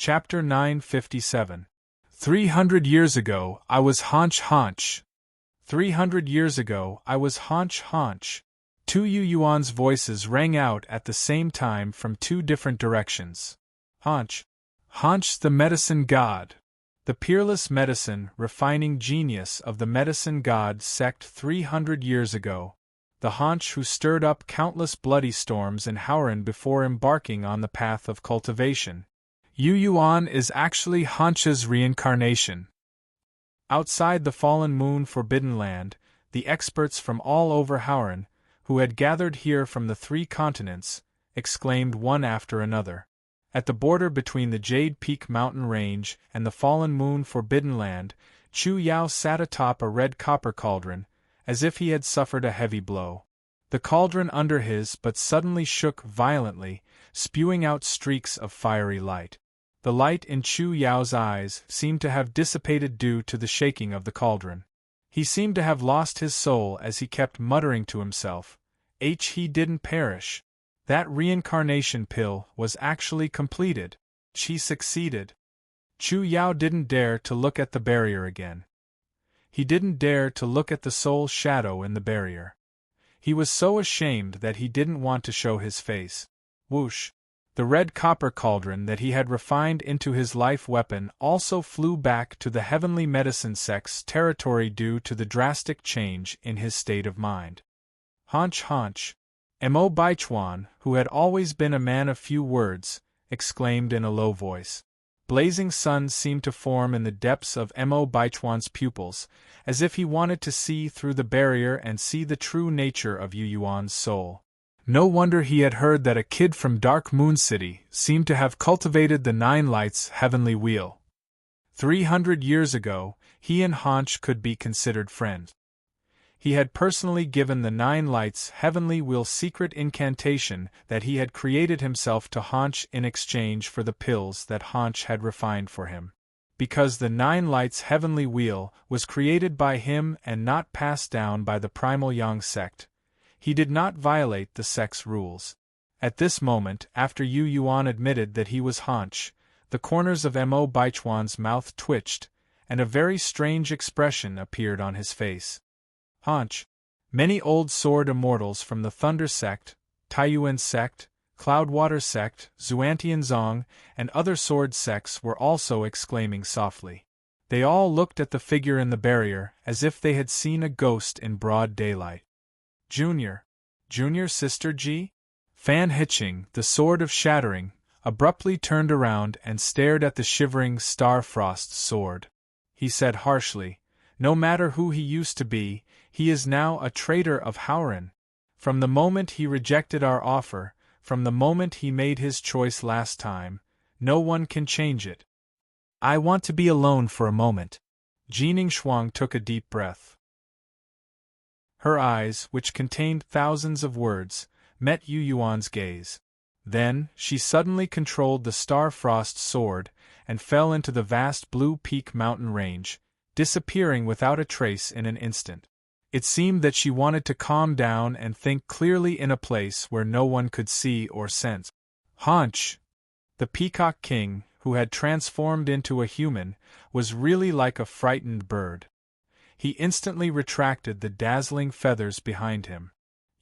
Chapter 957. 300 years ago, I was haunch. 300 years ago, I was haunch. Two Yuan's voices rang out at the same time from two different directions. Haunch, the medicine god. The peerless medicine, refining genius of the medicine god sect 300 years ago. The haunch who stirred up countless bloody storms in Howren before embarking on the path of cultivation. Yuan is actually Haunch's reincarnation. Outside the fallen moon forbidden land, the experts from all over Howren, who had gathered here from the three continents, exclaimed one after another. At the border between the Jade Peak mountain range and the fallen moon forbidden land, Chu Yao sat atop a red copper cauldron, as if he had suffered a heavy blow. The cauldron under his but suddenly shook violently, spewing out streaks of fiery light. The light in Chu Yao's eyes seemed to have dissipated due to the shaking of the cauldron. He seemed to have lost his soul as he kept muttering to himself, he didn't perish. That reincarnation pill was actually completed. She succeeded. Chu Yao didn't dare to look at the barrier again. He didn't dare to look at the soul shadow in the barrier. He was so ashamed that he didn't want to show his face. Whoosh! The red copper cauldron that he had refined into his life weapon also flew back to the heavenly medicine sect's territory due to the drastic change in his state of mind. Haunch. Mo Baichuan, who had always been a man of few words, exclaimed in a low voice. Blazing suns seemed to form in the depths of Mo Baichuan's pupils, as if he wanted to see through the barrier and see the true nature of Yuan's soul. No wonder he had heard that a kid from Dark Moon City seemed to have cultivated the Nine Lights heavenly wheel. 300 years ago, he and Haunch could be considered friends. He had personally given the Nine Lights heavenly wheel secret incantation that he had created himself to Haunch in exchange for the pills that Haunch had refined for him. Because the Nine Lights heavenly wheel was created by him and not passed down by the Primal Yang sect, he did not violate the sect's rules. At this moment, after Yuan admitted that he was Haunch, the corners of Mo Baichuan's mouth twitched, and a very strange expression appeared on his face. Haunch. Many old sword immortals from the Thunder sect, Taiyuan sect, Cloudwater sect, Xuantianzong, and other sword sects were also exclaiming softly. They all looked at the figure in the barrier as if they had seen a ghost in broad daylight. Junior Sister G? Fan Hiching, the Sword of Shattering, abruptly turned around and stared at the shivering Starfrost sword. He said harshly, "No matter who he used to be, he is now a traitor of Howren. From the moment he rejected our offer, from the moment he made his choice last time, no one can change it." "I want to be alone for a moment." Jining Shuang took a deep breath. Her eyes, which contained thousands of words, met Yuan's gaze. Then, she suddenly controlled the Starfrost sword and fell into the vast Blue Peak mountain range, disappearing without a trace in an instant. It seemed that she wanted to calm down and think clearly in a place where no one could see or sense. Haunch! The Peacock King, who had transformed into a human, was really like a frightened bird. He instantly retracted the dazzling feathers behind him.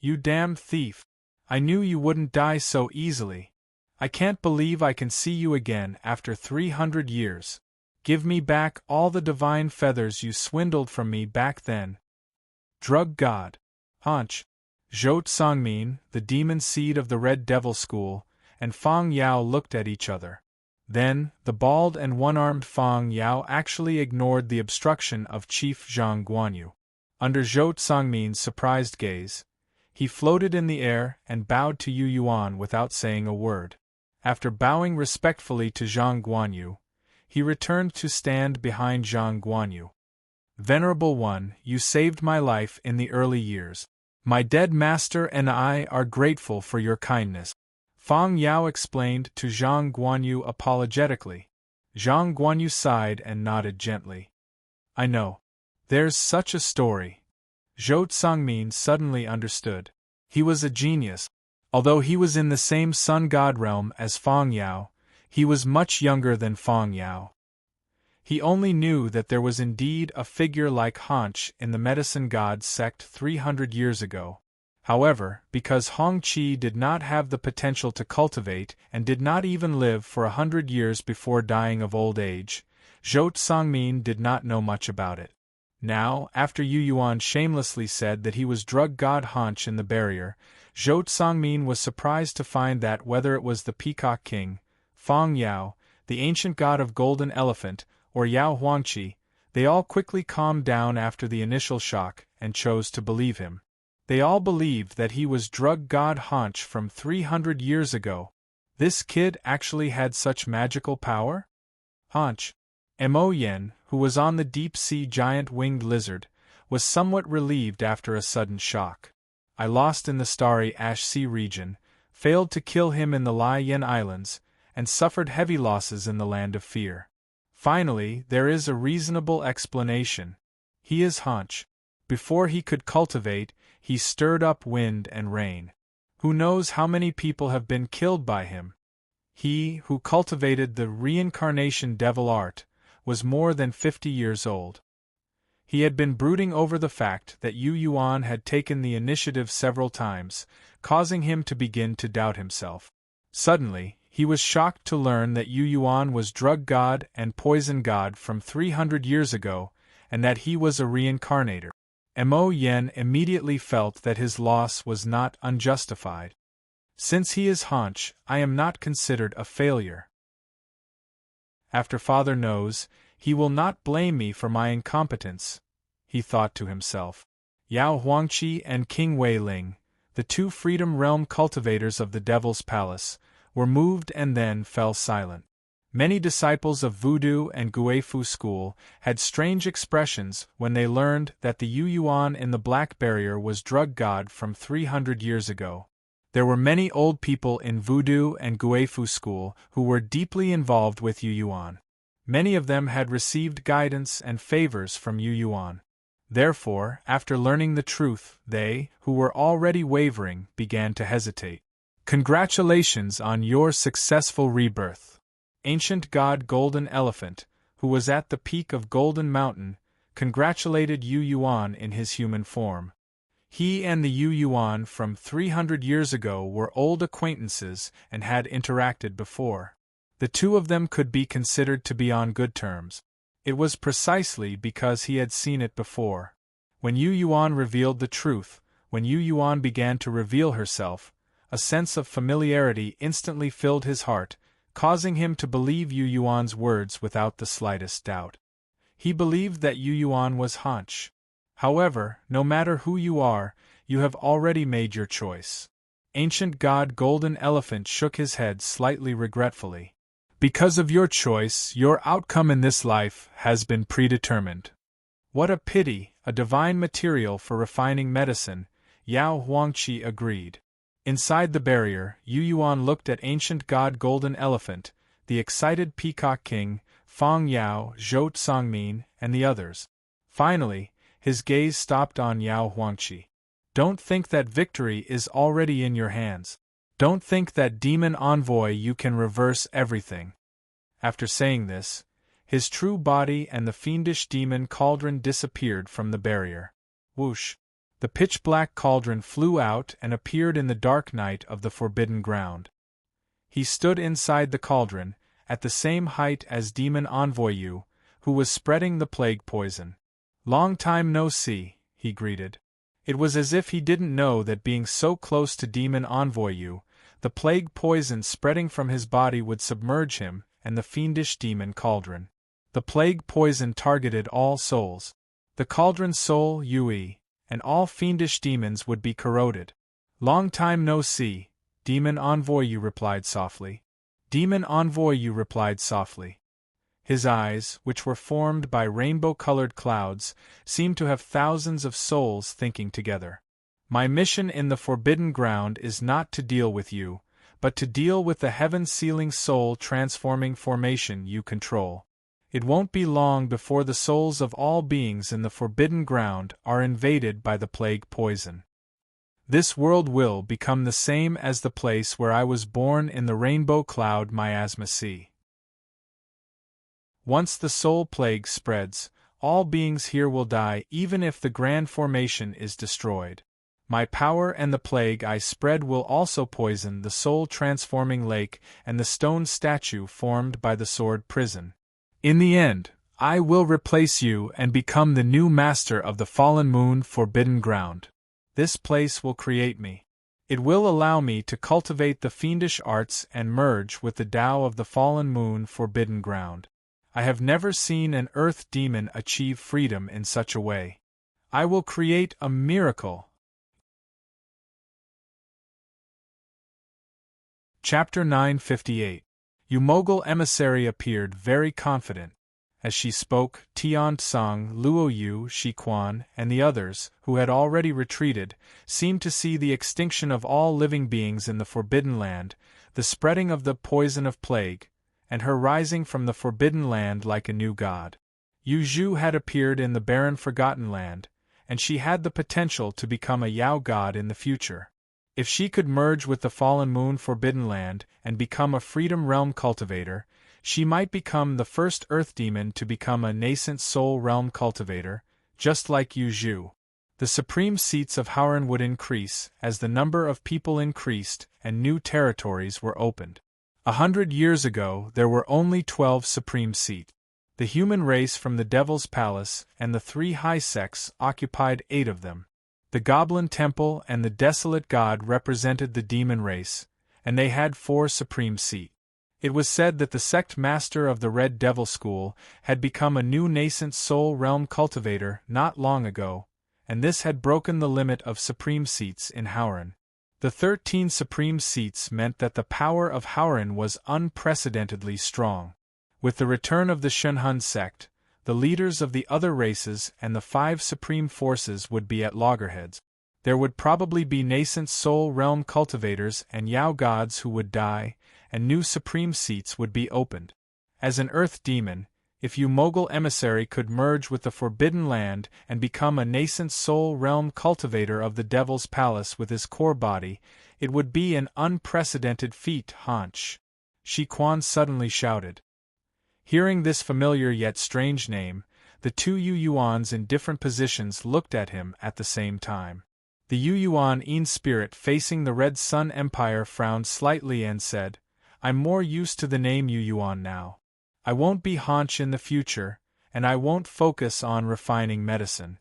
"You damned thief! I knew you wouldn't die so easily. I can't believe I can see you again after 300 years. Give me back all the divine feathers you swindled from me back then." Drug God. Haunch. Zhou Songmin, the demon seed of the Red Devil School, and Fang Yao looked at each other. Then, the bald and one-armed Fang Yao actually ignored the obstruction of Chief Zhang Guanyu. Under Zhou Songmin's surprised gaze, he floated in the air and bowed to Yuan without saying a word. After bowing respectfully to Zhang Guanyu, he returned to stand behind Zhang Guanyu. "Venerable One, you saved my life in the early years. My dead master and I are grateful for your kindness," Fang Yao explained to Zhang Guanyu apologetically. Zhang Guanyu sighed and nodded gently. "I know. There's such a story." Zhou Songmin suddenly understood. He was a genius. Although he was in the same sun god realm as Fang Yao, He was much younger than Feng Yao. He only knew that there was indeed a figure like Hanch in the medicine god sect 300 years ago. However, because Hongqi did not have the potential to cultivate and did not even live for 100 years before dying of old age, Zhou Sangmin did not know much about it. Now, after Yu Yuan shamelessly said that he was drug god Hanch in the barrier, Zhou Sangmin was surprised to find that whether it was the Peacock King, Feng Yao, the ancient god of Golden Elephant, or Yao Huangqi, they all quickly calmed down after the initial shock and chose to believe him. They all believed that he was drug god Hanch from 300 years ago. This kid actually had such magical power? Hanch. Mo Yen, who was on the deep-sea giant winged lizard, was somewhat relieved after a sudden shock. I lost in the starry Ash Sea region, failed to kill him in the Lai Yen Islands, and suffered heavy losses in the Land of Fear. Finally, there is a reasonable explanation. He is Hanch. Before he could cultivate, he stirred up wind and rain. Who knows how many people have been killed by him? He, who cultivated the reincarnation devil art, was more than 50 years old. He had been brooding over the fact that Yu Yuan had taken the initiative several times, causing him to begin to doubt himself. Suddenly, he was shocked to learn that Yu Yuan was drug god and poison god from 300 years ago, and that he was a reincarnator. Mo Yen immediately felt that his loss was not unjustified. Since he is Hanch, I am not considered a failure. After Father knows, he will not blame me for my incompetence, he thought to himself. Yao Huangqi and King Wei Ling, the two Freedom Realm cultivators of the Devil's Palace, were moved and then fell silent. Many disciples of Voodoo and Guifu school had strange expressions when they learned that the Yu Yuan in the Black Barrier was drug god from 300 years ago. There were many old people in Voodoo and Guifu school who were deeply involved with Yu Yuan. Many of them had received guidance and favors from Yu Yuan. Therefore, after learning the truth, they, who were already wavering, began to hesitate. Congratulations on your successful rebirth. Ancient god Golden Elephant, who was at the peak of Golden Mountain, congratulated Yu Yuan in his human form. He and the Yu Yuan from 300 years ago were old acquaintances and had interacted before. The two of them could be considered to be on good terms. It was precisely because he had seen it before. When Yu Yuan revealed the truth, when Yu Yuan began to reveal herself, a sense of familiarity instantly filled his heart, causing him to believe Yu Yuan's words without the slightest doubt. He believed that Yu Yuan was Hanch. However, no matter who you are, you have already made your choice. Ancient god Golden Elephant shook his head slightly regretfully. Because of your choice, your outcome in this life has been predetermined. What a pity, a divine material for refining medicine, Yao Huangqi agreed. Inside the barrier, Yu Yuan looked at ancient god Golden Elephant, the excited Peacock King, Feng Yao, Zhou Sangmin, and the others. Finally, his gaze stopped on Yao Huangqi. Don't think that victory is already in your hands. Don't think that demon envoy you can reverse everything. After saying this, his true body and the fiendish demon cauldron disappeared from the barrier. Whoosh! The pitch-black cauldron flew out and appeared in the dark night of the forbidden ground. He stood inside the cauldron, at the same height as demon envoy Yu, who was spreading the plague poison. Long time no see, he greeted. It was as if he didn't know that being so close to demon envoy Yu, the plague poison spreading from his body would submerge him and the fiendish demon cauldron. The plague poison targeted all souls. The cauldron's soul, Yui, and all fiendish demons would be corroded. Long time no see, demon envoy Yu replied softly. Demon envoy Yu replied softly. His eyes, which were formed by rainbow-colored clouds, seemed to have thousands of souls thinking together. My mission in the forbidden ground is not to deal with you, but to deal with the heaven-sealing soul-transforming formation you control. It won't be long before the souls of all beings in the forbidden ground are invaded by the plague poison. This world will become the same as the place where I was born in the rainbow cloud miasma sea. Once the soul plague spreads, all beings here will die even if the grand formation is destroyed. My power and the plague I spread will also poison the soul-transforming lake and the stone statue formed by the sword prison. In the end, I will replace you and become the new master of the fallen moon forbidden ground. This place will create me. It will allow me to cultivate the fiendish arts and merge with the Tao of the fallen moon forbidden ground. I have never seen an earth demon achieve freedom in such a way. I will create a miracle. Chapter 958. Umogul emissary appeared very confident. As she spoke, Tian Tsang, Luo Yu, Shi Quan, and the others, who had already retreated, seemed to see the extinction of all living beings in the Forbidden Land, the spreading of the poison of plague, and her rising from the Forbidden Land like a new god. Yu Zhu had appeared in the barren Forgotten Land, and she had the potential to become a Yao god in the future. If she could merge with the Fallen Moon Forbidden Land and become a Freedom Realm cultivator, she might become the first Earth Demon to become a nascent Soul Realm cultivator, just like Yu Zhu. The supreme seats of Howren would increase as the number of people increased and new territories were opened. 100 years ago there were only 12 supreme seats. The human race from the Devil's Palace and the 3 high sects occupied 8 of them. The Goblin Temple and the Desolate God represented the demon race, and they had 4 supreme seats. It was said that the sect master of the Red Devil School had become a new nascent soul realm cultivator not long ago, and this had broken the limit of supreme seats in Howren. The 13 supreme seats meant that the power of Howren was unprecedentedly strong. With the return of the Shunhun sect, the leaders of the other races and the 5 supreme forces would be at loggerheads. There would probably be nascent soul realm cultivators and Yao gods who would die, and new supreme seats would be opened. As an earth demon, if Umogul emissary could merge with the Forbidden Land and become a nascent soul realm cultivator of the Devil's Palace with his core body, it would be an unprecedented feat. Hanch! Shi Quan suddenly shouted. Hearing this familiar yet strange name, the 2 Yu Yuans in different positions looked at him at the same time. The Yu Yuan in spirit facing the Red Sun Empire frowned slightly and said, I'm more used to the name Yu Yuan now. I won't be Hanch in the future, and I won't focus on refining medicine.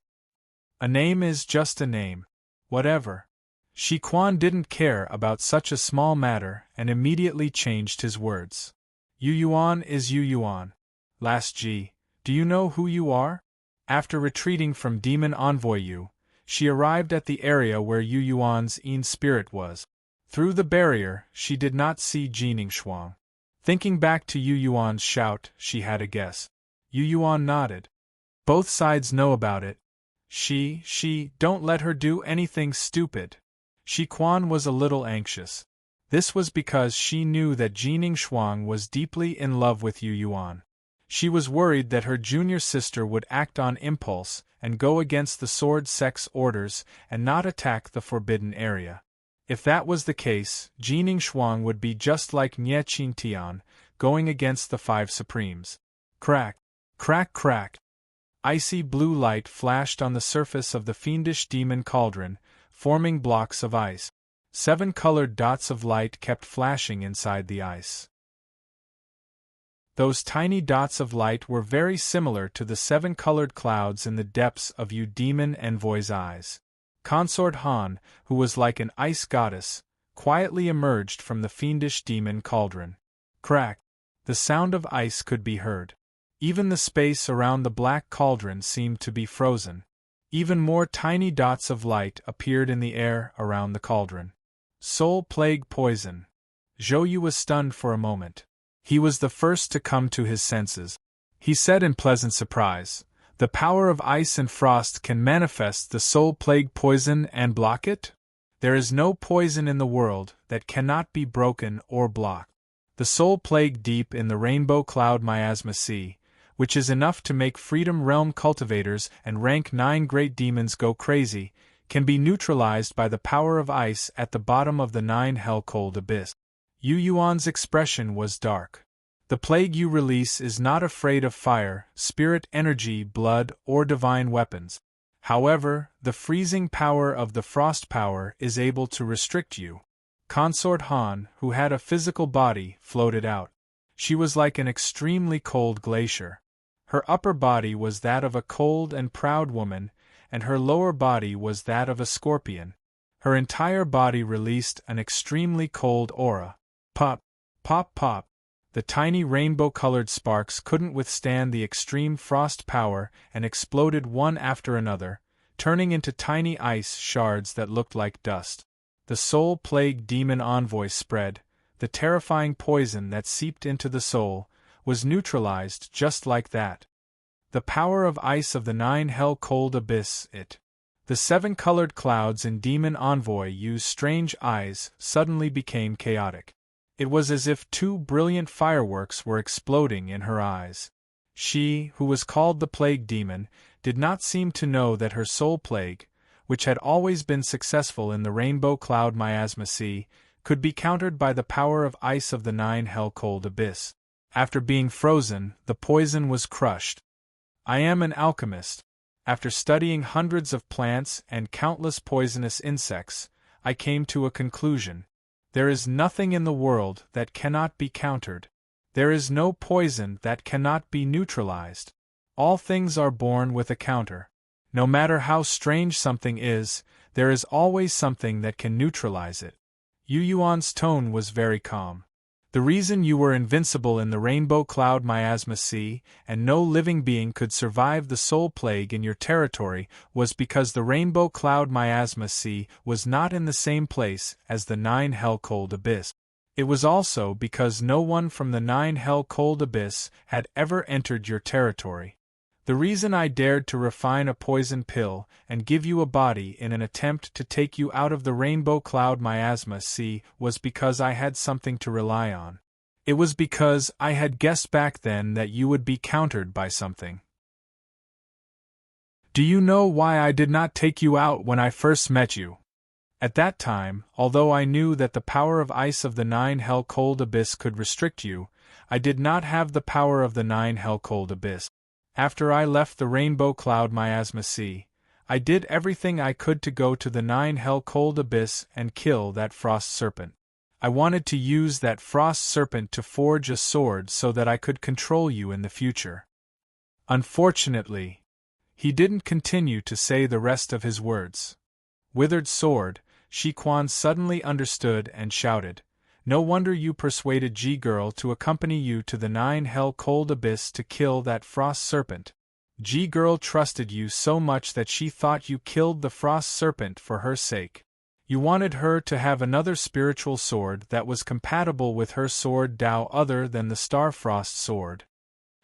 A name is just a name. Whatever. Shi Quan didn't care about such a small matter and immediately changed his words. Yu Yuan is Yu Yuan. Last G, do you know who you are? After retreating from Demon Envoy Yu, she arrived at the area where Yu Yuan's in spirit was. Through the barrier, she did not see Jining Shuang. Thinking back to Yu Yuan's shout, she had a guess. Yu Yuan nodded. Both sides know about it. Don't let her do anything stupid. Shi Quan was a little anxious. This was because she knew that Jining Shuang was deeply in love with Yu Yuan. She was worried that her junior sister would act on impulse and go against the Sword Sect's orders and not attack the forbidden area. If that was the case, Jining Shuang would be just like Nye Qingtian, going against the 5 Supremes. Crack! Crack! Crack! Icy blue light flashed on the surface of the fiendish demon cauldron, forming blocks of ice. 7 colored dots of light kept flashing inside the ice. Those tiny dots of light were very similar to the 7 colored clouds in the depths of Yu Demon Envoy's eyes. Consort Han, who was like an ice goddess, quietly emerged from the fiendish demon cauldron. Crack! The sound of ice could be heard. Even the space around the black cauldron seemed to be frozen. Even more tiny dots of light appeared in the air around the cauldron. Soul plague poison. Zhou Yu was stunned for a moment. He was the first to come to his senses. He said in pleasant surprise, the power of ice and frost can manifest the soul plague poison and block it? There is no poison in the world that cannot be broken or blocked. The soul plague deep in the rainbow cloud miasma sea, which is enough to make Freedom Realm cultivators and rank 9 great demons go crazy, can be neutralized by the power of ice at the bottom of the 9 hell-cold abyss. Yu Yuan's expression was dark. The plague you release is not afraid of fire, spirit energy, blood, or divine weapons. However, the freezing power of the frost power is able to restrict you. Consort Han, who had a physical body, floated out. She was like an extremely cold glacier. Her upper body was that of a cold and proud woman, and her lower body was that of a scorpion. Her entire body released an extremely cold aura. Pop, pop, pop. The tiny rainbow-colored sparks couldn't withstand the extreme frost power and exploded one after another, turning into tiny ice shards that looked like dust. The soul plague demon envoy spread. The terrifying poison that seeped into the soul was neutralized just like that. The power of ice of the 9 hell-cold abyss, it. The 7 colored clouds in demon envoy Yu's strange eyes suddenly became chaotic. It was as if 2 brilliant fireworks were exploding in her eyes. She, who was called the plague demon, did not seem to know that her soul plague, which had always been successful in the rainbow cloud miasma sea, could be countered by the power of ice of the 9 hell-cold abyss. After being frozen, the poison was crushed. I am an alchemist. After studying hundreds of plants and countless poisonous insects, I came to a conclusion. There is nothing in the world that cannot be countered. There is no poison that cannot be neutralized. All things are born with a counter. No matter how strange something is, there is always something that can neutralize it. Yu Yuan's tone was very calm. The reason you were invincible in the rainbow cloud miasma sea, and no living being could survive the soul plague in your territory, was because the rainbow cloud miasma sea was not in the same place as the 9 hell-cold abyss. It was also because no one from the 9 hell-cold abyss had ever entered your territory. The reason I dared to refine a poison pill and give you a body in an attempt to take you out of the rainbow cloud miasma sea was because I had something to rely on. It was because I had guessed back then that you would be countered by something. Do you know why I did not take you out when I first met you? At that time, although I knew that the power of ice of the 9 hell-cold abyss could restrict you, I did not have the power of the 9 hell-cold abyss. After I left the rainbow cloud miasma sea, I did everything I could to go to the 9 hell-cold abyss and kill that frost serpent. I wanted to use that frost serpent to forge a sword so that I could control you in the future. Unfortunately, he didn't continue to say the rest of his words. Withered sword, Shi Quan suddenly understood and shouted. No wonder you persuaded G-Girl to accompany you to the 9 hell-cold abyss to kill that frost serpent. G-Girl trusted you so much that she thought you killed the frost serpent for her sake. You wanted her to have another spiritual sword that was compatible with her sword Dao other than the Starfrost sword.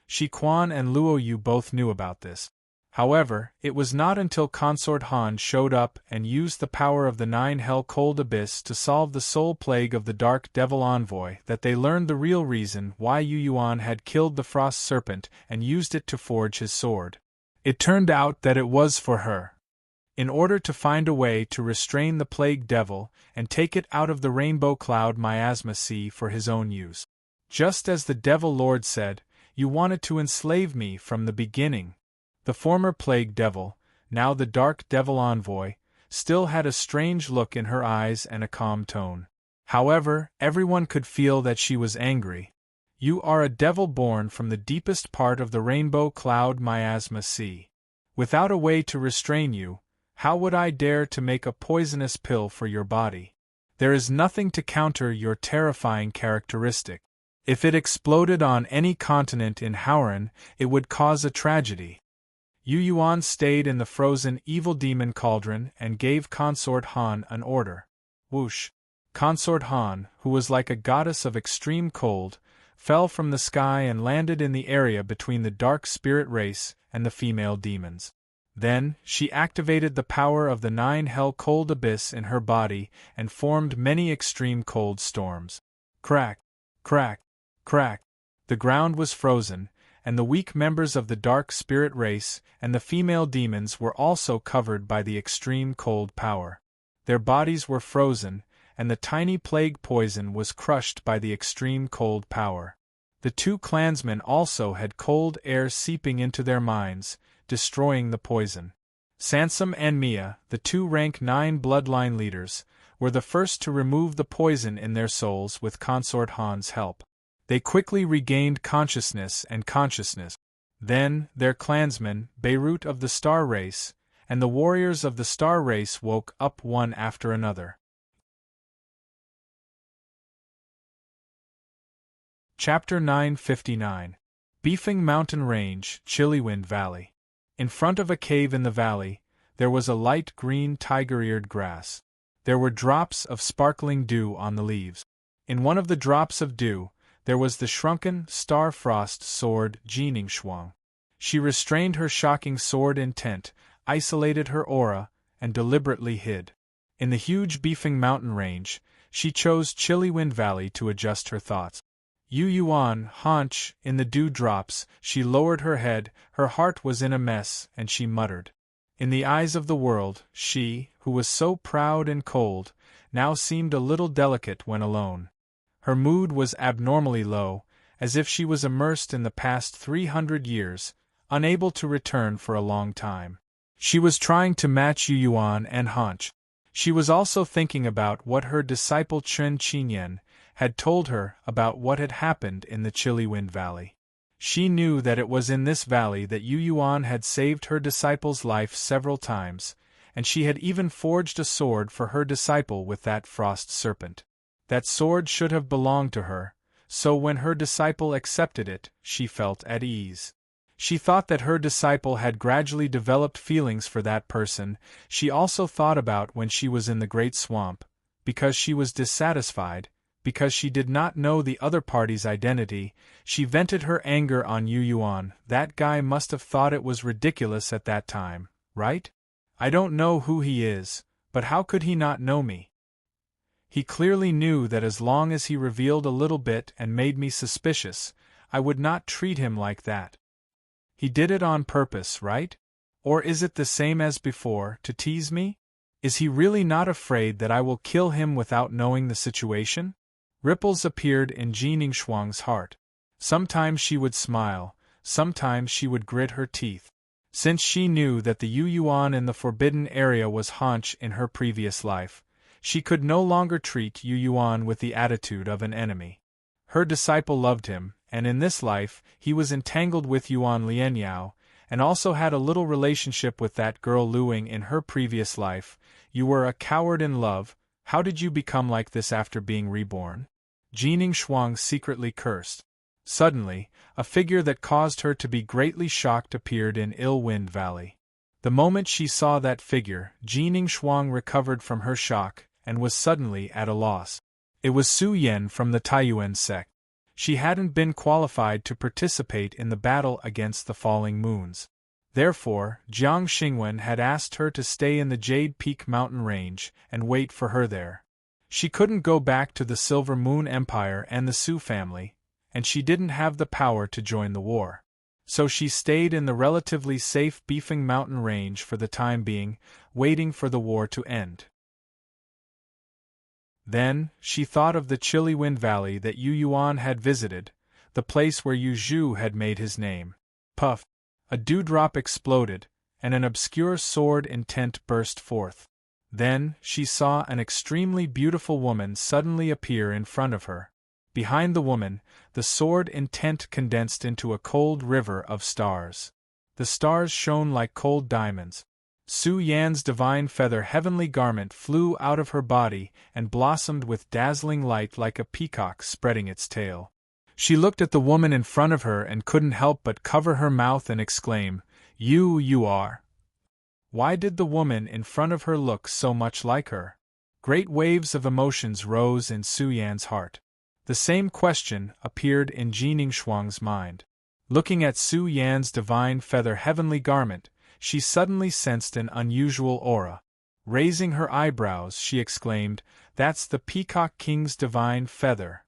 Shi Quan and Luo Yu both knew about this. However, it was not until Consort Han showed up and used the power of the 9 hell-cold abyss to solve the soul plague of the Dark Devil Envoy that they learned the real reason why Yu Yuan had killed the frost serpent and used it to forge his sword. It turned out that it was for her. In order to find a way to restrain the plague devil and take it out of the rainbow cloud miasma sea for his own use. Just as the Devil Lord said, you wanted to enslave me from the beginning. The former plague devil, now the Dark Devil Envoy, still had a strange look in her eyes and a calm tone. However, everyone could feel that she was angry. You are a devil born from the deepest part of the rainbow cloud miasma sea. Without a way to restrain you, how would I dare to make a poisonous pill for your body? There is nothing to counter your terrifying characteristic. If it exploded on any continent in Howren, it would cause a tragedy. Yu Yuan stayed in the frozen evil demon cauldron and gave Consort Han an order. Whoosh! Consort Han, who was like a goddess of extreme cold, fell from the sky and landed in the area between the dark spirit race and the female demons. Then, she activated the power of the 9 hell-cold abyss in her body and formed many extreme cold storms. Crack! Crack! Crack! The ground was frozen, and the weak members of the dark spirit race and the female demons were also covered by the extreme cold power. Their bodies were frozen, and the tiny plague poison was crushed by the extreme cold power. The two clansmen also had cold air seeping into their minds, destroying the poison. Sansom and Mia, the two rank 9 bloodline leaders, were the first to remove the poison in their souls with Consort Han's help. They quickly regained consciousness. Then, their clansmen, Beirut of the Star Race, and the warriors of the Star Race woke up one after another. Chapter 959. Beefing Mountain Range, Chillywind Valley. In front of a cave in the valley, there was a light green tiger-eared grass. There were drops of sparkling dew on the leaves. In one of the drops of dew, there was the shrunken, star-frost sword Jining Shuang. She restrained her shocking sword intent, isolated her aura, and deliberately hid. In the huge beefing mountain range, she chose Chillywind Valley to adjust her thoughts. Yu Yuan, haunch, in the dew drops, she lowered her head, her heart was in a mess, and she muttered. In the eyes of the world, she, who was so proud and cold, now seemed a little delicate when alone. Her mood was abnormally low, as if she was immersed in the past 300 years, unable to return for a long time. She was trying to match Yu Yuan and haunch. She was also thinking about what her disciple Chen Qinyan had told her about what had happened in the Chillywind Valley. She knew that it was in this valley that Yu Yuan had saved her disciple's life several times, and she had even forged a sword for her disciple with that frost serpent. That sword should have belonged to her, so when her disciple accepted it, she felt at ease. She thought that her disciple had gradually developed feelings for that person. She also thought about when she was in the Great Swamp, because she was dissatisfied, because she did not know the other party's identity, she vented her anger on Yu Yuan. That guy must have thought it was ridiculous at that time, right? I don't know who he is, but how could he not know me? He clearly knew that as long as he revealed a little bit and made me suspicious, I would not treat him like that. He did it on purpose, right? Or is it the same as before, to tease me? Is he really not afraid that I will kill him without knowing the situation? Ripples appeared in Jining Shuang's heart. Sometimes she would smile, sometimes she would grit her teeth. Since she knew that the Yu Yuan in the forbidden area was haunch in her previous life, she could no longer treat Yu Yuan with the attitude of an enemy. Her disciple loved him, and in this life, he was entangled with Yuan Lianyao, and also had a little relationship with that girl Luing in her previous life. You were a coward in love. How did you become like this after being reborn? Jining Shuang secretly cursed. Suddenly, a figure that caused her to be greatly shocked appeared in Illwind Valley. The moment she saw that figure, Jining Shuang recovered from her shock, and was suddenly at a loss. It was Su Yen from the Taiyuan sect. She hadn't been qualified to participate in the battle against the falling moons. Therefore, Jiang Xingwen had asked her to stay in the Jade Peak mountain range and wait for her there. She couldn't go back to the Silver Moon Empire and the Su family, and she didn't have the power to join the war. So she stayed in the relatively safe Beefing Mountain range for the time being, waiting for the war to end. Then, she thought of the Chillywind Valley that Yu Yuan had visited, the place where Yu Zhu had made his name. Puff! A dewdrop exploded, and an obscure sword intent burst forth. Then, she saw an extremely beautiful woman suddenly appear in front of her. Behind the woman, the sword intent condensed into a cold river of stars. The stars shone like cold diamonds. Su Yan's divine feather heavenly garment flew out of her body and blossomed with dazzling light like a peacock spreading its tail. She looked at the woman in front of her and couldn't help but cover her mouth and exclaim, You are. Why did the woman in front of her look so much like her? Great waves of emotions rose in Su Yan's heart. The same question appeared in Jining Shuang's mind. Looking at Su Yan's divine feather heavenly garment, she suddenly sensed an unusual aura. Raising her eyebrows, she exclaimed, That's the Peacock King's divine feather.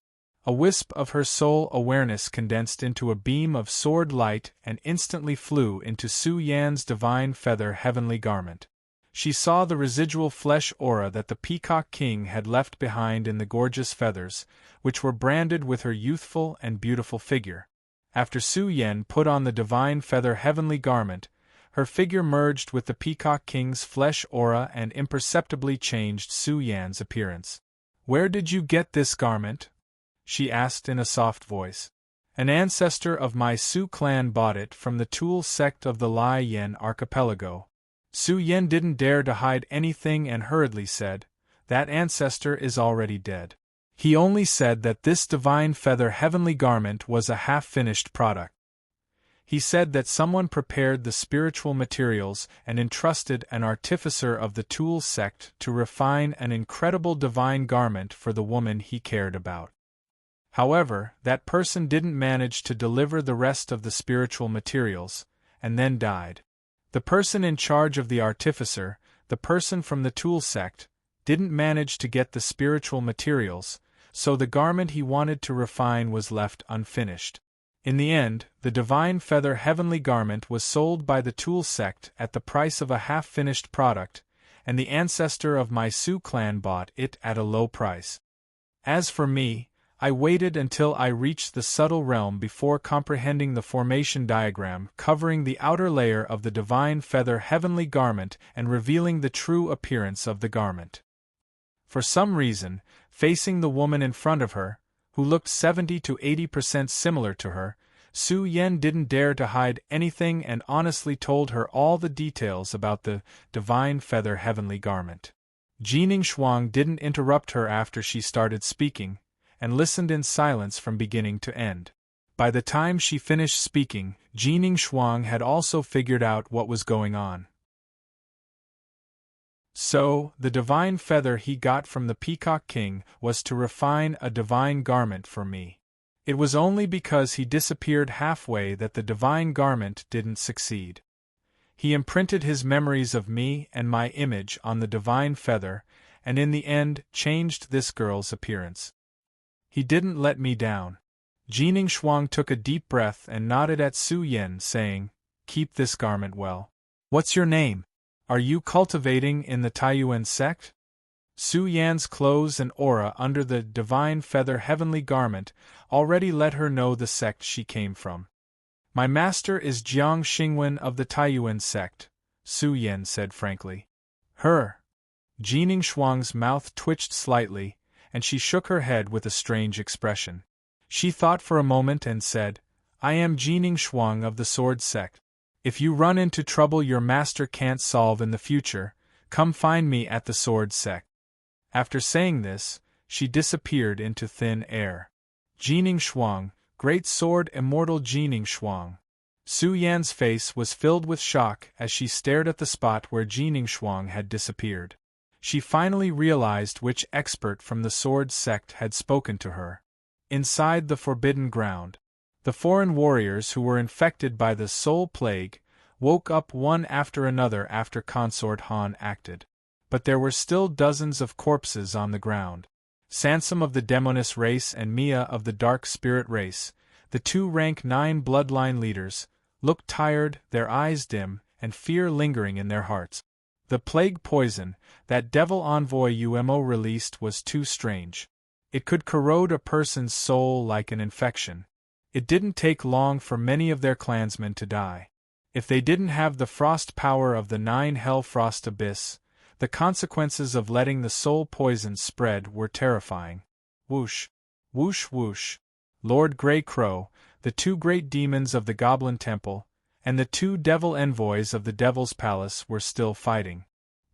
A wisp of her soul awareness condensed into a beam of sword light and instantly flew into Su Yan's divine feather heavenly garment. She saw the residual flesh aura that the Peacock King had left behind in the gorgeous feathers, which were branded with her youthful and beautiful figure. After Su Yan put on the divine feather heavenly garment, her figure merged with the Peacock King's flesh aura and imperceptibly changed Su Yan's appearance. "Where did you get this garment?" she asked in a soft voice. "An ancestor of my Su clan bought it from the Tool sect of the Lai Yen archipelago." Su Yan didn't dare to hide anything and hurriedly said, "That ancestor is already dead." He only said that this divine feather heavenly garment was a half-finished product. He said that someone prepared the spiritual materials and entrusted an artificer of the Tool sect to refine an incredible divine garment for the woman he cared about. However, that person didn't manage to deliver the rest of the spiritual materials, and then died. The person in charge of the artificer, the person from the Tool sect, didn't manage to get the spiritual materials, so the garment he wanted to refine was left unfinished. In the end, the divine feather heavenly garment was sold by the Tool sect at the price of a half-finished product, and the ancestor of my Su clan bought it at a low price. As for me, I waited until I reached the subtle realm before comprehending the formation diagram covering the outer layer of the divine feather heavenly garment and revealing the true appearance of the garment. For some reason, facing the woman in front of her, who looked 70 to 80% similar to her, Su Yan didn't dare to hide anything and honestly told her all the details about the divine feather heavenly garment. Jining Shuang didn't interrupt her after she started speaking, and listened in silence from beginning to end. By the time she finished speaking, Jining Shuang had also figured out what was going on. So, the divine feather he got from the Peacock King was to refine a divine garment for me. It was only because he disappeared halfway that the divine garment didn't succeed. He imprinted his memories of me and my image on the divine feather, and in the end changed this girl's appearance. He didn't let me down. Jining Shuang took a deep breath and nodded at Su Yan, saying, "Keep this garment well. What's your name? Are you cultivating in the Taiyuan sect?" Su Yan's clothes and aura under the divine feather heavenly garment already let her know the sect she came from. "My master is Jiang Xingwen of the Taiyuan sect," Su Yan said frankly. "Her." Jining Shuang's mouth twitched slightly, and she shook her head with a strange expression. She thought for a moment and said, "I am Jining Shuang of the Sword sect. If you run into trouble your master can't solve in the future, come find me at the Sword sect." After saying this, she disappeared into thin air. Jining Shuang, Great Sword Immortal Jining Shuang. Su Yan's face was filled with shock as she stared at the spot where Jining Shuang had disappeared. She finally realized which expert from the Sword sect had spoken to her. Inside the Forbidden Ground, the foreign warriors who were infected by the Soul Plague woke up one after another after Consort Han acted. But there were still dozens of corpses on the ground. Sansom of the Demoness race and Mia of the Dark Spirit race, the two rank 9 bloodline leaders, looked tired, their eyes dim, and fear lingering in their hearts. The plague poison that Devil Envoy Umo released was too strange. It could corrode a person's soul like an infection. It didn't take long for many of their clansmen to die. If they didn't have the frost power of the 9 Hell Frost Abyss, the consequences of letting the soul poison spread were terrifying. Whoosh! Whoosh whoosh! Lord Grey Crow, the 2 great demons of the Goblin Temple, and the 2 devil envoys of the Devil's Palace were still fighting.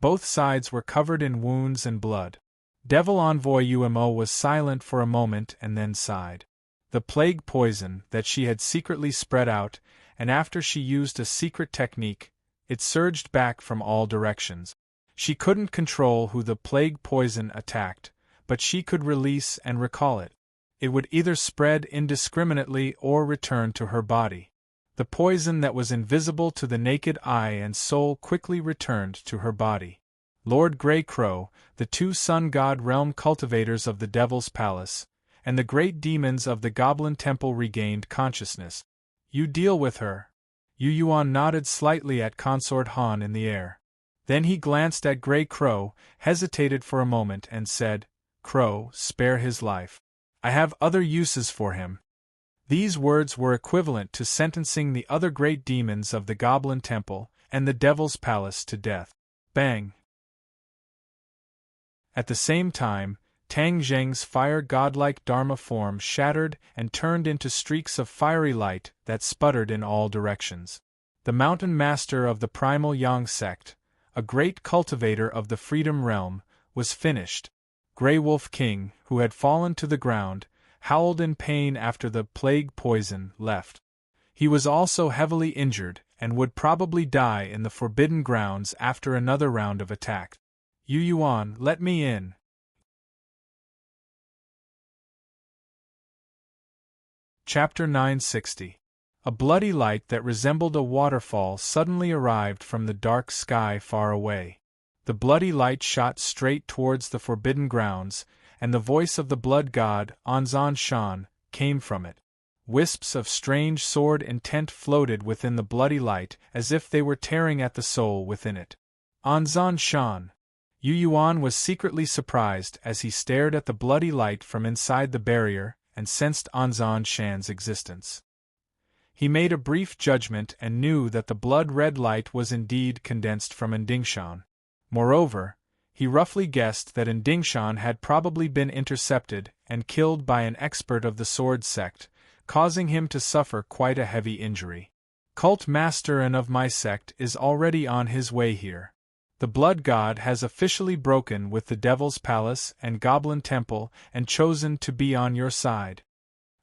Both sides were covered in wounds and blood. Devil Envoy Umo was silent for a moment and then sighed. The plague poison that she had secretly spread out, and after she used a secret technique, it surged back from all directions. She couldn't control who the plague poison attacked, but she could release and recall it. It would either spread indiscriminately or return to her body. The poison that was invisible to the naked eye and soul quickly returned to her body. Lord Grey Crow, the 2 sun god realm cultivators of the Devil's Palace, and the great demons of the Goblin Temple regained consciousness. You deal with her. Yu Yuan nodded slightly at Consort Han in the air. Then he glanced at Grey Crow, hesitated for a moment and said, "Crow, spare his life. I have other uses for him." These words were equivalent to sentencing the other great demons of the Goblin Temple and the Devil's Palace to death. Bang! At the same time, Tang Zheng's fire godlike Dharma form shattered and turned into streaks of fiery light that sputtered in all directions. The mountain master of the primal Yang sect, a great cultivator of the Freedom Realm, was finished. Grey Wolf King, who had fallen to the ground, howled in pain after the plague poison left. He was also heavily injured and would probably die in the Forbidden Grounds after another round of attack. Yu Yuan, let me in. Chapter 960. A bloody light that resembled a waterfall suddenly arrived from the dark sky far away. The bloody light shot straight towards the Forbidden Grounds, and the voice of the blood god, Anzan Shan, came from it. Wisps of strange sword intent floated within the bloody light as if they were tearing at the soul within it. Anzan Shan. Yu Yuan was secretly surprised as he stared at the bloody light from inside the barrier and sensed Anzan Shan's existence. He made a brief judgment and knew that the blood-red light was indeed condensed from Ndingshan. Moreover, he roughly guessed that Ndingshan had probably been intercepted and killed by an expert of the sword sect, causing him to suffer quite a heavy injury. Cult Master and of my sect is already on his way here. The Blood God has officially broken with the Devil's Palace and Goblin Temple and chosen to be on your side.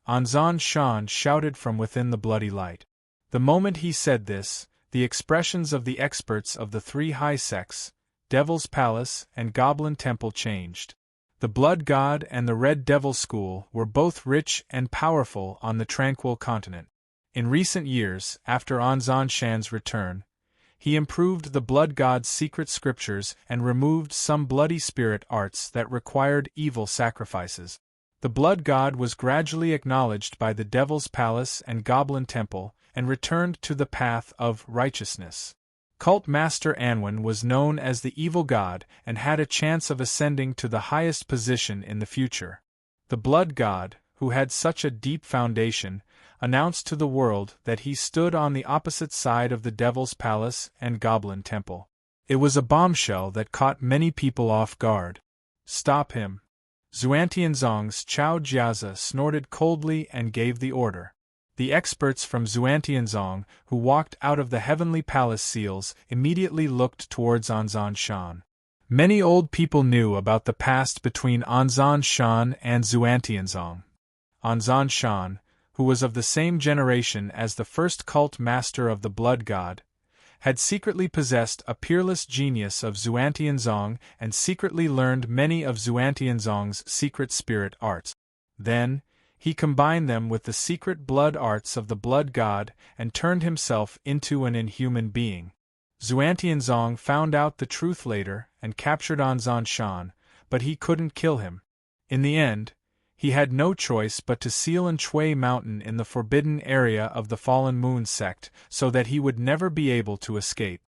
Anzan Shan shouted from within the bloody light. The moment he said this, the expressions of the experts of the three high sects, Devil's Palace and Goblin Temple changed. The Blood God and the Red Devil School were both rich and powerful on the Tranquil Continent. In recent years, after Anzan Shan's return, he improved the Blood God's secret scriptures and removed some bloody spirit arts that required evil sacrifices. The Blood God was gradually acknowledged by the Devil's Palace and Goblin Temple and returned to the path of righteousness. Cult Master Anwen was known as the Evil God and had a chance of ascending to the highest position in the future. The Blood God, who had such a deep foundation, announced to the world that he stood on the opposite side of the Devil's Palace and Goblin Temple. It was a bombshell that caught many people off guard. "Stop him." Xuantianzong's Chao Jiazi snorted coldly and gave the order. The experts from Xuantianzong, who walked out of the Heavenly Palace seals, immediately looked towards Anzan Shan. Many old people knew about the past between Anzan Shan and Xuantianzong. Anzan Shan, who was of the same generation as the first cult master of the Blood God, had secretly possessed a peerless genius of Xuantianzong and secretly learned many of Xuantianzong's secret spirit arts. Then, he combined them with the secret blood arts of the Blood God and turned himself into an inhuman being. Xuantianzong found out the truth later and captured Anzan Shan, but he couldn't kill him. In the end, he had no choice but to seal Enchui Mountain in the forbidden area of the Fallen Moon sect so that he would never be able to escape.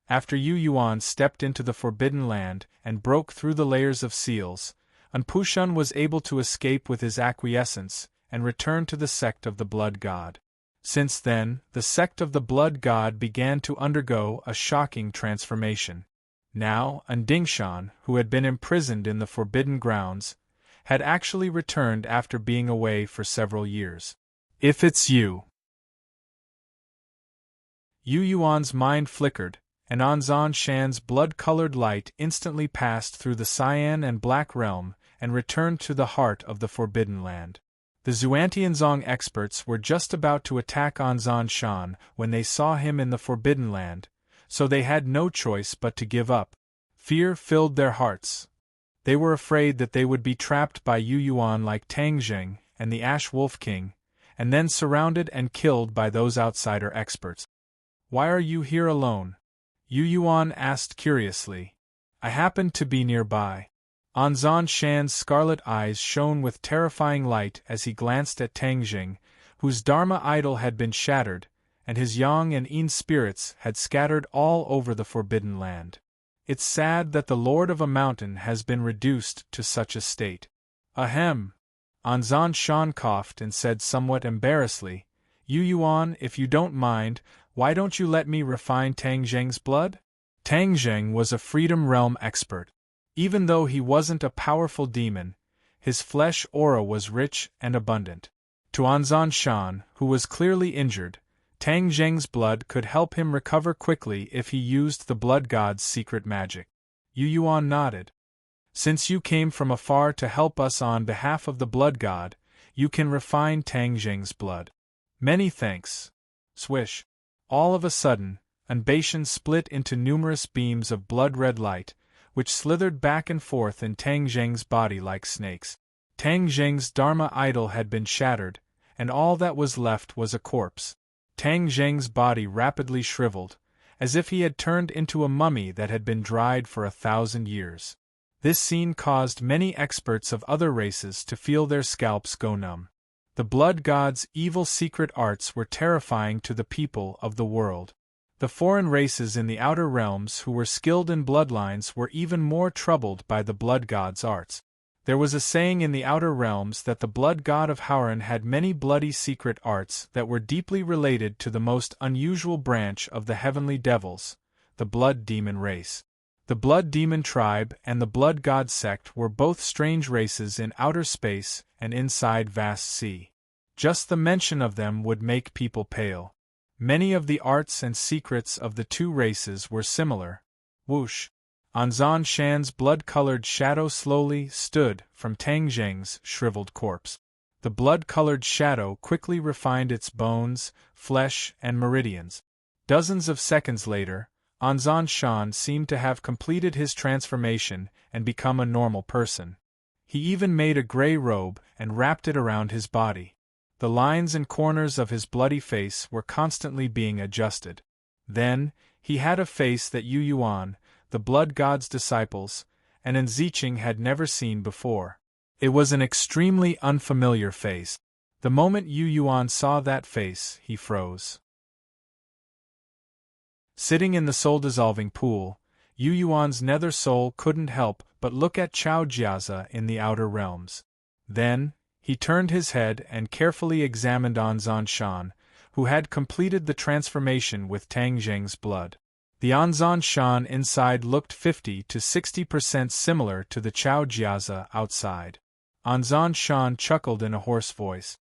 After Yu Yuan stepped into the Forbidden Land and broke through the layers of seals, Anpushan was able to escape with his acquiescence and return to the sect of the Blood God. Since then, the sect of the Blood God began to undergo a shocking transformation. Now, Ndingshan, who had been imprisoned in the Forbidden Grounds, had actually returned after being away for several years. "If it's you." Yu Yuan's mind flickered, and Anzan Shan's blood-colored light instantly passed through the Cyan and Black Realm and returned to the heart of the Forbidden Land. The Xuantianzong experts were just about to attack Anzan Shan when they saw him in the Forbidden Land, so they had no choice but to give up. Fear filled their hearts. They were afraid that they would be trapped by Yu Yuan like Tang Zheng and the Ash Wolf King, and then surrounded and killed by those outsider experts. "Why are you here alone?" Yu Yuan asked curiously. "I happened to be nearby." Anzan Shan's scarlet eyes shone with terrifying light as he glanced at Tang Jing, whose Dharma idol had been shattered, and his yang and yin spirits had scattered all over the Forbidden Land. It's sad that the lord of a mountain has been reduced to such a state. Ahem! Anzan Shan coughed and said somewhat embarrassedly, Yu Yuan, if you don't mind, why don't you let me refine Tang Zheng's blood? Tang Zheng was a Freedom Realm expert. Even though he wasn't a powerful demon, his flesh aura was rich and abundant. To Anzan Shan, who was clearly injured, Tang Zheng's blood could help him recover quickly if he used the blood god's secret magic. Yu Yuan nodded. Since you came from afar to help us on behalf of the blood god, you can refine Tang Zheng's blood. Many thanks. Swish. All of a sudden, Anbatian split into numerous beams of blood-red light, which slithered back and forth in Tang Zheng's body like snakes. Tang Zheng's Dharma idol had been shattered, and all that was left was a corpse. Tang Zheng's body rapidly shriveled, as if he had turned into a mummy that had been dried for 1,000 years. This scene caused many experts of other races to feel their scalps go numb. The blood god's evil secret arts were terrifying to the people of the world. The foreign races in the outer realms who were skilled in bloodlines were even more troubled by the blood god's arts. There was a saying in the outer realms that the blood god of Hauran had many bloody secret arts that were deeply related to the most unusual branch of the heavenly devils, the blood demon race. The blood demon tribe and the blood god sect were both strange races in outer space and inside vast sea. Just the mention of them would make people pale. Many of the arts and secrets of the two races were similar. Whoosh! Anzan Shan's blood-colored shadow slowly stood from Tang Zheng's shriveled corpse. The blood-colored shadow quickly refined its bones, flesh, and meridians. Dozens of seconds later, Anzan Shan seemed to have completed his transformation and become a normal person. He even made a gray robe and wrapped it around his body. The lines and corners of his bloody face were constantly being adjusted. Then, he had a face that Yu Yuan, the blood god's disciples, and Enziching had never seen before. It was an extremely unfamiliar face. The moment Yu Yuan saw that face, he froze. Sitting in the soul-dissolving pool, Yu Yuan's nether soul couldn't help but look at Chao Jiaza in the outer realms. Then, he turned his head and carefully examined Anzan Shan, who had completed the transformation with Tang Zheng's blood. The Anzan Shan inside looked 50 to 60% similar to the Chao Jiaza outside. Anzan Shan chuckled in a hoarse voice.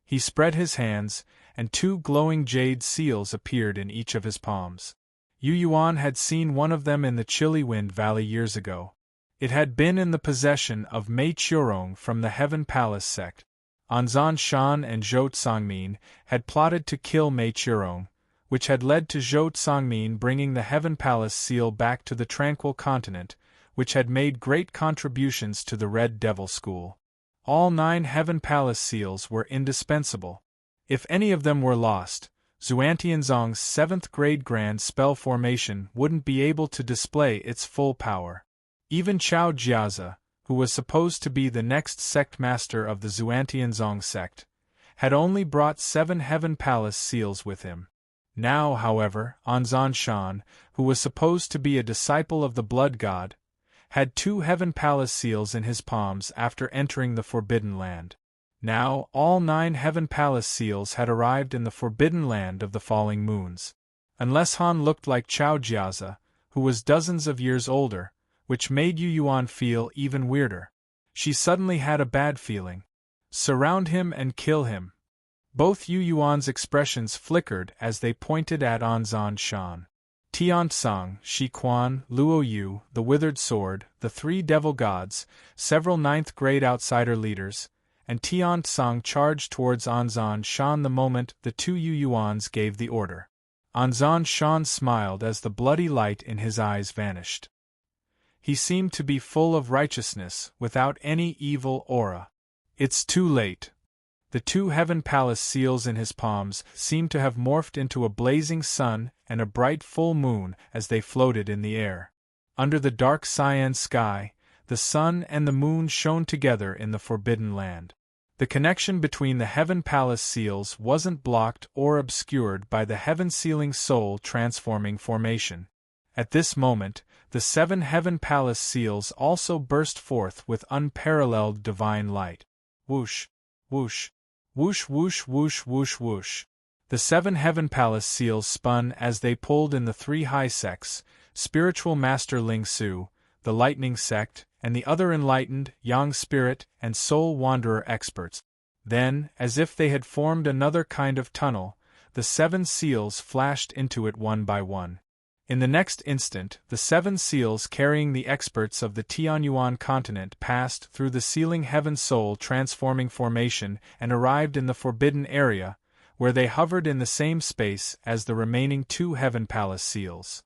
He spread his hands, and two glowing jade seals appeared in each of his palms. Yu Yuan had seen one of them in the Chilly Wind Valley years ago. It had been in the possession of Mei Qiurong from the Heaven Palace sect. Anzan Shan and Zhou Tsangmin had plotted to kill Mei Qiurong, which had led to Zhou Tsangmin bringing the Heaven Palace seal back to the Tranquil Continent, which had made great contributions to the Red Devil School. All 9 Heaven Palace seals were indispensable. If any of them were lost, Xuantianzong's 7th grade grand spell formation wouldn't be able to display its full power. Even Chao Jiaza, who was supposed to be the next sect master of the Xuantianzong sect, had only brought 7 Heaven Palace seals with him. Now, however, Anzan Shan, who was supposed to be a disciple of the blood god, had 2 Heaven Palace seals in his palms after entering the Forbidden Land. Now, all 9 Heaven Palace seals had arrived in the Forbidden Land of the Falling Moons. Unless Han looked like Chao Jiaza, who was dozens of years older, which made Yu Yuan feel even weirder. She suddenly had a bad feeling. Surround him and kill him. Both Yu Yuan's expressions flickered as they pointed at Anzan Shan. Tiantsang, Shi Quan, Luo Yu, the Withered Sword, the 3 Devil Gods, several 9th-grade outsider leaders, and Tiantsang charged towards Anzan Shan the moment the 2 Yu Yuans gave the order. Anzan Shan smiled as the bloody light in his eyes vanished. He seemed to be full of righteousness, without any evil aura. It's too late. The 2 Heaven Palace seals in his palms seemed to have morphed into a blazing sun and a bright full moon as they floated in the air. Under the dark cyan sky, the sun and the moon shone together in the Forbidden Land. The connection between the Heaven Palace seals wasn't blocked or obscured by the heaven-sealing soul-transforming formation. At this moment, the 7 Heaven Palace seals also burst forth with unparalleled divine light. Whoosh, whoosh, whoosh, whoosh, whoosh, whoosh, whoosh. The 7 Heaven Palace seals spun as they pulled in the 3 high sects, spiritual master Ling Su, the lightning sect, and the other enlightened, yang spirit, and soul wanderer experts. Then, as if they had formed another kind of tunnel, the 7 seals flashed into it one by one. In the next instant, the 7 seals carrying the experts of the Tianyuan continent passed through the sealing heaven soul transforming formation and arrived in the forbidden area, where they hovered in the same space as the remaining 2 Heaven Palace seals.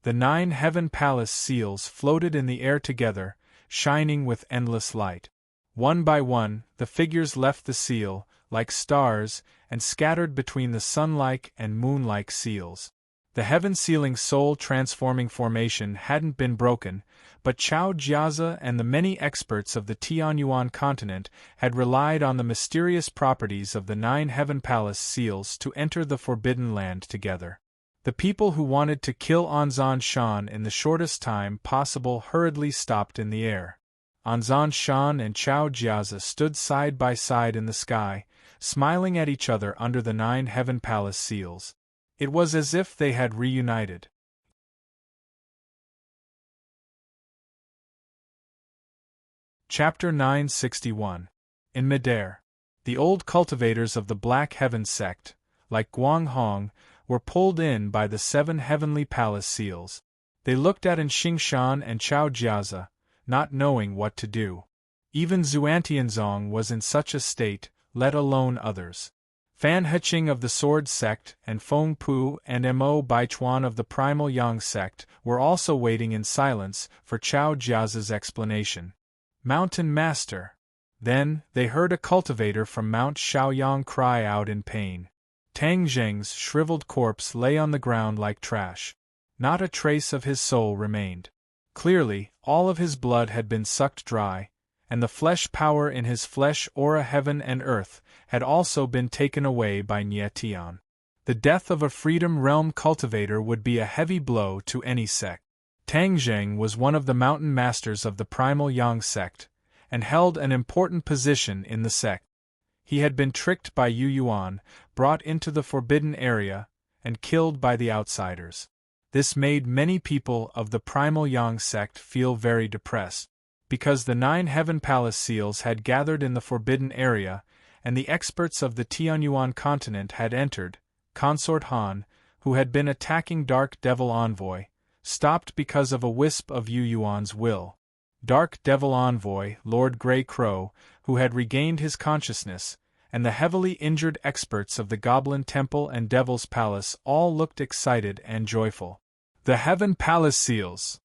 The 9 Heaven Palace seals floated in the air together, shining with endless light. One by one, the figures left the seal, like stars, and scattered between the sun-like and moon-like seals. The heaven-sealing soul-transforming formation hadn't been broken, but Chao Jiazi and the many experts of the Tianyuan continent had relied on the mysterious properties of the 9 Heaven Palace seals to enter the Forbidden Land together. The people who wanted to kill Anzan Shan in the shortest time possible hurriedly stopped in the air. Anzan Shan and Chao Jiazi stood side by side in the sky, smiling at each other under the 9 Heaven Palace seals. It was as if they had reunited. Chapter 961. In midair, the old cultivators of the Black Heaven sect, like Guang Hong, were pulled in by the 7 Heavenly Palace seals. They looked at Xingshan and Chao Jiazi, not knowing what to do. Even Xuantianzong was in such a state, let alone others. Fan Heqing of the Sword sect and Feng Pu and Mo Baichuan of the Primal Yang sect were also waiting in silence for Chao Jiazi's explanation. Mountain Master. Then, they heard a cultivator from Mount Shaoyang cry out in pain. Tang Zheng's shriveled corpse lay on the ground like trash. Not a trace of his soul remained. Clearly, all of his blood had been sucked dry, and the flesh power in his flesh aura heaven and earth had also been taken away by Nie Tian. The death of a Freedom Realm cultivator would be a heavy blow to any sect. Tang Zheng was one of the mountain masters of the Primal Yang sect, and held an important position in the sect. He had been tricked by Yu Yuan, brought into the forbidden area, and killed by the outsiders. This made many people of the Primal Yang sect feel very depressed, because the 9 Heaven Palace seals had gathered in the forbidden area, and the experts of the Tianyuan continent had entered. Consort Han, who had been attacking Dark Devil Envoy, stopped because of a wisp of Yu Yuan's will. Dark Devil Envoy, Lord Grey Crow, who had regained his consciousness, and the heavily injured experts of the Goblin Temple and Devil's Palace all looked excited and joyful. The Heaven Palace seals!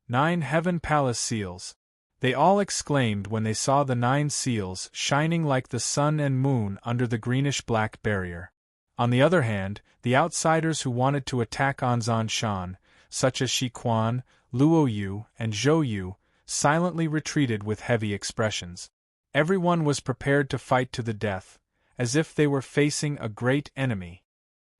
9 Heaven Palace seals! They all exclaimed when they saw the 9 seals shining like the sun and moon under the greenish-black barrier. On the other hand, the outsiders who wanted to attack Anzan Shan, such as Shi Quan, Luo Yu, and Zhou Yu, silently retreated with heavy expressions. Everyone was prepared to fight to the death, as if they were facing a great enemy.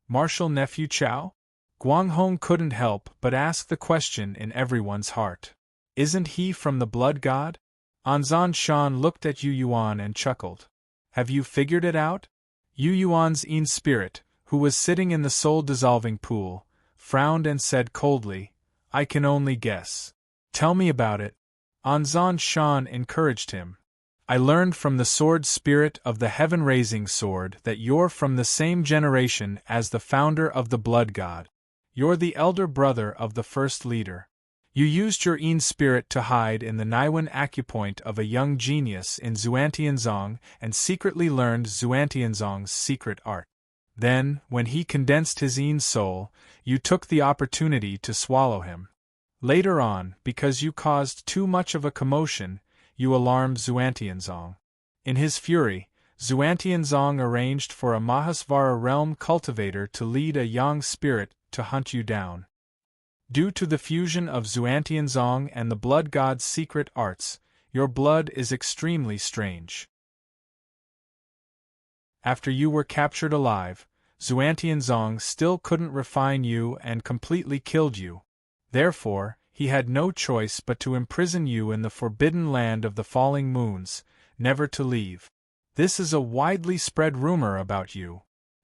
Martial Nephew Chao? Guang Hong couldn't help but ask the question in everyone's heart. Isn't he from the Blood God? Anzan Shan looked at Yu Yuan and chuckled. Have you figured it out? Yu Yuan's Yin spirit, who was sitting in the soul-dissolving pool, frowned and said coldly, I can only guess. Tell me about it. Anzan Shan encouraged him. I learned from the sword spirit of the heaven-raising sword that you're from the same generation as the founder of the Blood God. You're the elder brother of the first leader. You used your Yin spirit to hide in the Naiwan acupoint of a young genius in Xuantianzong and secretly learned Xuantianzong's secret art. Then, when he condensed his Yin soul, you took the opportunity to swallow him. Later on, because you caused too much of a commotion, you alarmed Xuantianzong. In his fury, Xuantianzong arranged for a Mahasvara realm cultivator to lead a Yang spirit to hunt you down. Due to the fusion of Xuantianzong and the blood god's secret arts, your blood is extremely strange. After you were captured alive, Xuantianzong still couldn't refine you and completely killed you. Therefore, he had no choice but to imprison you in the forbidden land of the falling moons, never to leave. This is a widely spread rumor about you.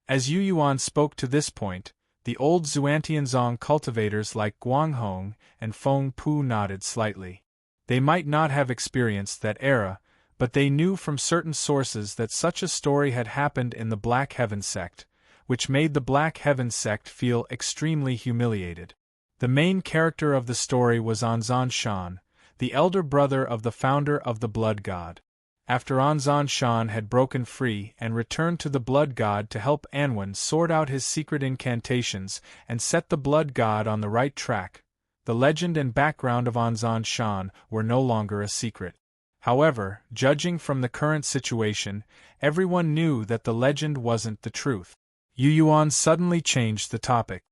As Yu Yuan spoke to this point, the old Xuantianzong cultivators like Guanghong and Feng Pu nodded slightly. They might not have experienced that era, but they knew from certain sources that such a story had happened in the Black Heaven sect, which made the Black Heaven sect feel extremely humiliated. The main character of the story was Anzan Shan, the elder brother of the founder of the Blood God. After Anzan Shan had broken free and returned to the Blood God to help Anwen sort out his secret incantations and set the Blood God on the right track, the legend and background of Anzan Shan were no longer a secret. However, judging from the current situation, everyone knew that the legend wasn't the truth. Yu Yuan suddenly changed the topic.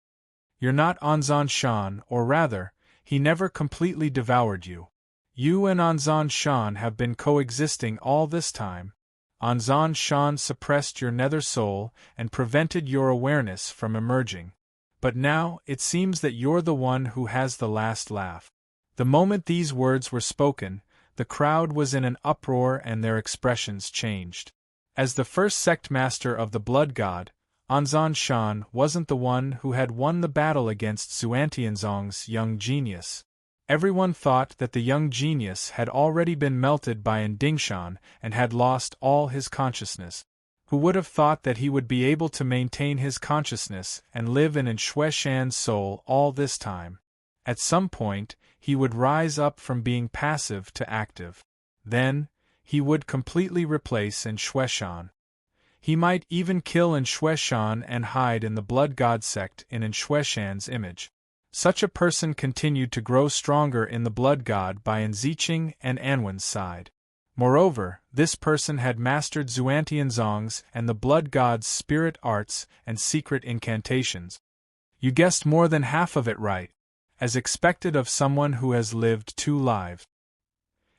You're not Anzan Shan, or rather, he never completely devoured you. You and Anzan Shan have been coexisting all this time. Anzan Shan suppressed your nether soul and prevented your awareness from emerging. But now, it seems that you're the one who has the last laugh. The moment these words were spoken, the crowd was in an uproar and their expressions changed. As the first sect master of the Blood God, Anzan Shan wasn't the one who had won the battle against Xuantianzong's young genius. Everyone thought that the young genius had already been melted by Dingshan and had lost all his consciousness. Who would have thought that he would be able to maintain his consciousness and live in Shueshan's soul all this time? At some point, he would rise up from being passive to active. Then, he would completely replace Shueshan. He might even kill Shueshan and hide in the Blood God sect in Shueshan's image. Such a person continued to grow stronger in the Blood God by Ziqing and Anwen's side. Moreover, this person had mastered Xuantianzong's and the Blood God's spirit arts and secret incantations. You guessed more than half of it right, as expected of someone who has lived 2 lives.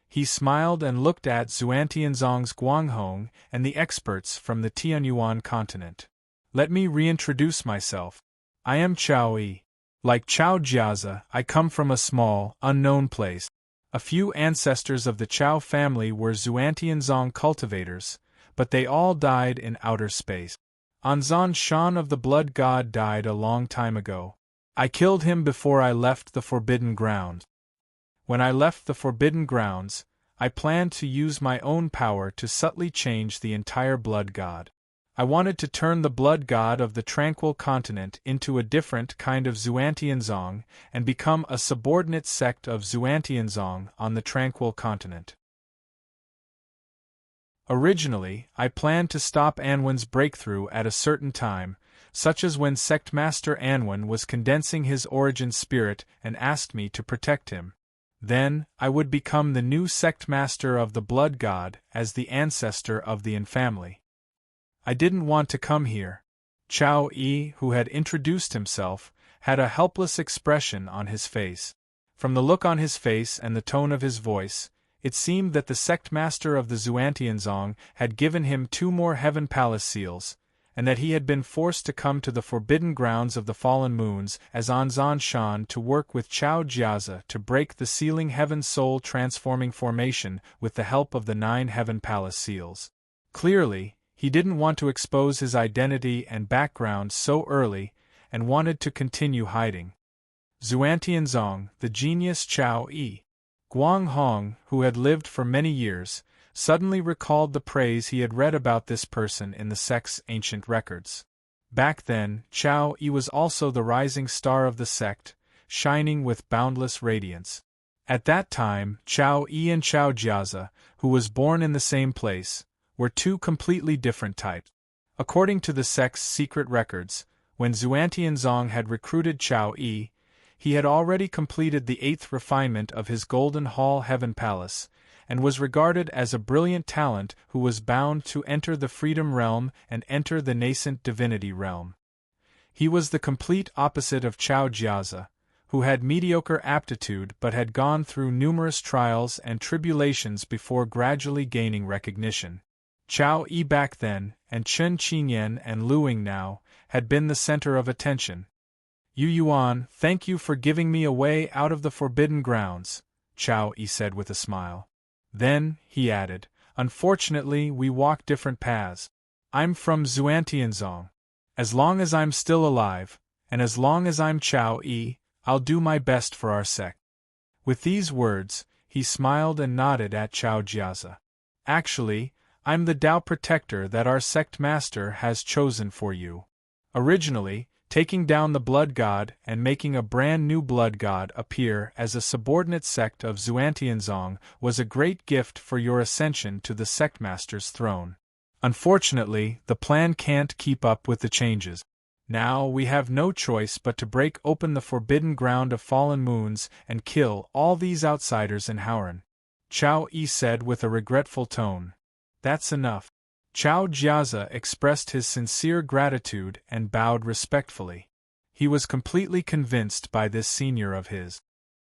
He smiled and looked at Xuantianzong's Guanghong and the experts from the Tianyuan continent. Let me reintroduce myself. I am Chao Yi. Like Chao Jiazi, I come from a small, unknown place. A few ancestors of the Chao family were Xuantianzong cultivators, but they all died in outer space. Anzan Shan of the Blood God died a long time ago. I killed him before I left the Forbidden Grounds. When I left the Forbidden Grounds, I planned to use my own power to subtly change the entire Blood God. I wanted to turn the Blood God of the Tranquil Continent into a different kind of Xuantianzong and become a subordinate sect of Xuantianzong on the Tranquil Continent. Originally, I planned to stop Anwen's breakthrough at a certain time, such as when Sect Master Anwen was condensing his origin spirit and asked me to protect him. Then, I would become the new Sect Master of the Blood God as the ancestor of the infamily. I didn't want to come here. Chao Yi, who had introduced himself, had a helpless expression on his face. From the look on his face and the tone of his voice, it seemed that the sect master of the Xuantianzong had given him 2 more Heaven Palace seals, and that he had been forced to come to the forbidden grounds of the fallen moons as Anzan Shan to work with Chao Jiazi to break the sealing Heaven Soul transforming formation with the help of the 9 Heaven Palace seals. Clearly, he didn't want to expose his identity and background so early and wanted to continue hiding. Xuantianzong, the genius Chao Yi. Guanghong, who had lived for many years, suddenly recalled the praise he had read about this person in the sect's ancient records. Back then, Chao Yi was also the rising star of the sect, shining with boundless radiance. At that time, Chao Yi and Chao Jiazi, who was born in the same place, were 2 completely different types. According to the sect's secret records, when Xuantianzong had recruited Chao Yi, he had already completed the 8th refinement of his Golden Hall Heaven Palace, and was regarded as a brilliant talent who was bound to enter the Freedom Realm and enter the nascent Divinity Realm. He was the complete opposite of Chao Jiazi, who had mediocre aptitude but had gone through numerous trials and tribulations before gradually gaining recognition. Chao Yi back then, and Chen Qinyan and Luing now, had been the center of attention. Yu Yuan, thank you for giving me a way out of the forbidden grounds, Chao Yi said with a smile. Then, he added, unfortunately we walk different paths. I'm from Xuantianzong. As long as I'm still alive, and as long as I'm Chao Yi, I'll do my best for our sect. With these words, he smiled and nodded at Chao Jiazi. Actually, I'm the Tao protector that our sect master has chosen for you. Originally, taking down the blood god and making a brand new blood god appear as a subordinate sect of Xuantianzong was a great gift for your ascension to the sect master's throne. Unfortunately, the plan can't keep up with the changes. Now we have no choice but to break open the forbidden ground of fallen moons and kill all these outsiders in Howran. Chao Yi said with a regretful tone. That's enough. Chao Jiazi expressed his sincere gratitude and bowed respectfully. He was completely convinced by this senior of his.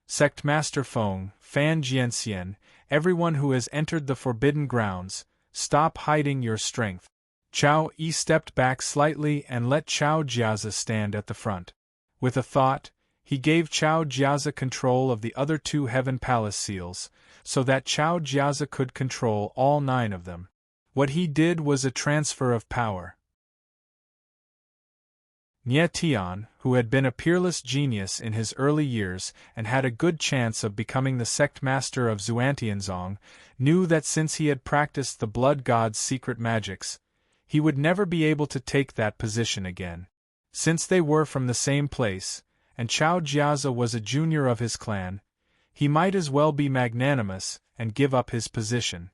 Sect Master Feng, Fan Jianxian, everyone who has entered the forbidden grounds, stop hiding your strength. Chao Yi stepped back slightly and let Chao Jiazi stand at the front. With a thought, he gave Chao Jiazi control of the other 2 Heaven Palace seals, so that Chao Jiazi could control all 9 of them. What he did was a transfer of power. Nie Tian, who had been a peerless genius in his early years and had a good chance of becoming the sect master of Xuantianzong, knew that since he had practiced the blood god's secret magics, he would never be able to take that position again. Since they were from the same place, and Chao Jiazi was a junior of his clan, he might as well be magnanimous and give up his position.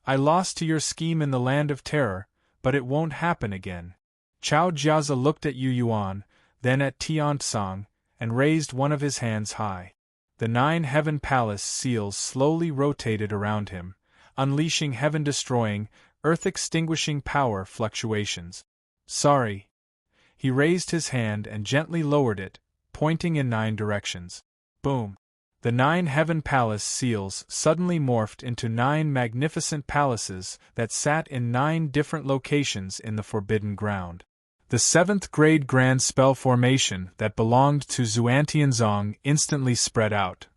I lost to your scheme in the Land of Terror, but it won't happen again. Chao Jiazi looked at Yu Yuan, then at Tian Tsang, and raised one of his hands high. The 9 Heaven Palace seals slowly rotated around him, unleashing heaven-destroying, earth-extinguishing power fluctuations. Sorry. He raised his hand and gently lowered it, pointing in 9 directions. Boom. The 9 Heaven Palace seals suddenly morphed into 9 magnificent palaces that sat in 9 different locations in the Forbidden Ground. The 7th grade grand spell formation that belonged to Xuantianzong instantly spread out.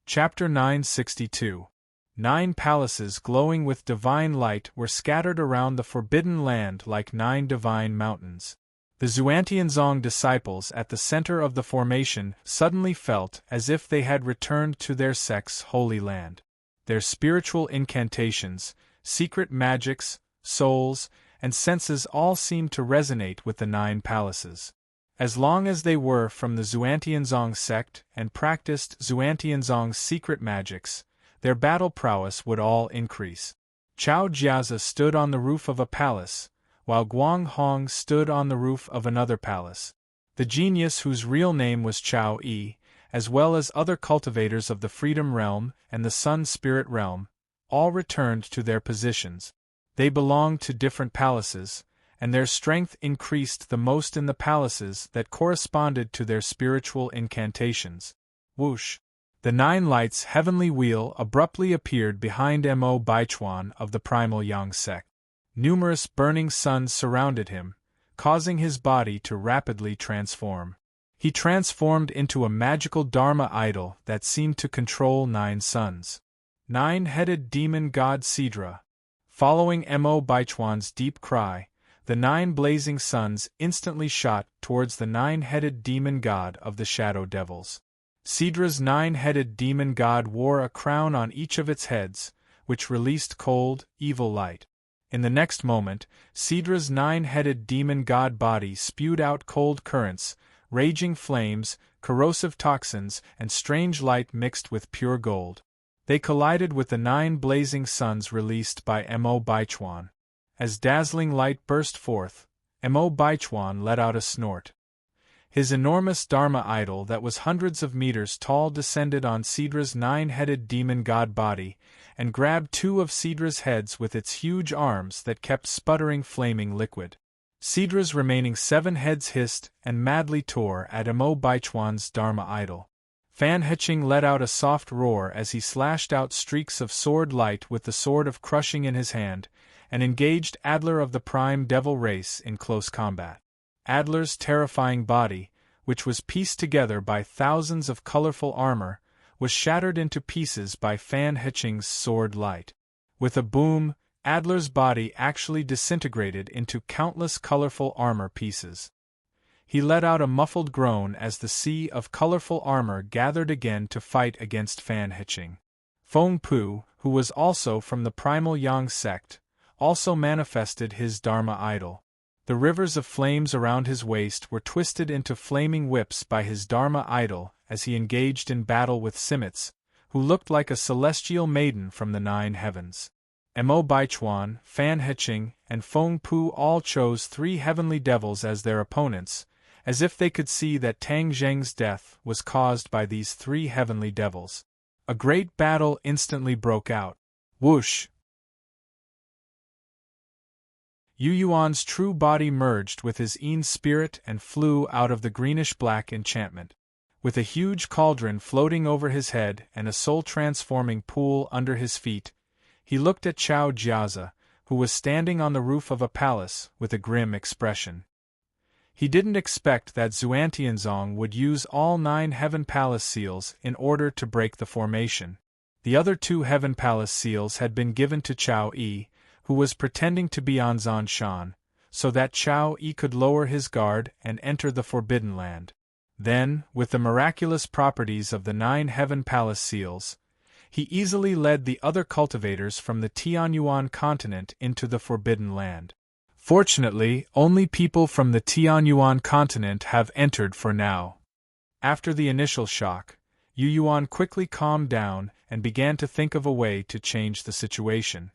Chapter 962. 9 palaces glowing with divine light were scattered around the Forbidden Land like 9 divine mountains. The Xuantianzong disciples at the center of the formation suddenly felt as if they had returned to their sect's holy land. Their spiritual incantations, secret magics, souls, and senses all seemed to resonate with the 9 palaces. As long as they were from the Xuantianzong sect and practiced Xuantianzong's secret magics, their battle prowess would all increase. Chao Jiazi stood on the roof of a palace, while Guang Hong stood on the roof of another palace. The genius whose real name was Chao Yi, as well as other cultivators of the Freedom Realm and the Sun Spirit Realm, all returned to their positions. They belonged to different palaces, and their strength increased the most in the palaces that corresponded to their spiritual incantations. Whoosh! The 9 lights' heavenly wheel abruptly appeared behind Mo Baichuan of the Primal Yang sect. Numerous burning suns surrounded him, causing his body to rapidly transform. He transformed into a magical Dharma idol that seemed to control 9 suns. 9-headed demon god Sidra. Following Mo Baichuan's deep cry, the 9 blazing suns instantly shot towards the 9-headed demon god of the Shadow Devils. Sidra's 9-headed demon god wore a crown on each of its heads, which released cold, evil light. In the next moment, Sidra's 9-headed demon god body spewed out cold currents, raging flames, corrosive toxins, and strange light mixed with pure gold. They collided with the 9 blazing suns released by Mo Baichuan. As dazzling light burst forth, Mo Baichuan let out a snort. His enormous Dharma idol that was hundreds of meters tall descended on Sidra's 9-headed demon god body, and grabbed 2 of Sidra's heads with its huge arms that kept sputtering flaming liquid. Cedra's remaining 7 heads hissed and madly tore at Mo Baichuan's Dharma idol. Fan Heching let out a soft roar as he slashed out streaks of sword light with the sword of crushing in his hand, and engaged Adler of the prime devil race in close combat. Adler's terrifying body, which was pieced together by thousands of colorful armor, was shattered into pieces by Fan Heching's sword light. With a boom, Adler's body actually disintegrated into countless colorful armor pieces. He let out a muffled groan as the sea of colorful armor gathered again to fight against Fan Heching. Feng Pu, who was also from the primal Yang sect, also manifested his Dharma idol. The rivers of flames around his waist were twisted into flaming whips by his Dharma idol as he engaged in battle with Simitz, who looked like a celestial maiden from the 9 heavens. Mo Baichuan, Fan Heching, and Feng Pu all chose 3 heavenly devils as their opponents, as if they could see that Tang Zheng's death was caused by these 3 heavenly devils. A great battle instantly broke out. Whoosh! Yu Yuan's true body merged with his Yin spirit and flew out of the greenish-black enchantment. With a huge cauldron floating over his head and a soul-transforming pool under his feet, he looked at Chao Jiazi, who was standing on the roof of a palace with a grim expression. He didn't expect that Xuantianzong would use all 9 Heaven Palace seals in order to break the formation. The other 2 Heaven Palace seals had been given to Chao Yi, who was pretending to be Anzan Shan, so that Chao Yi could lower his guard and enter the Forbidden Land. Then, with the miraculous properties of the 9 Heaven Palace seals, he easily led the other cultivators from the Tianyuan continent into the Forbidden Land. Fortunately, only people from the Tianyuan continent have entered for now. After the initial shock, Yu Yuan quickly calmed down and began to think of a way to change the situation.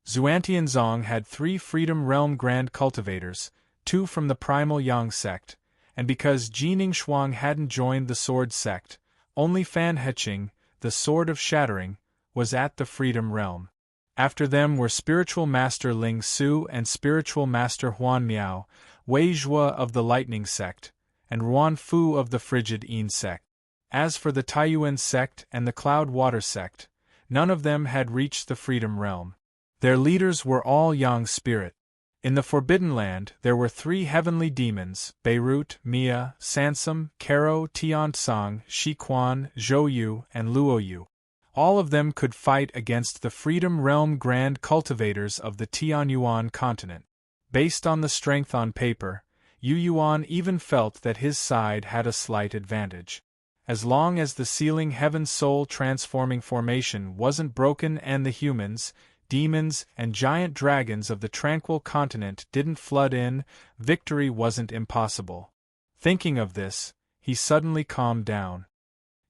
Xuantianzong had 3 Freedom Realm Grand Cultivators, 2 from the Primal Yang sect, and because Jining Shuang hadn't joined the Sword sect, only Fan Heching, the Sword of Shattering, was at the Freedom Realm. After them were Spiritual Master Ling Su and Spiritual Master Huan Miao, Wei Zhua of the Lightning sect, and Ruan Fu of the Frigid Yin sect. As for the Taiyuan sect and the Cloud Water sect, none of them had reached the Freedom Realm. Their leaders were all Yang spirit. In the Forbidden Land there were 3 heavenly demons, Beirut, Mia, Sansom, Karo, Tiantsang, Shiquan, Zhouyu, and Luoyu. All of them could fight against the Freedom Realm Grand Cultivators of the Tianyuan continent. Based on the strength on paper, Yu Yuan even felt that his side had a slight advantage. As long as the Sealing Heaven Soul transforming formation wasn't broken and the humans, demons, and giant dragons of the Tranquil Continent didn't flood in, victory wasn't impossible. Thinking of this, he suddenly calmed down.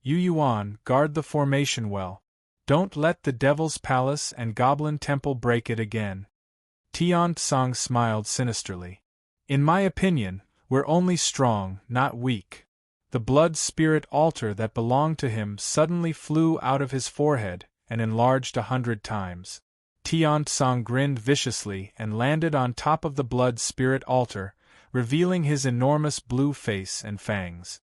Yu Yuan, guard the formation well. Don't let the Devil's Palace and Goblin Temple break it again. Tian Tsang smiled sinisterly. In my opinion, we're only strong, not weak. The blood spirit altar that belonged to him suddenly flew out of his forehead and enlarged 100 times. Tian Tsang grinned viciously and landed on top of the blood spirit altar, revealing his enormous blue face and fangs.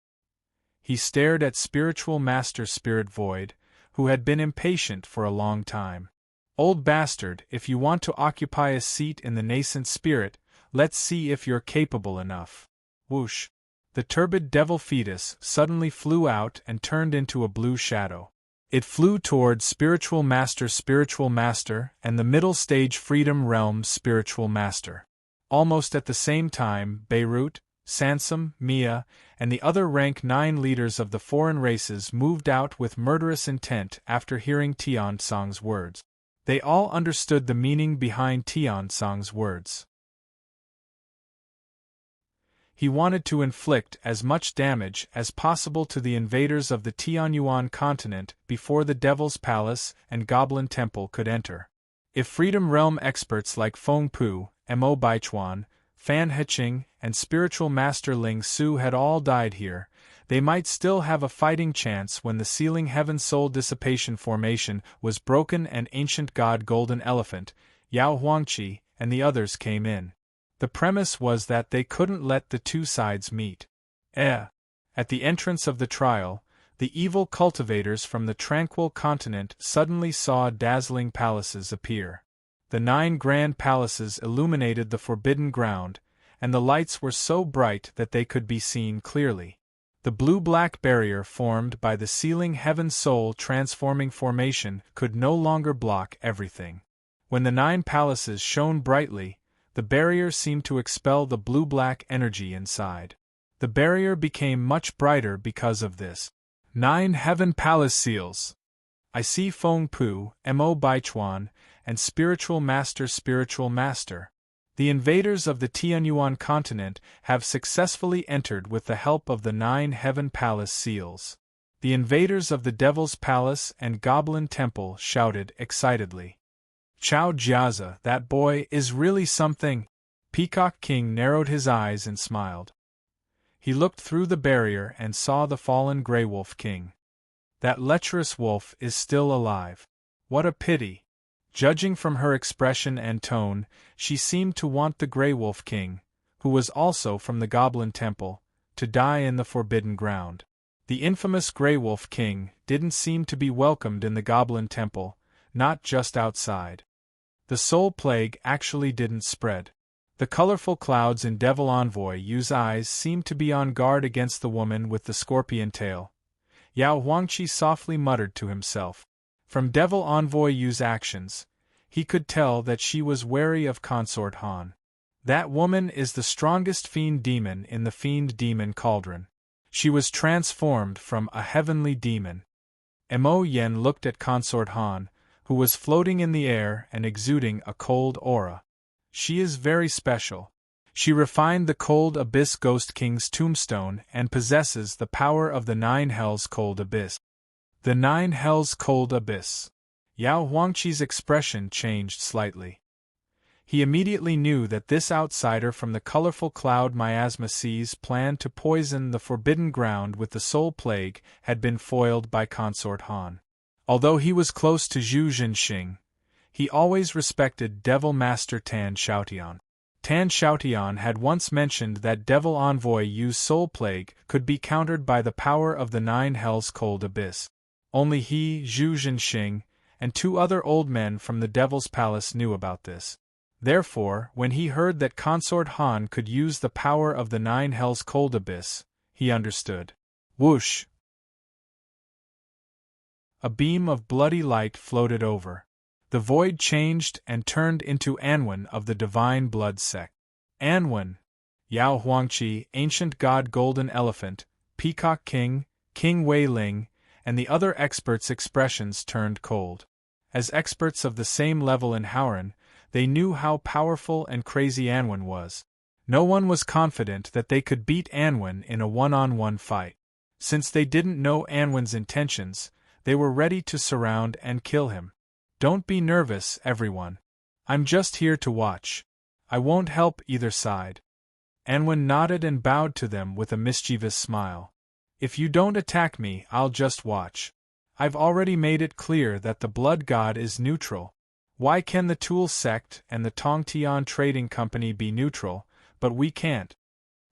He stared at Spiritual Master Spirit Void, who had been impatient for a long time. Old bastard, if you want to occupy a seat in the nascent spirit, let's see if you're capable enough. Whoosh! The turbid devil fetus suddenly flew out and turned into a blue shadow. It flew toward Spiritual Master, and the middle stage Freedom Realm Spiritual Master. Almost at the same time, Beirut, Sansom, Mia, and the other rank 9 leaders of the foreign races moved out with murderous intent after hearing Tian Tsang's words. They all understood the meaning behind Tian Tsang's words. He wanted to inflict as much damage as possible to the invaders of the Tianyuan continent before the Devil's Palace and Goblin Temple could enter. If Freedom Realm experts like Feng Pu, Mo Baichuan, Fan Heching, and Spiritual Master Ling Su had all died here, they might still have a fighting chance when the Sealing Heaven Soul Dissipation formation was broken and Ancient God Golden Elephant, Yao Huangqi, and the others came in. The premise was that they couldn't let the two sides meet. At the entrance of the trial, the evil cultivators from the tranquil continent suddenly saw dazzling palaces appear. The 9 grand palaces illuminated the forbidden ground, and the lights were so bright that they could be seen clearly. The blue-black barrier formed by the sealing heaven soul transforming formation could no longer block everything. When the 9 palaces shone brightly, the barrier seemed to expel the blue-black energy inside. The barrier became much brighter because of this. 9 heaven palace seals. I see Feng Pu, Mo Baichuan, and Spiritual Master. The invaders of the Tianyuan continent have successfully entered with the help of the 9 heaven palace seals. The invaders of the Devil's Palace and Goblin Temple shouted excitedly. Chao Jiazi, that boy is really something. Peacock King narrowed his eyes and smiled. He looked through the barrier and saw the fallen Grey Wolf King. That lecherous wolf is still alive. What a pity. Judging from her expression and tone, she seemed to want the Grey Wolf King, who was also from the Goblin Temple, to die in the forbidden ground. The infamous Grey Wolf King didn't seem to be welcomed in the Goblin Temple, not just outside. The soul plague actually didn't spread. The colorful clouds in Devil Envoy Yu's eyes seemed to be on guard against the woman with the scorpion tail. Yao Huangqi softly muttered to himself. From Devil Envoy Yu's actions, he could tell that she was wary of Consort Han. That woman is the strongest fiend demon in the fiend demon cauldron. She was transformed from a heavenly demon. Mo Yen looked at Consort Han, who was floating in the air and exuding a cold aura. She is very special. She refined the Cold Abyss Ghost King's tombstone and possesses the power of the 9 Hells Cold Abyss. The 9 Hells Cold Abyss. Yao Huangqi's expression changed slightly. He immediately knew that this outsider from the colorful cloud miasma seas planned to poison the forbidden ground with the soul plague had been foiled by Consort Han. Although he was close to Zhu Zhenxing, he always respected Devil Master Tan Xiaotian. Tan Xiaotian had once mentioned that Devil Envoy Yu's soul plague could be countered by the power of the 9 Hells Cold Abyss. Only he, Zhu Zhenxing, and 2 other old men from the Devil's Palace knew about this. Therefore, when he heard that Consort Han could use the power of the 9 Hells Cold Abyss, he understood. Whoosh! A beam of bloody light floated over. The void changed and turned into Anwen of the Divine Blood Sect. Anwen! Yao Huangqi, Ancient God Golden Elephant, Peacock King, King Wei Ling, and the other experts' expressions turned cold. As experts of the same level in Howren, they knew how powerful and crazy Anwen was. No one was confident that they could beat Anwen in a one-on-one fight. Since they didn't know Anwen's intentions, they were ready to surround and kill him. Don't be nervous, everyone. I'm just here to watch. I won't help either side. Anwen nodded and bowed to them with a mischievous smile. If you don't attack me, I'll just watch. I've already made it clear that the Blood God is neutral. Why can the Tool Sect and the Tongtian Trading Company be neutral, but we can't?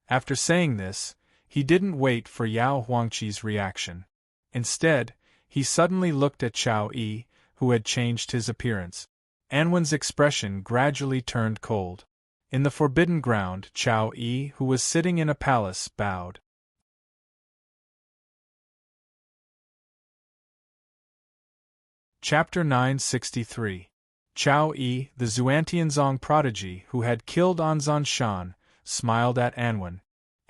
After saying this, he didn't wait for Yao Huangqi's reaction. Instead, he suddenly looked at Chao Yi, who had changed his appearance. Anwen's expression gradually turned cold. In the forbidden ground, Chao Yi, who was sitting in a palace, bowed. Chapter 963. Chao Yi, the Xuantianzong prodigy who had killed Anzan Shan, smiled at Anwen.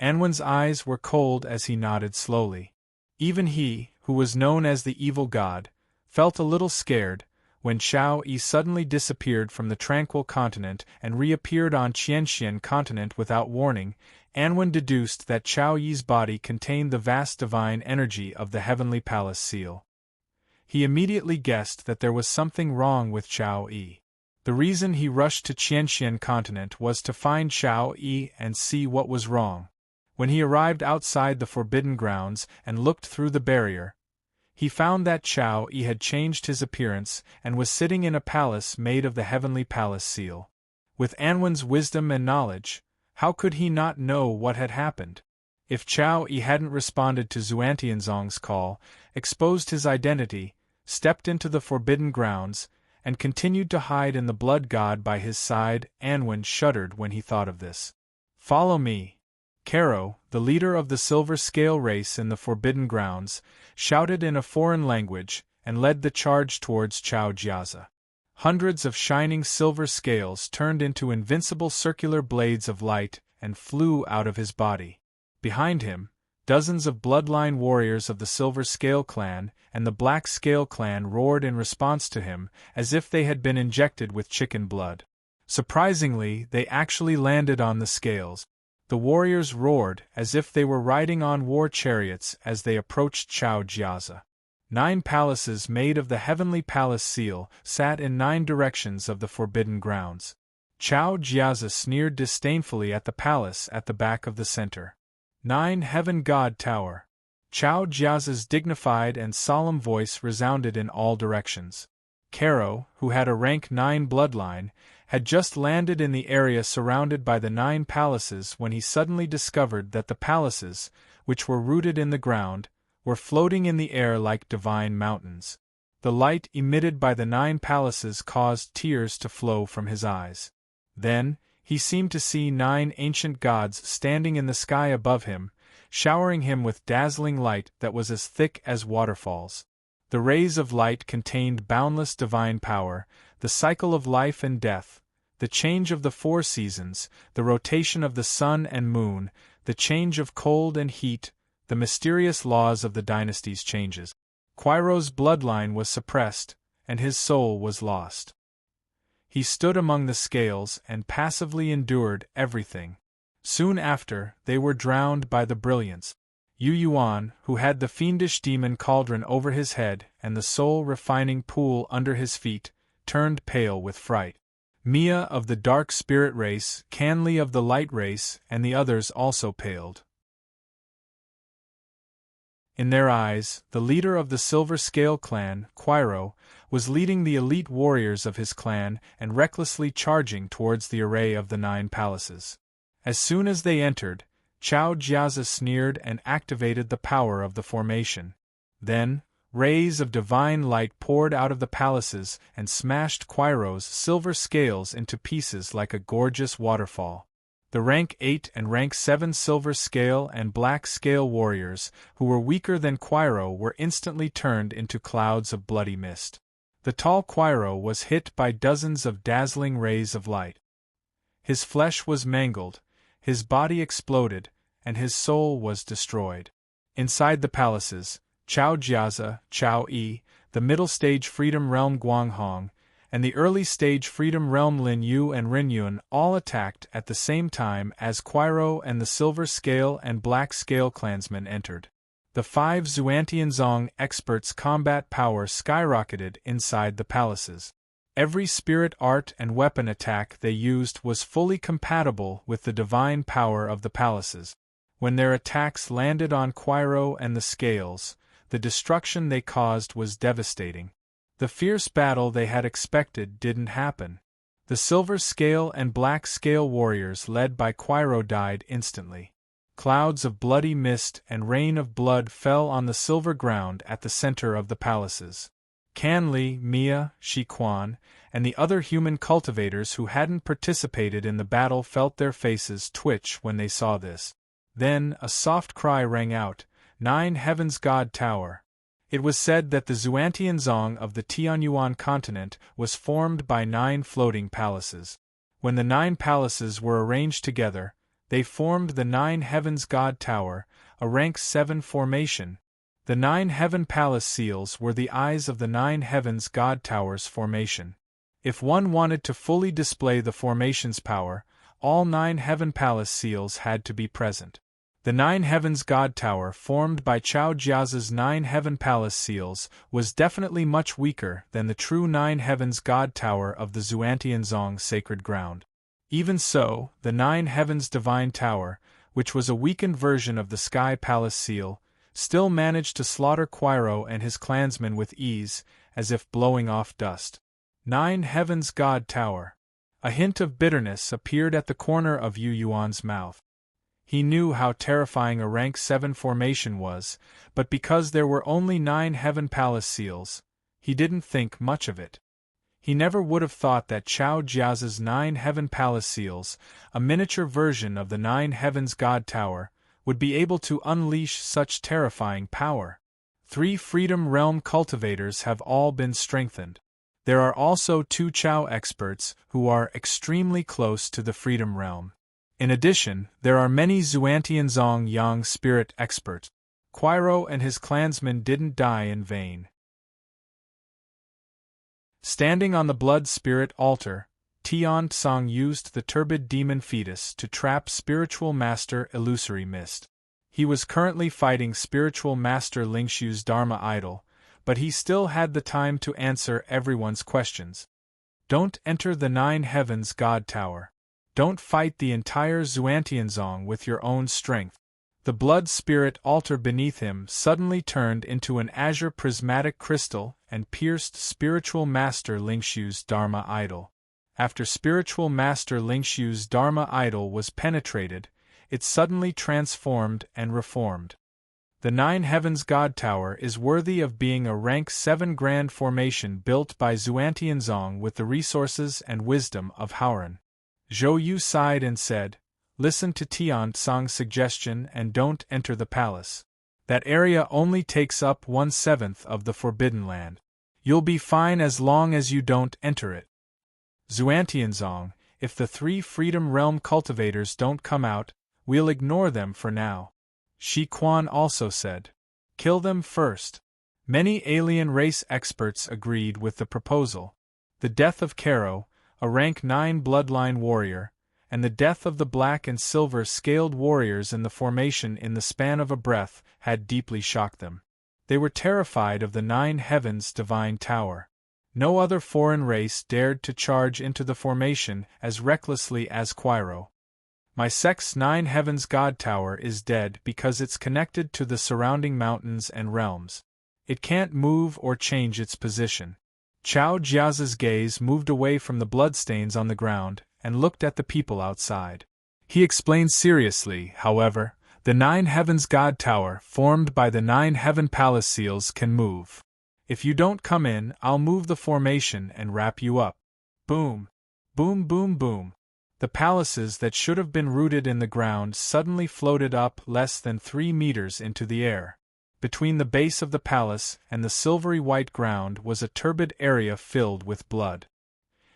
Anwen's eyes were cold as he nodded slowly. Even he, who was known as the Evil God, felt a little scared when Chao Yi suddenly disappeared from the Tranquil Continent and reappeared on Qianxian Continent without warning. Anwen deduced that Chao Yi's body contained the vast divine energy of the Heavenly Palace seal. He immediately guessed that there was something wrong with Chao Yi. The reason he rushed to Qianxian Continent was to find Chao Yi and see what was wrong. When he arrived outside the forbidden grounds and looked through the barrier, he found that Chao Yi had changed his appearance and was sitting in a palace made of the Heavenly Palace seal. With Anwen's wisdom and knowledge, how could he not know what had happened? If Chao Yi hadn't responded to Xuantianzong's call, exposed his identity, stepped into the forbidden grounds, and continued to hide in the blood god by his side, Anwen shuddered when he thought of this. "Follow me." Caro, the leader of the Silver Scale race in the Forbidden Grounds, shouted in a foreign language and led the charge towards Chao Jiazi. Hundreds of shining silver scales turned into invincible circular blades of light and flew out of his body. Behind him, dozens of bloodline warriors of the Silver Scale clan and the Black Scale clan roared in response to him, as if they had been injected with chicken blood. Surprisingly, they actually landed on the scales. The warriors roared as if they were riding on war chariots as they approached Chao Jiazi. 9 palaces made of the heavenly palace seal sat in 9 directions of the forbidden grounds. Chao Jiazi sneered disdainfully at the palace at the back of the center. 9 Heaven God Tower. Chao Jiazi's dignified and solemn voice resounded in all directions. Caro, who had a rank 9 bloodline, had just landed in the area surrounded by the 9 palaces when he suddenly discovered that the palaces, which were rooted in the ground, were floating in the air like divine mountains. The light emitted by the 9 palaces caused tears to flow from his eyes. Then, he seemed to see 9 ancient gods standing in the sky above him, showering him with dazzling light that was as thick as waterfalls. The rays of light contained boundless divine power, the cycle of life and death, the change of the 4 seasons, the rotation of the sun and moon, the change of cold and heat, the mysterious laws of the dynasty's changes. Quairo's bloodline was suppressed, and his soul was lost. He stood among the scales and passively endured everything. Soon after, they were drowned by the brilliance. Yu Yuan, who had the fiendish demon cauldron over his head and the soul-refining pool under his feet, turned pale with fright. Mia of the dark spirit race, Canli of the light race, and the others also paled. In their eyes, the leader of the Silver Scale clan, Quairo, was leading the elite warriors of his clan and recklessly charging towards the array of the 9 palaces. As soon as they entered, Chao Jiazi sneered and activated the power of the formation. Then, rays of divine light poured out of the palaces and smashed Quairo's silver scales into pieces like a gorgeous waterfall. The rank 8 and rank 7 Silver Scale and Black Scale warriors, who were weaker than Quairo, were instantly turned into clouds of bloody mist. The tall Quairo was hit by dozens of dazzling rays of light. His flesh was mangled, his body exploded, and his soul was destroyed. Inside the palaces, Chao Jiazi, Chao Yi, the middle stage Freedom Realm Guanghong, and the early stage Freedom Realm Lin Yu and Rin Yun all attacked at the same time as Quairo and the Silver Scale and Black Scale clansmen entered. The 5 Xuantianzong experts' combat power skyrocketed inside the palaces. Every spirit art and weapon attack they used was fully compatible with the divine power of the palaces. When their attacks landed on Quairo and the Scales, the destruction they caused was devastating. The fierce battle they had expected didn't happen. The Silver Scale and Black Scale warriors led by Quairo died instantly. Clouds of bloody mist and rain of blood fell on the silver ground at the center of the palaces. Canli, Mia, Shi Quan, and the other human cultivators who hadn't participated in the battle felt their faces twitch when they saw this. Then a soft cry rang out, 9 Heavens God Tower. It was said that the Xuantianzong of the Tianyuan continent was formed by 9 floating palaces. When the 9 palaces were arranged together, they formed the 9 Heavens God Tower, a rank 7 formation. The 9 Heaven Palace seals were the eyes of the 9 Heavens God Towers formation. If one wanted to fully display the formation's power, all 9 Heaven Palace seals had to be present. The 9 Heavens God Tower formed by Chao Jiazi's 9 Heaven Palace seals was definitely much weaker than the true 9 Heavens God Tower of the Xuantianzong sacred ground. Even so, the 9 Heavens Divine Tower, which was a weakened version of the Sky Palace seal, still managed to slaughter Quairo and his clansmen with ease, as if blowing off dust. 9 Heavens God Tower. A hint of bitterness appeared at the corner of Yu Yuan's mouth. He knew how terrifying a rank 7 formation was, but because there were only 9 Heaven Palace seals, he didn't think much of it. He never would have thought that Chao Jia's 9 Heaven Palace seals, a miniature version of the 9 Heavens God Tower, would be able to unleash such terrifying power. 3 Freedom Realm cultivators have all been strengthened. There are also 2 Chao experts who are extremely close to the Freedom Realm. In addition, there are many Xuantianzong Yang spirit experts. Quiro and his clansmen didn't die in vain. Standing on the blood spirit altar, Tian Tsang used the turbid demon fetus to trap spiritual master Illusory Mist. He was currently fighting spiritual master Lingshu's Dharma idol, but he still had the time to answer everyone's questions. Don't enter the 9 Heavens God Tower. Don't fight the entire Xuantianzong with your own strength. The blood spirit altar beneath him suddenly turned into an azure prismatic crystal and pierced spiritual master Lingshu's Dharma idol. After spiritual master Lingshu's Dharma idol was penetrated, it suddenly transformed and reformed. The 9 Heavens God Tower is worthy of being a rank 7 grand formation built by Xuantianzong with the resources and wisdom of Haoran. Zhou Yu sighed and said, "Listen to Tian Tsang's suggestion and don't enter the palace. That area only takes up 1/7 of the Forbidden Land. You'll be fine as long as you don't enter it." Xuantianzong, if the 3 Freedom Realm cultivators don't come out, we'll ignore them for now. Shi Quan also said, "Kill them first." Many alien race experts agreed with the proposal. The death of Karo, a rank 9 bloodline warrior, and the death of the black and silver scaled warriors in the formation in the span of a breath had deeply shocked them. They were terrified of the 9 Heavens Divine Tower. No other foreign race dared to charge into the formation as recklessly as Quiro. My sect's 9 Heavens God Tower is dead because it's connected to the surrounding mountains and realms. It can't move or change its position. Chao Jia's gaze moved away from the bloodstains on the ground and looked at the people outside. He explained seriously, however, the 9 Heavens God Tower formed by the 9 Heaven Palace seals can move. If you don't come in, I'll move the formation and wrap you up. Boom! Boom boom boom! The palaces that should have been rooted in the ground suddenly floated up less than 3 meters into the air. Between the base of the palace and the silvery white ground was a turbid area filled with blood.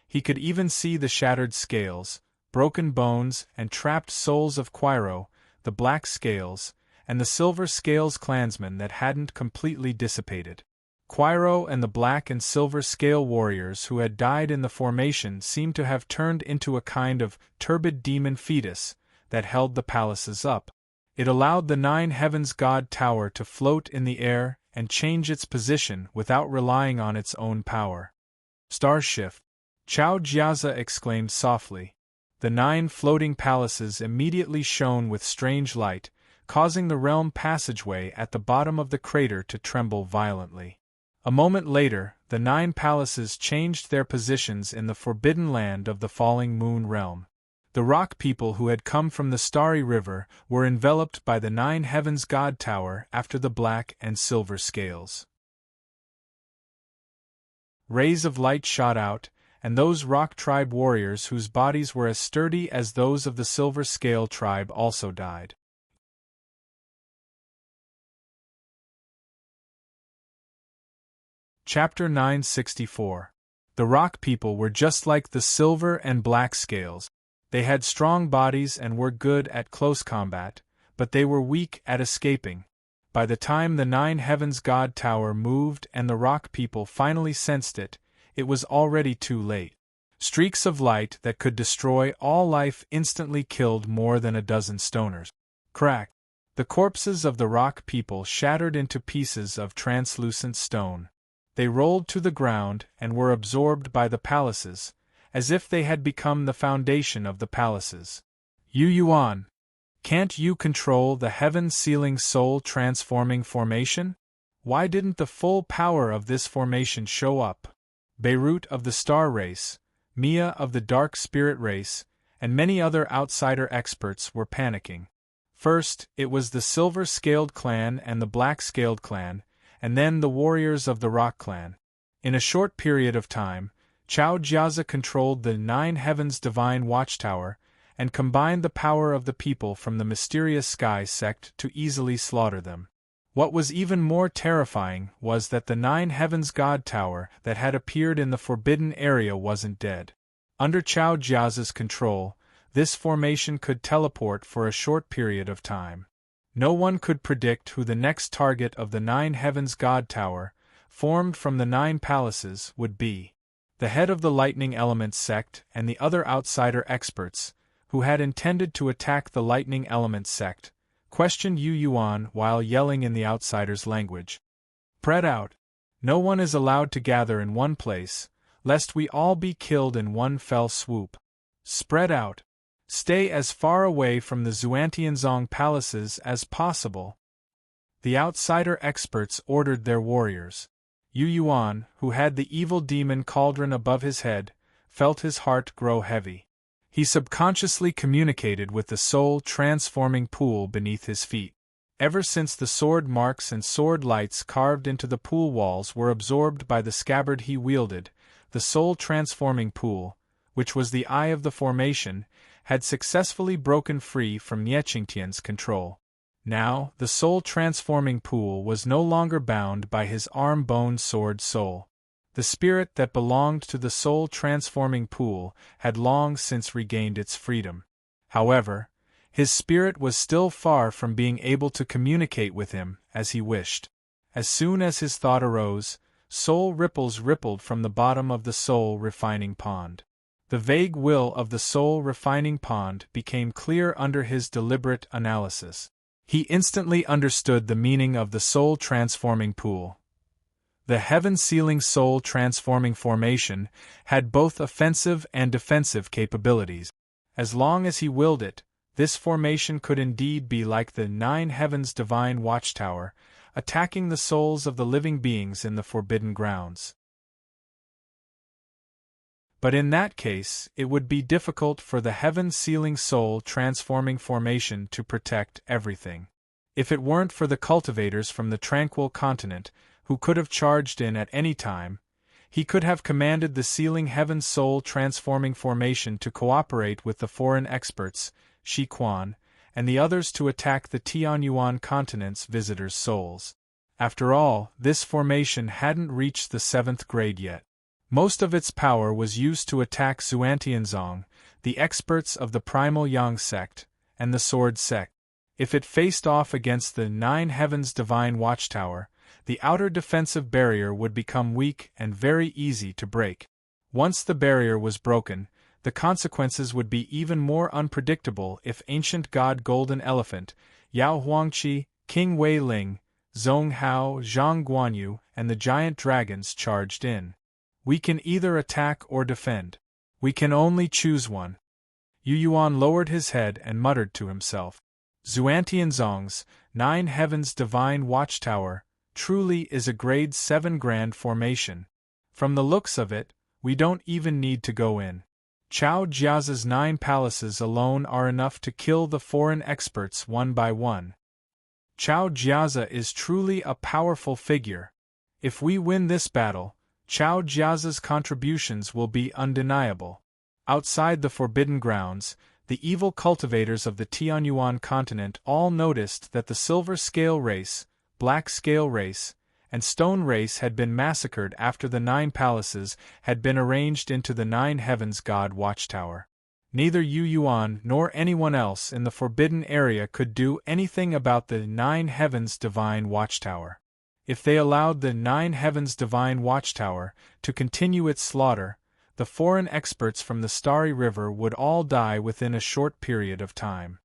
He could even see the shattered scales, broken bones and trapped souls of Quiro, the black scales, and the silver scales clansmen that hadn't completely dissipated. Quiro and the black and silver scale warriors who had died in the formation seemed to have turned into a kind of turbid demon fetus that held the palaces up. It allowed the 9 Heavens God Tower to float in the air and change its position without relying on its own power. Starshift! Chao Jiaza exclaimed softly. The 9 floating palaces immediately shone with strange light, causing the realm passageway at the bottom of the crater to tremble violently. A moment later, the 9 palaces changed their positions in the forbidden land of the falling moon realm. The rock people who had come from the Starry River were enveloped by the 9 Heavens God Tower after the black and silver scales. Rays of light shot out, and those rock tribe warriors whose bodies were as sturdy as those of the silver scale tribe also died. Chapter 964. The rock people were just like the silver and black scales. They had strong bodies and were good at close combat, but they were weak at escaping. By the time the 9 Heavens God Tower moved and the rock people finally sensed it, it was already too late. Streaks of light that could destroy all life instantly killed more than a dozen stoners. Crack! The corpses of the rock people shattered into pieces of translucent stone. They rolled to the ground and were absorbed by the palaces, as if they had become the foundation of the palaces. Yu Yuan, can't you control the heaven-sealing soul-transforming formation? Why didn't the full power of this formation show up? Beirut of the Star Race, Mia of the Dark Spirit race, and many other outsider experts were panicking. First, it was the Silver-Scaled clan and the Black-Scaled clan, and then the warriors of the Rock clan. In a short period of time, Chao Jiazi controlled the Nine Heavens Divine Watchtower, and combined the power of the people from the mysterious Sky sect to easily slaughter them. What was even more terrifying was that the Nine Heavens God Tower that had appeared in the Forbidden Area wasn't dead. Under Chao Jiazi's control, this formation could teleport for a short period of time. No one could predict who the next target of the Nine Heavens God Tower, formed from the Nine Palaces, would be. The head of the Lightning Element sect and the other outsider experts, who had intended to attack the Lightning Element sect, questioned Yu Yuan while yelling in the outsider's language. "Spread out. No one is allowed to gather in one place, lest we all be killed in one fell swoop. Spread out. Stay as far away from the Xuantianzong palaces as possible." The outsider experts ordered their warriors. Yu Yuan, who had the evil demon cauldron above his head, felt his heart grow heavy. He subconsciously communicated with the soul-transforming pool beneath his feet. Ever since the sword marks and sword lights carved into the pool walls were absorbed by the scabbard he wielded, the soul-transforming pool, which was the eye of the formation, had successfully broken free from Niechingtian's control. Now, the soul-transforming pool was no longer bound by his arm-bone sword soul. The spirit that belonged to the soul-transforming pool had long since regained its freedom. However, his spirit was still far from being able to communicate with him as he wished. As soon as his thought arose, soul ripples rippled from the bottom of the soul-refining pond. The vague will of the soul-refining pond became clear under his deliberate analysis. He instantly understood the meaning of the soul-transforming pool. The heaven-sealing soul-transforming formation had both offensive and defensive capabilities. As long as he willed it, this formation could indeed be like the Nine Heavens Divine Watchtower, attacking the souls of the living beings in the Forbidden Grounds. But in that case, it would be difficult for the heaven-sealing soul-transforming formation to protect everything. If it weren't for the cultivators from the Tranquil Continent, who could have charged in at any time, he could have commanded the sealing heaven soul-transforming formation to cooperate with the foreign experts, Shi Quan, and the others to attack the Tianyuan continent's visitors' souls. After all, this formation hadn't reached the 7th grade yet. Most of its power was used to attack Xuantianzong, the experts of the Primal Yang sect, and the Sword sect. If it faced off against the Nine Heavens Divine Watchtower, the outer defensive barrier would become weak and very easy to break. Once the barrier was broken, the consequences would be even more unpredictable if ancient god Golden Elephant, Yao Huangqi, King Wei Ling, Zhong Hao, Zhang Guanyu, and the giant dragons charged in. We can either attack or defend. We can only choose one. Yu Yuan lowered his head and muttered to himself. Xuantianzong's Nine Heavens Divine Watchtower truly is a grade 7 grand formation. From the looks of it, we don't even need to go in. Chao Jiazi's 9 palaces alone are enough to kill the foreign experts one by one. Chao Jiazi is truly a powerful figure. If we win this battle, Chao Jiazi's contributions will be undeniable. Outside the Forbidden Grounds, the evil cultivators of the Tianyuan continent all noticed that the Silver Scale race, Black Scale race, and Stone race had been massacred after the 9 palaces had been arranged into the Nine Heavens God Watchtower. Neither Yu Yuan nor anyone else in the Forbidden Area could do anything about the Nine Heavens Divine Watchtower. If they allowed the Nine Heavens Divine Watchtower to continue its slaughter, the foreign experts from the Starry River would all die within a short period of time.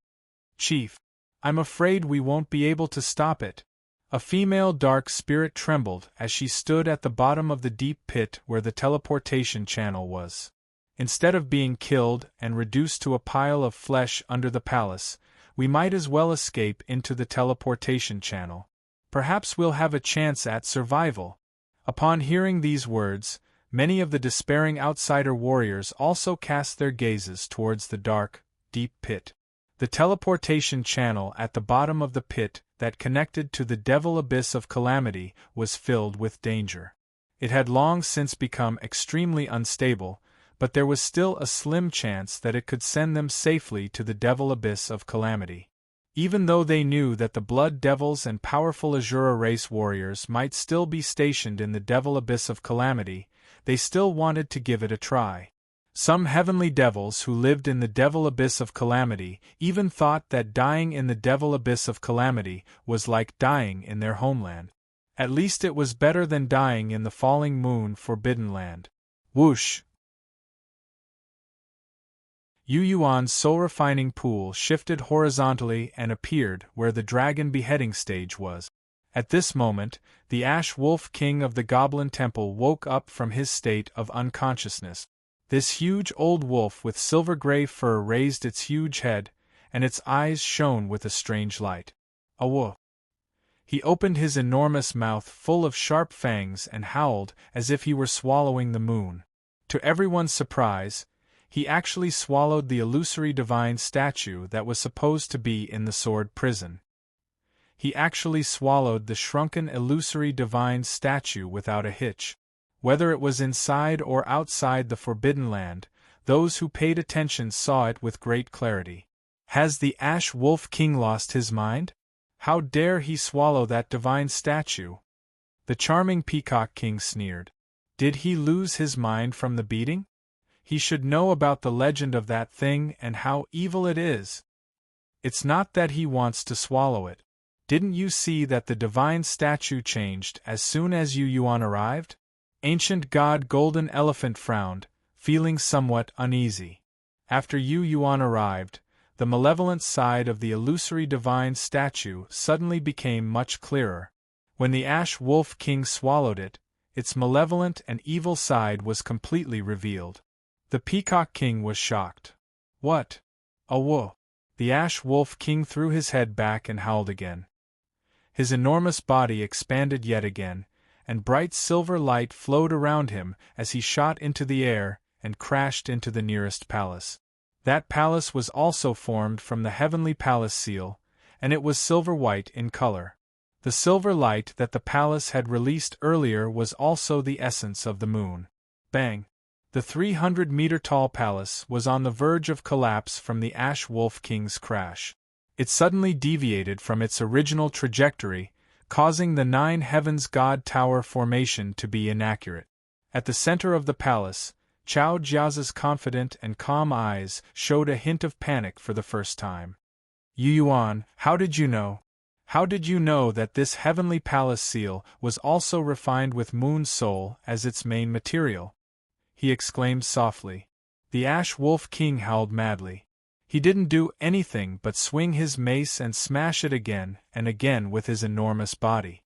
"Chief, I'm afraid we won't be able to stop it." A female dark spirit trembled as she stood at the bottom of the deep pit where the teleportation channel was. Instead of being killed and reduced to a pile of flesh under the palace, we might as well escape into the teleportation channel. Perhaps we'll have a chance at survival. Upon hearing these words, Many of the despairing outsider warriors also cast their gazes towards the dark, deep pit. The teleportation channel at the bottom of the pit that connected to the devil abyss of calamity was filled with danger. It had long since become extremely unstable, but there was still a slim chance that it could send them safely to the devil abyss of calamity. Even though they knew that the blood devils and powerful Azura race warriors might still be stationed in the devil abyss of calamity, they still wanted to give it a try. Some heavenly devils who lived in the devil abyss of calamity even thought that dying in the devil abyss of calamity was like dying in their homeland. At least it was better than dying in the falling moon forbidden land. Whoosh! Yu Yuan's soul-refining pool shifted horizontally and appeared where the dragon beheading stage was. At this moment, the Ash Wolf King of the Goblin Temple woke up from his state of unconsciousness. This huge old wolf with silver-gray fur raised its huge head, and its eyes shone with a strange light. Awo! He opened his enormous mouth full of sharp fangs and howled as if he were swallowing the moon. To everyone's surprise, he actually swallowed the illusory divine statue that was supposed to be in the sword prison. He actually swallowed the shrunken illusory divine statue without a hitch. Whether it was inside or outside the Forbidden Land, those who paid attention saw it with great clarity. Has the Ash Wolf King lost his mind? How dare he swallow that divine statue? The charming Peacock King sneered. Did he lose his mind from the beating? He should know about the legend of that thing and how evil it is. It's not that he wants to swallow it. Didn't you see that the divine statue changed as soon as Yu Yuan arrived? Ancient God Golden Elephant frowned, feeling somewhat uneasy. After Yu Yuan arrived, the malevolent side of the illusory divine statue suddenly became much clearer. When the Ash Wolf King swallowed it, its malevolent and evil side was completely revealed. The Peacock King was shocked. What? Awo! The Ash Wolf King threw his head back and howled again. His enormous body expanded yet again, and bright silver light flowed around him as he shot into the air and crashed into the nearest palace. That palace was also formed from the heavenly palace seal, and it was silver-white in color. The silver light that the palace had released earlier was also the essence of the moon. Bang! The 300-meter-tall palace was on the verge of collapse from the Ash Wolf King's crash. It suddenly deviated from its original trajectory, causing the Nine Heavens God Tower formation to be inaccurate. At the center of the palace, Chao Jiazi's confident and calm eyes showed a hint of panic for the first time. Yu Yuan, how did you know? How did you know that this heavenly palace seal was also refined with moon soul as its main material? He exclaimed softly. The Ash Wolf King howled madly. He didn't do anything but swing his mace and smash it again and again with his enormous body.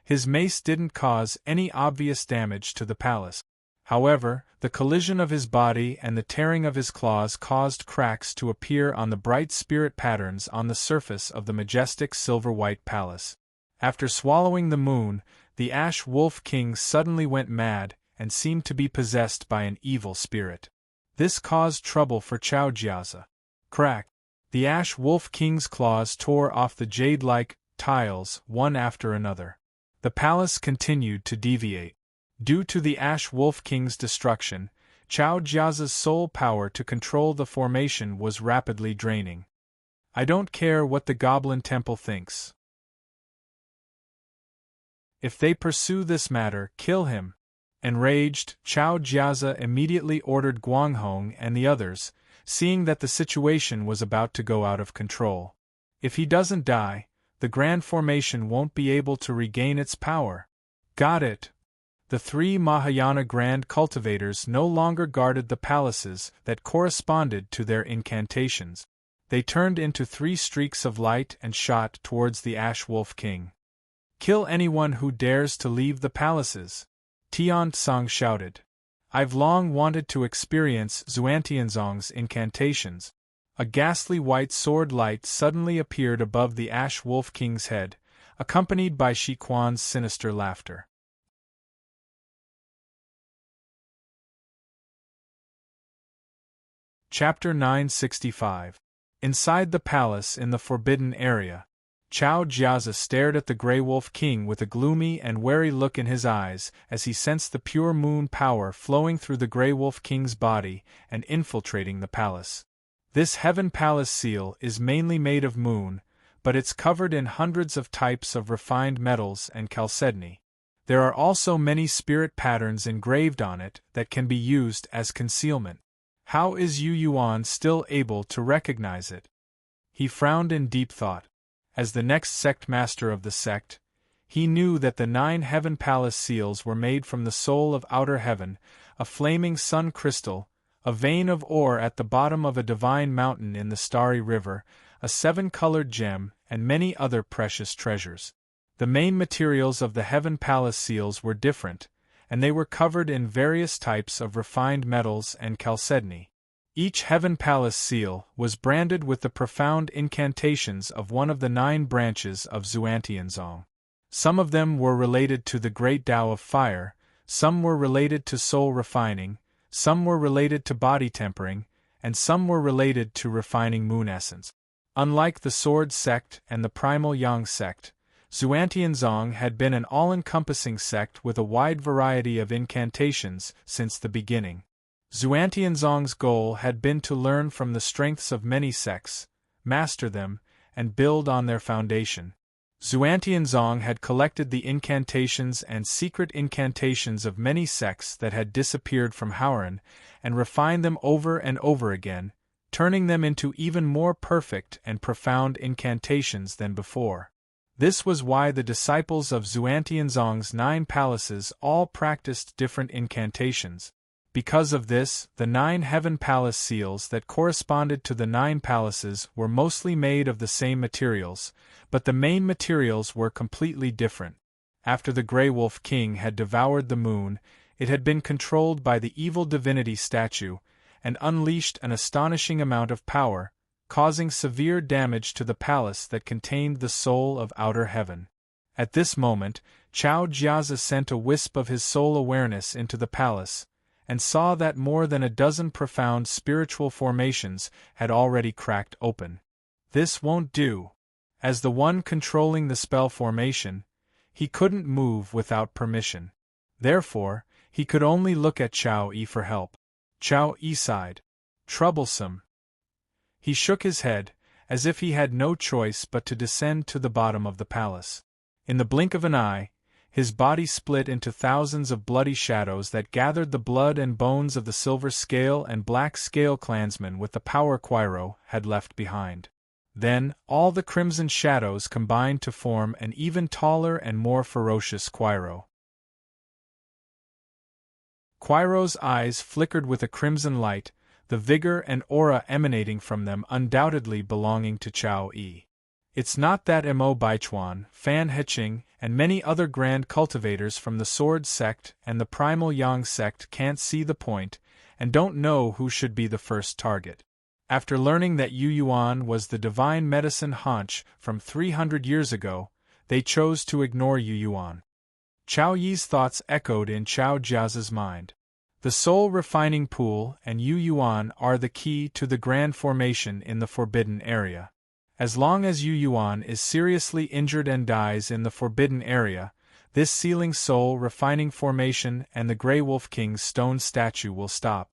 His mace didn't cause any obvious damage to the palace. However, the collision of his body and the tearing of his claws caused cracks to appear on the bright spirit patterns on the surface of the majestic silver-white palace. After swallowing the moon, the Ash Wolf King suddenly went mad and seemed to be possessed by an evil spirit. This caused trouble for Chao Jiazi. Crack! The Ash Wolf King's claws tore off the jade-like tiles one after another. The palace continued to deviate. Due to the Ash Wolf King's destruction, Chao Jiazi's soul power to control the formation was rapidly draining. I don't care what the Goblin Temple thinks. If they pursue this matter, kill him. Enraged, Chao Jiazi immediately ordered Guanghong and the others, seeing that the situation was about to go out of control. If he doesn't die, the Grand Formation won't be able to regain its power. Got it. The three Mahayana Grand Cultivators no longer guarded the palaces that corresponded to their incantations. They turned into 3 streaks of light and shot towards the Ash Wolf King. Kill anyone who dares to leave the palaces! Tian Tsang shouted. I've long wanted to experience Xuantianzong's incantations. A ghastly white sword light suddenly appeared above the Ash Wolf King's head, accompanied by Shi Quan's sinister laughter. Chapter 965. Inside the palace in the forbidden area. Chao Jiazi stared at the Grey Wolf King with a gloomy and wary look in his eyes as he sensed the pure moon power flowing through the Grey Wolf King's body and infiltrating the palace. This Heaven Palace seal is mainly made of moon, but it's covered in hundreds of types of refined metals and chalcedony. There are also many spirit patterns engraved on it that can be used as concealment. How is Yu Yuan still able to recognize it? He frowned in deep thought. As the next sect master of the sect, he knew that the 9 Heaven Palace seals were made from the soul of outer heaven, a flaming sun crystal, a vein of ore at the bottom of a divine mountain in the starry river, a 7-colored gem, and many other precious treasures. The main materials of the Heaven Palace seals were different, and they were covered in various types of refined metals and chalcedony. Each Heaven Palace seal was branded with the profound incantations of one of the 9 branches of Xuantianzong. Some of them were related to the Great Tao of Fire, some were related to soul refining, some were related to body tempering, and some were related to refining moon essence. Unlike the Sword sect and the Primal Yang sect, Xuantianzong had been an all-encompassing sect with a wide variety of incantations since the beginning. Xuantianzong's goal had been to learn from the strengths of many sects, master them, and build on their foundation. Xuantianzong had collected the incantations and secret incantations of many sects that had disappeared from Haoran, and refined them over and over again, turning them into even more perfect and profound incantations than before. This was why the disciples of Xuantianzong's 9 palaces all practiced different incantations. Because of this, the 9 Heaven Palace seals that corresponded to the 9 palaces were mostly made of the same materials, but the main materials were completely different. After the Grey Wolf King had devoured the moon, it had been controlled by the evil divinity statue, and unleashed an astonishing amount of power, causing severe damage to the palace that contained the soul of outer heaven. At this moment, Chao Jiazi sent a wisp of his soul awareness into the palace, and saw that more than a dozen profound spiritual formations had already cracked open. This won't do. As the one controlling the spell formation, he couldn't move without permission. Therefore, he could only look at Chao Yi for help. Chao Yi sighed. Troublesome. He shook his head, as if he had no choice but to descend to the bottom of the palace. In the blink of an eye, his body split into thousands of bloody shadows that gathered the blood and bones of the Silver Scale and Black Scale clansmen with the power Quiro had left behind. Then, all the crimson shadows combined to form an even taller and more ferocious Quiro. Quiro's eyes flickered with a crimson light, the vigor and aura emanating from them undoubtedly belonging to Chao Yi. It's not that Mo Baichuan, Fan Heqing, and many other grand cultivators from the Sword sect and the Primal Yang sect can't see the point, and don't know who should be the first target. After learning that Yu Yuan was the divine medicine haunch from 300 years ago, they chose to ignore Yu Yuan. Chao Yi's thoughts echoed in Chao Jiazi's mind. The soul refining pool and Yu Yuan are the key to the grand formation in the forbidden area. As long as Yu Yuan is seriously injured and dies in the forbidden area, this sealing soul refining formation and the Grey Wolf King's stone statue will stop.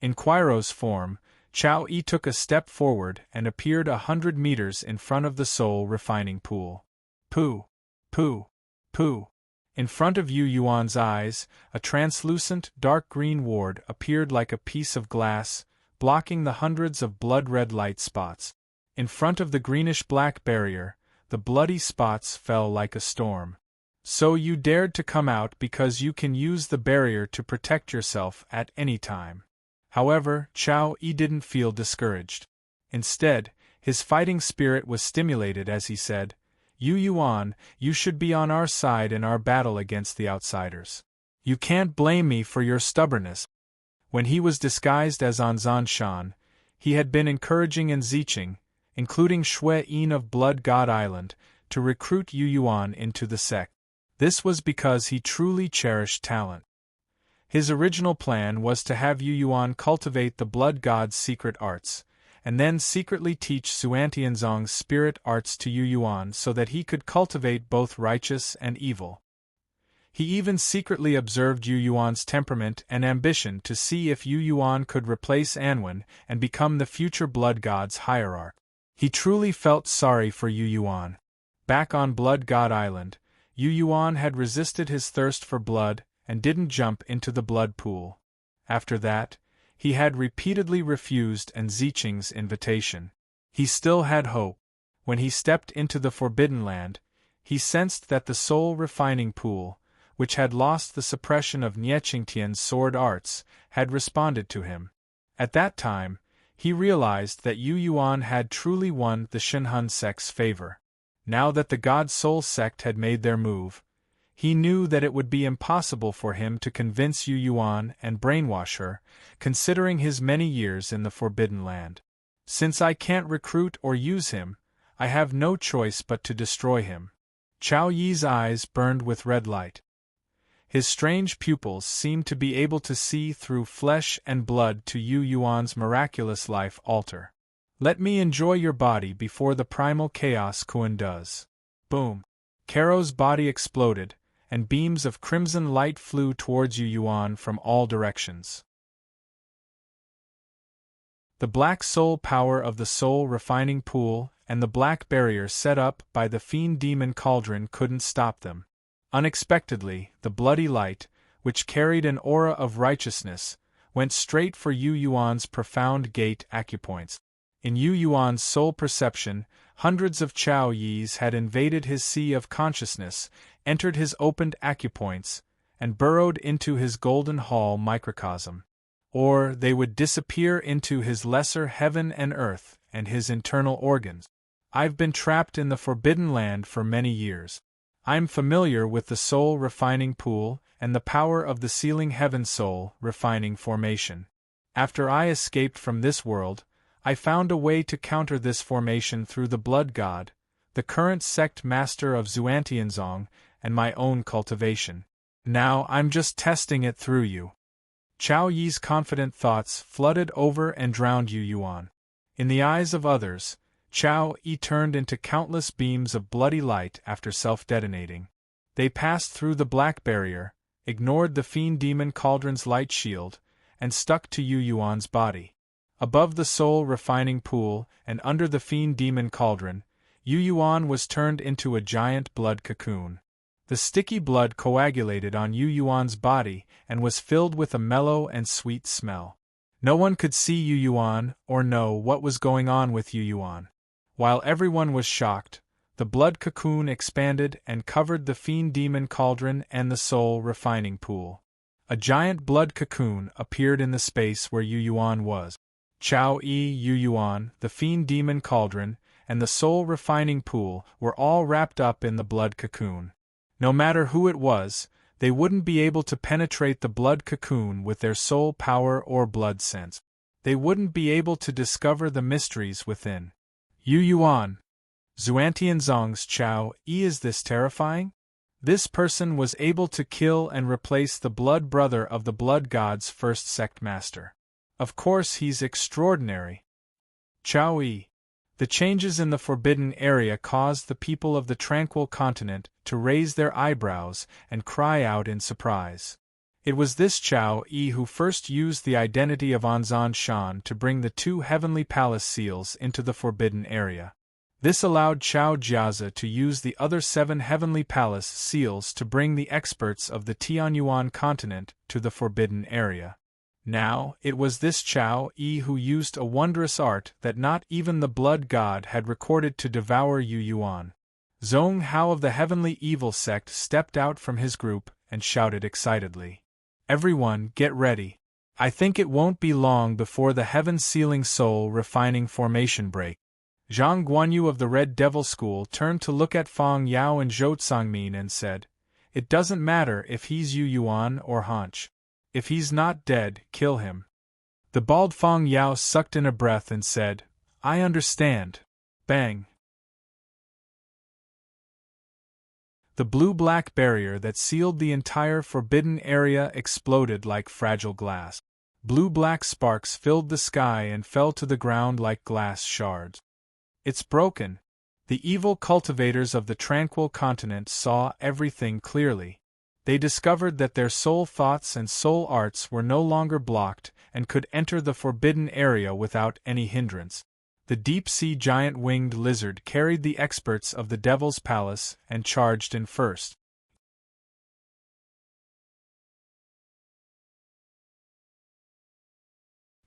In Quiro's form, Chao Yi took a step forward and appeared 100 meters in front of the soul refining pool. Pooh! Pooh! Pooh! In front of Yu Yuan's eyes, a translucent, dark green ward appeared like a piece of glass, blocking the hundreds of blood-red light spots. In front of the greenish-black barrier, the bloody spots fell like a storm. So you dared to come out because you can use the barrier to protect yourself at any time. However, Chao Yi didn't feel discouraged. Instead, his fighting spirit was stimulated as he said, Yu Yuan, you should be on our side in our battle against the outsiders. You can't blame me for your stubbornness. When he was disguised as Anzan Shan, he had been encouraging Ziqing, including Shui Yin of Blood God Island, to recruit Yu Yuan into the sect. This was because he truly cherished talent. His original plan was to have Yu Yuan cultivate the blood god's secret arts, and then secretly teach Xuantianzong's spirit arts to Yu Yuan so that he could cultivate both righteous and evil. He even secretly observed Yu Yuan's temperament and ambition to see if Yu Yuan could replace Anwen and become the future blood god's hierarch. He truly felt sorry for Yu Yuan. Back on Blood God Island, Yu Yuan had resisted his thirst for blood and didn't jump into the blood pool. After that, he had repeatedly refused An Ziqing's invitation. He still had hope. When he stepped into the Forbidden Land, he sensed that the soul refining pool, which had lost the suppression of Niechingtian's sword arts, had responded to him. At that time, he realized that Yu Yuan had truly won the Shenhun sect's favor. Now that the God Soul sect had made their move, he knew that it would be impossible for him to convince Yu Yuan and brainwash her, considering his many years in the Forbidden Land. Since I can't recruit or use him, I have no choice but to destroy him. Chao Yi's eyes burned with red light. His strange pupils seemed to be able to see through flesh and blood to Yu Yuan's miraculous life altar. Let me enjoy your body before the primal chaos Kuan does. Boom! Caro's body exploded, and beams of crimson light flew towards Yu Yuan from all directions. The black soul power of the soul refining pool and the black barrier set up by the fiend demon cauldron couldn't stop them. Unexpectedly, the bloody light, which carried an aura of righteousness, went straight for Yu Yuan's profound gate acupoints. In Yu Yuan's soul perception, hundreds of Chao Yis had invaded his sea of consciousness, entered his opened acupoints, and burrowed into his golden hall microcosm. Or they would disappear into his lesser heaven and earth and his internal organs. I've been trapped in the Forbidden Land for many years. I'm familiar with the soul refining pool and the power of the sealing heaven soul refining formation. After I escaped from this world, I found a way to counter this formation through the blood god, the current sect master of Xuantianzong, and my own cultivation. Now I'm just testing it through you. Chao Yi's confident thoughts flooded over and drowned Yu Yuan. In the eyes of others, Chao Yi turned into countless beams of bloody light after self-detonating. They passed through the black barrier, ignored the fiend demon cauldron's light shield, and stuck to Yu Yuan's body. Above the soul refining pool and under the fiend demon cauldron, Yu Yuan was turned into a giant blood cocoon. The sticky blood coagulated on Yu Yuan's body and was filled with a mellow and sweet smell. No one could see Yu Yuan or know what was going on with Yu Yuan. While everyone was shocked, the blood cocoon expanded and covered the fiend demon cauldron and the soul refining pool. A giant blood cocoon appeared in the space where Yu Yuan was. Chao Yi, Yu Yuan, the fiend demon cauldron, and the soul refining pool were all wrapped up in the blood cocoon. No matter who it was, they wouldn't be able to penetrate the blood cocoon with their soul power or blood sense. They wouldn't be able to discover the mysteries within. Yu Yuan, Xuantianzong's Chao Yi, is this terrifying? This person was able to kill and replace the blood brother of the blood god's first sect master. Of course he's extraordinary. Chao Yi. The changes in the forbidden area caused the people of the tranquil continent to raise their eyebrows and cry out in surprise. It was this Chao Yi who first used the identity of Anzan Shan to bring the 2 heavenly palace seals into the forbidden area. This allowed Chao Jiazi to use the other 7 heavenly palace seals to bring the experts of the Tianyuan continent to the forbidden area. Now, it was this Chao Yi who used a wondrous art that not even the blood god had recorded to devour Yu Yuan. Zhong Hao of the Heavenly Evil sect stepped out from his group and shouted excitedly. Everyone, get ready. I think it won't be long before the heaven-sealing soul refining formation break. Zhang Guanyu of the Red Devil School turned to look at Fang Yao and Zhou Tsangmin and said, It doesn't matter if he's Yu Yuan or Hanch. If he's not dead, kill him. The bald Fang Yao sucked in a breath and said, I understand. Bang. The blue-black barrier that sealed the entire forbidden area exploded like fragile glass. Blue-black sparks filled the sky and fell to the ground like glass shards. "It's broken." The evil cultivators of the tranquil continent saw everything clearly. They discovered that their soul thoughts and soul arts were no longer blocked and could enter the forbidden area without any hindrance. The deep-sea giant winged lizard carried the experts of the Devil's Palace and charged in first.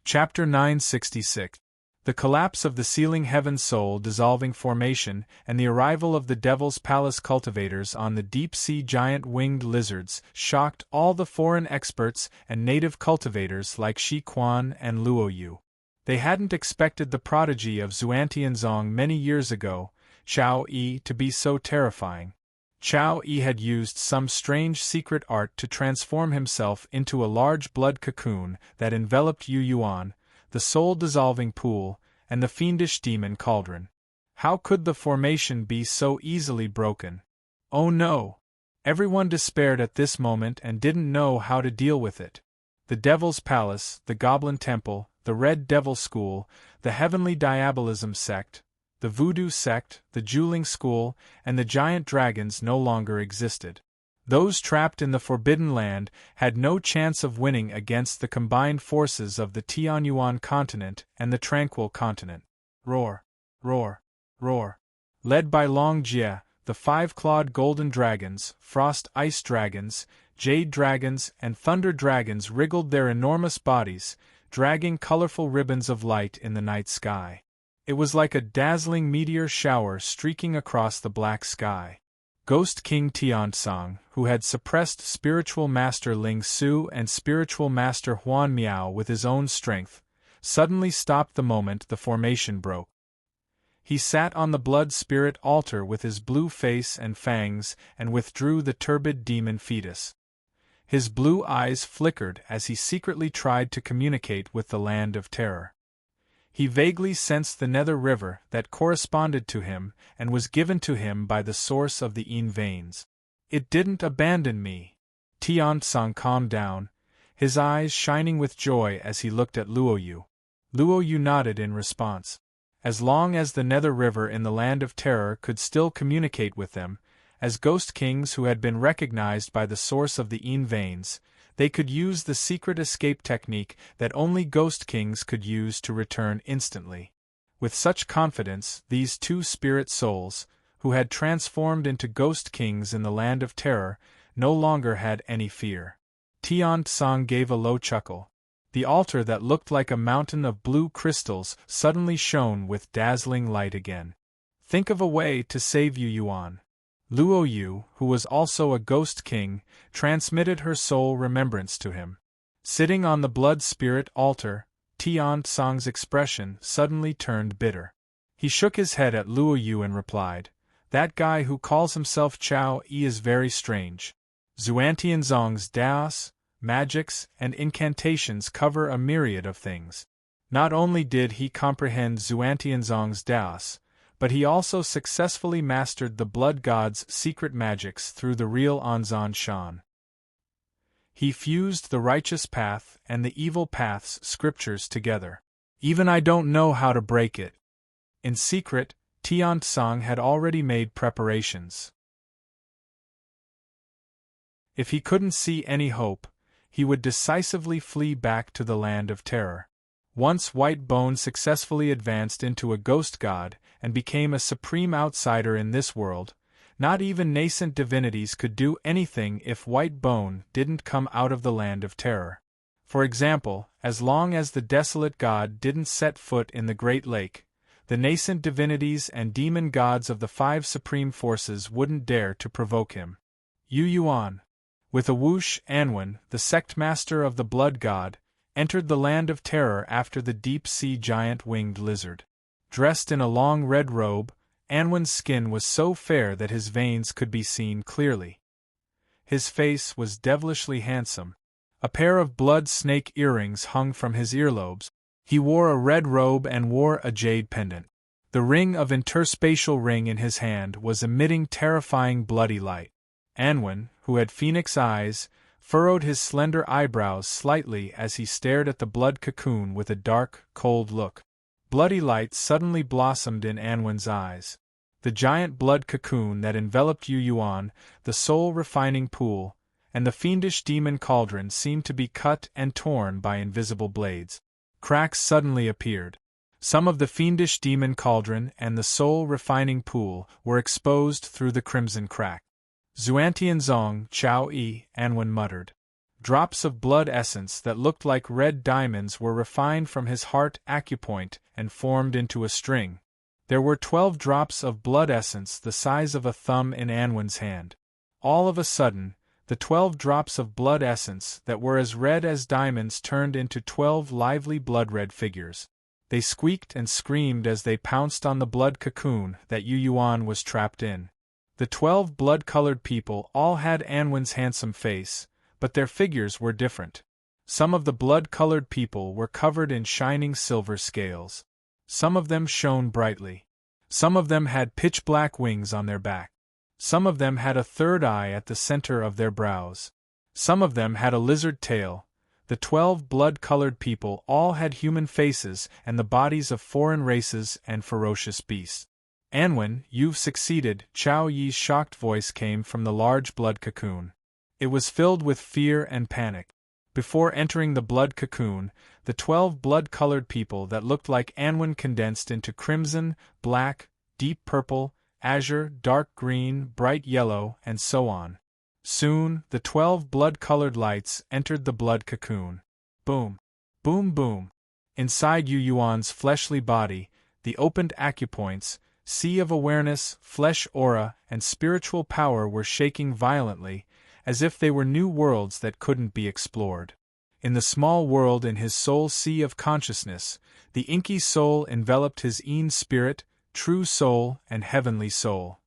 Chapter 966. The collapse of the sealing heaven soul dissolving formation and the arrival of the Devil's Palace cultivators on the deep-sea giant winged lizards shocked all the foreign experts and native cultivators like Shi Quan and Luo Yu. They hadn't expected the prodigy of Xuantianzong many years ago, Chao Yi, to be so terrifying. Chao Yi had used some strange secret art to transform himself into a large blood cocoon that enveloped Yu Yuan, the soul-dissolving pool, and the fiendish demon cauldron. How could the formation be so easily broken? Oh no! Everyone despaired at this moment and didn't know how to deal with it. The Devil's Palace, the Goblin Temple, the Red Devil School, the Heavenly Diabolism Sect, the Voodoo Sect, the Jeweling School, and the Giant Dragons no longer existed. Those trapped in the Forbidden Land had no chance of winning against the combined forces of the Tianyuan continent and the Tranquil continent. Roar! Roar! Roar! Led by Long Jie, the five-clawed golden dragons, frost ice dragons, jade dragons, and thunder dragons wriggled their enormous bodies, dragging colorful ribbons of light in the night sky. It was like a dazzling meteor shower streaking across the black sky. Ghost King Tianzong, who had suppressed Spiritual Master Ling Su and Spiritual Master Huan Miao with his own strength, suddenly stopped the moment the formation broke. He sat on the blood spirit altar with his blue face and fangs and withdrew the turbid demon fetus. His blue eyes flickered as he secretly tried to communicate with the land of terror. He vaguely sensed the nether river that corresponded to him and was given to him by the source of the Yin veins. "It didn't abandon me." Tianzong calmed down, his eyes shining with joy as he looked at Luo Yu. Luo Yu nodded in response. As long as the nether river in the land of terror could still communicate with them, as ghost kings who had been recognized by the source of the Yin veins, they could use the secret escape technique that only ghost kings could use to return instantly. With such confidence, these two spirit souls, who had transformed into ghost kings in the land of terror, no longer had any fear. Tianzong gave a low chuckle. The altar that looked like a mountain of blue crystals suddenly shone with dazzling light again. "Think of a way to save Yu Yuan." Luo Yu, who was also a ghost king, transmitted her soul remembrance to him. Sitting on the blood spirit altar, Tianzong's expression suddenly turned bitter. He shook his head at Luo Yu and replied, "That guy who calls himself Chao Yi is very strange. Xuantianzong's Daos, magics, and incantations cover a myriad of things. Not only did he comprehend Xuantianzong's Daos, but he also successfully mastered the blood god's secret magics through the real Anzan Shan. He fused the righteous path and the evil path's scriptures together. Even I don't know how to break it." In secret, Tianzong had already made preparations. If he couldn't see any hope, he would decisively flee back to the land of terror. Once White Bone successfully advanced into a ghost god and became a supreme outsider in this world, not even nascent divinities could do anything if White Bone didn't come out of the land of terror. For example, as long as the desolate god didn't set foot in the Great Lake, the nascent divinities and demon gods of the five supreme forces wouldn't dare to provoke him. Yu Yuan, with a whoosh, Anwen, the sect master of the blood god, entered the land of terror after the deep-sea giant winged lizard. Dressed in a long red robe, Anwen's skin was so fair that his veins could be seen clearly. His face was devilishly handsome. A pair of blood snake earrings hung from his earlobes. He wore a red robe and wore a jade pendant. The ring of interspatial ring in his hand was emitting terrifying bloody light. Anwen, who had phoenix eyes, furrowed his slender eyebrows slightly as he stared at the blood cocoon with a dark, cold look. Bloody light suddenly blossomed in Anwen's eyes. The giant blood cocoon that enveloped Yu Yuan, the soul-refining pool, and the fiendish demon cauldron seemed to be cut and torn by invisible blades. Cracks suddenly appeared. Some of the fiendish demon cauldron and the soul-refining pool were exposed through the crimson crack. Xuantianzong, Chao Yi, Anwen muttered. Drops of blood essence that looked like red diamonds were refined from his heart acupoint and formed into a string. There were 12 drops of blood essence the size of a thumb in Anwen's hand. All of a sudden, the 12 drops of blood essence that were as red as diamonds turned into 12 lively blood-red figures. They squeaked and screamed as they pounced on the blood cocoon that Yu Yuan was trapped in. The 12 blood-colored people all had Anwen's handsome face, but their figures were different. Some of the blood-colored people were covered in shining silver scales. Some of them shone brightly. Some of them had pitch-black wings on their back. Some of them had a third eye at the center of their brows. Some of them had a lizard tail. The 12 blood-colored people all had human faces and the bodies of foreign races and ferocious beasts. Anwen, you've succeeded, Chao Yi's shocked voice came from the large blood cocoon. It was filled with fear and panic. Before entering the blood cocoon, the 12 blood-colored people that looked like Anwen condensed into crimson, black, deep purple, azure, dark green, bright yellow, and so on. Soon, the 12 blood-colored lights entered the blood cocoon. Boom! Boom boom! Inside Yu Yuan's fleshly body, the opened acupoints, sea of awareness, flesh aura, and spiritual power were shaking violently, as if they were new worlds that couldn't be explored. In the small world in his soul sea of consciousness, the inky soul enveloped his Een spirit, true soul, and heavenly soul.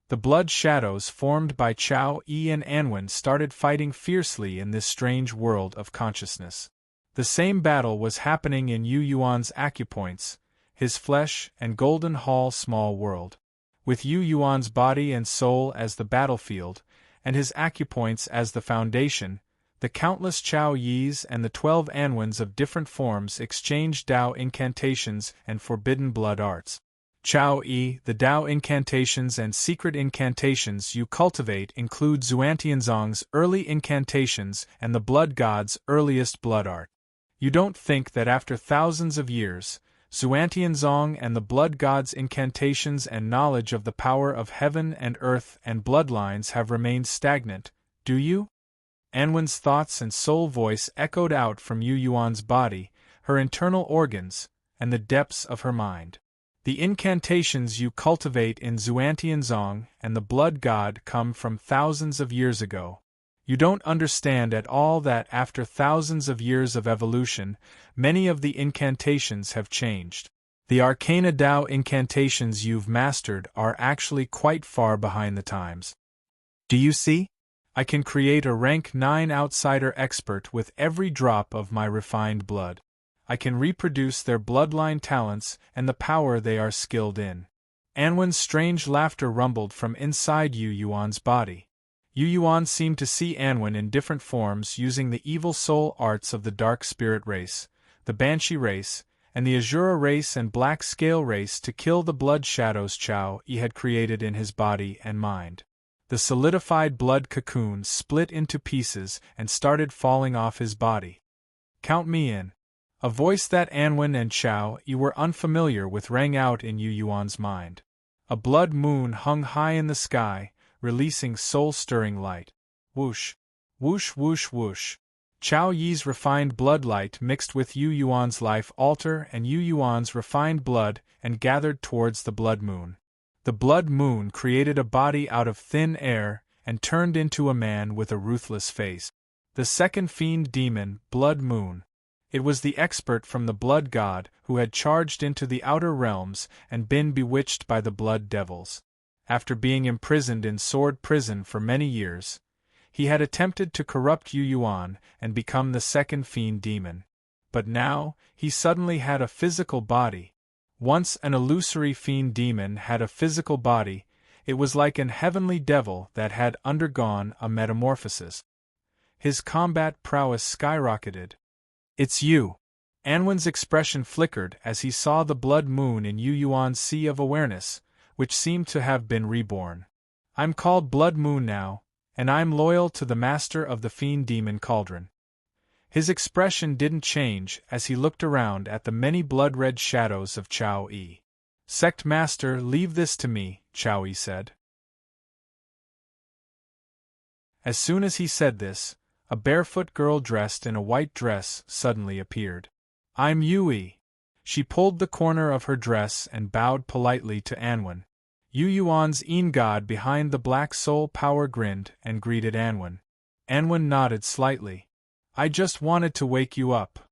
The blood shadows formed by Chao Yi and Anwen started fighting fiercely in this strange world of consciousness. The same battle was happening in Yu Yuan's acupoints, his flesh and golden hall small world. With Yu Yuan's body and soul as the battlefield, and his acupoints as the foundation, the countless Chao Yis and the 12 Anwens of different forms exchanged Dao incantations and forbidden blood arts. Chao Yi, the Dao incantations and secret incantations you cultivate include Xuantianzong's early incantations and the blood god's earliest blood art. You don't think that after thousands of years, Xuantianzong and the blood god's incantations and knowledge of the power of heaven and earth and bloodlines have remained stagnant, do you? Anwen's thoughts and soul voice echoed out from Yu Yuan's body, her internal organs, and the depths of her mind. The incantations you cultivate in Xuantianzong and the blood god come from thousands of years ago. You don't understand at all that after thousands of years of evolution, many of the incantations have changed. The arcana Dao incantations you've mastered are actually quite far behind the times. Do you see? I can create a rank 9 outsider expert with every drop of my refined blood. I can reproduce their bloodline talents and the power they are skilled in. Anwen's strange laughter rumbled from inside Yu Yuan's body. Yu Yuan seemed to see Anwen in different forms using the evil soul arts of the dark spirit race, the Banshee race, and the Azura race and Black Scale race to kill the blood shadows Chao Yi had created in his body and mind. The solidified blood cocoon split into pieces and started falling off his body. Count me in. A voice that Anwen and Chao Yi were unfamiliar with rang out in Yu Yuan's mind. A blood moon hung high in the sky, releasing soul-stirring light. Whoosh, whoosh whoosh whoosh. Chao Yi's refined blood light mixed with Yu Yuan's life altar and Yu Yuan's refined blood and gathered towards the blood moon. The blood moon created a body out of thin air and turned into a man with a ruthless face. The second fiend demon, Blood Moon. It was the expert from the blood god who had charged into the outer realms and been bewitched by the blood devils. After being imprisoned in Sword Prison for many years, he had attempted to corrupt Yu Yuan and become the second fiend demon. But now, he suddenly had a physical body. Once an illusory fiend demon had a physical body, It was like an heavenly devil that had undergone a metamorphosis. His combat prowess skyrocketed. "It's you!" Anwen's expression flickered as he saw the blood moon in Yu Yuan's sea of awareness, which seemed to have been reborn. "I'm called Blood Moon now, and I'm loyal to the master of the Fiend Demon Cauldron." His expression didn't change as he looked around at the many blood-red shadows of Chao Yi. "Sect Master, leave this to me," Chao Yi said. As soon as he said this, a barefoot girl dressed in a white dress suddenly appeared. "I'm Yui." She pulled the corner of her dress and bowed politely to Anwen. Yu Yuan's god behind the black soul power grinned and greeted Anwen. Anwen nodded slightly. "I just wanted to wake you up."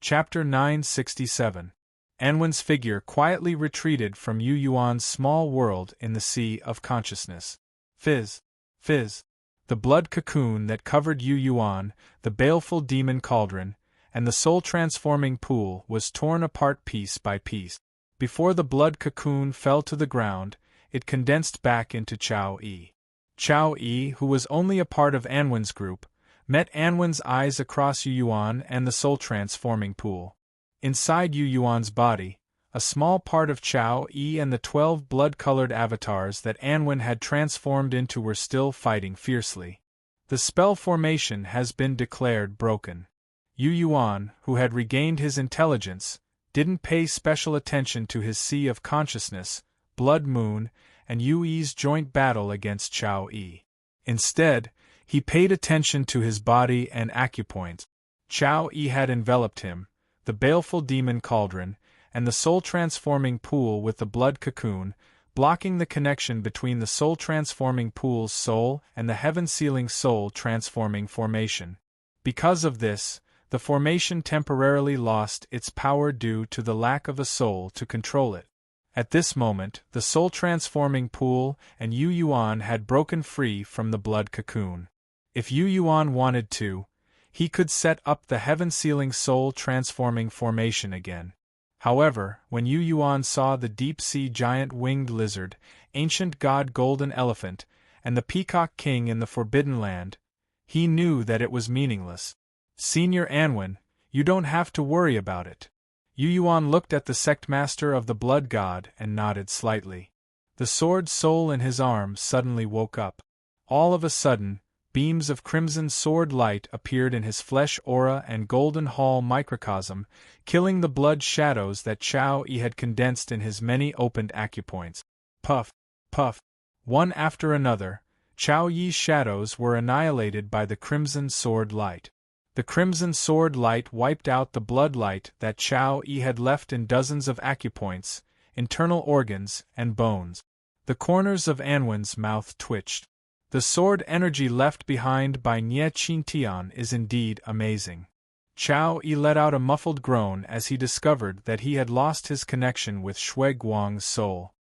Chapter 967. Anwen's figure quietly retreated from Yu Yuan's small world in the sea of consciousness. Fizz! Fizz! The blood cocoon that covered Yu Yuan, the baleful demon cauldron, and the soul-transforming pool was torn apart piece by piece. Before the blood cocoon fell to the ground, it condensed back into Chao Yi. Chao Yi, who was only a part of Anwen's group, met Anwen's eyes across Yu Yuan and the soul-transforming pool. Inside Yu Yuan's body, a small part of Chao Yi and the 12 blood-colored avatars that Anwen had transformed into were still fighting fiercely. The spell formation has been declared broken. Yu Yuan, who had regained his intelligence, didn't pay special attention to his sea of consciousness, Blood Moon, and Yu Yi's joint battle against Chao Yi. Instead, he paid attention to his body and acupoints. Chao Yi had enveloped him, the baleful demon cauldron, and the soul-transforming pool with the blood cocoon, blocking the connection between the soul-transforming pool's soul and the heaven-sealing soul-transforming formation. Because of this, the formation temporarily lost its power due to the lack of a soul to control it. At this moment, the soul-transforming pool and Yu Yuan had broken free from the blood cocoon. If Yu Yuan wanted to, he could set up the heaven-sealing soul-transforming formation again. However, when Yu Yuan saw the deep-sea giant winged lizard, ancient god golden elephant, and the peacock king in the Forbidden Land, he knew that it was meaningless. "Senior Anwen, you don't have to worry about it." Yu Yuan looked at the sect master of the blood god and nodded slightly. The sword soul in his arm suddenly woke up. All of a sudden, beams of crimson sword light appeared in his flesh aura and golden hall microcosm, killing the blood shadows that Chao Yi had condensed in his many opened acupoints. Puff, puff. One after another, Chao Yi's shadows were annihilated by the crimson sword light. The crimson sword light wiped out the blood light that Chao Yi had left in dozens of acupoints, internal organs, and bones. The corners of Anwen's mouth twitched. The sword energy left behind by Nye Qintian is indeed amazing. Chao Yi let out a muffled groan as he discovered that he had lost his connection with Shui Guang's soul.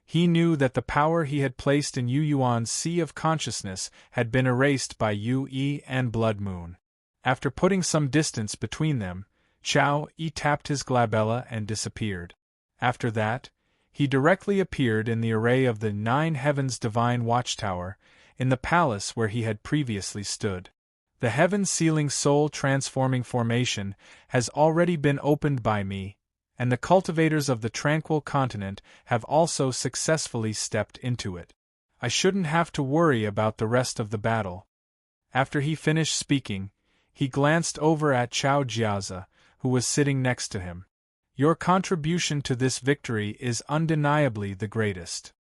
He knew that the power he had placed in Yu Yuan's sea of consciousness had been erased by Yu Yi and Blood Moon. After putting some distance between them, Chao Yi tapped his glabella and disappeared. After that, he directly appeared in the array of the 9 Heavens Divine Watchtower, in the palace where he had previously stood. The heaven-sealing soul-transforming formation has already been opened by me, and the cultivators of the Tranquil Continent have also successfully stepped into it. I shouldn't have to worry about the rest of the battle. After he finished speaking, he glanced over at Chao Jiazi, who was sitting next to him. Your contribution to this victory is undeniably the greatest.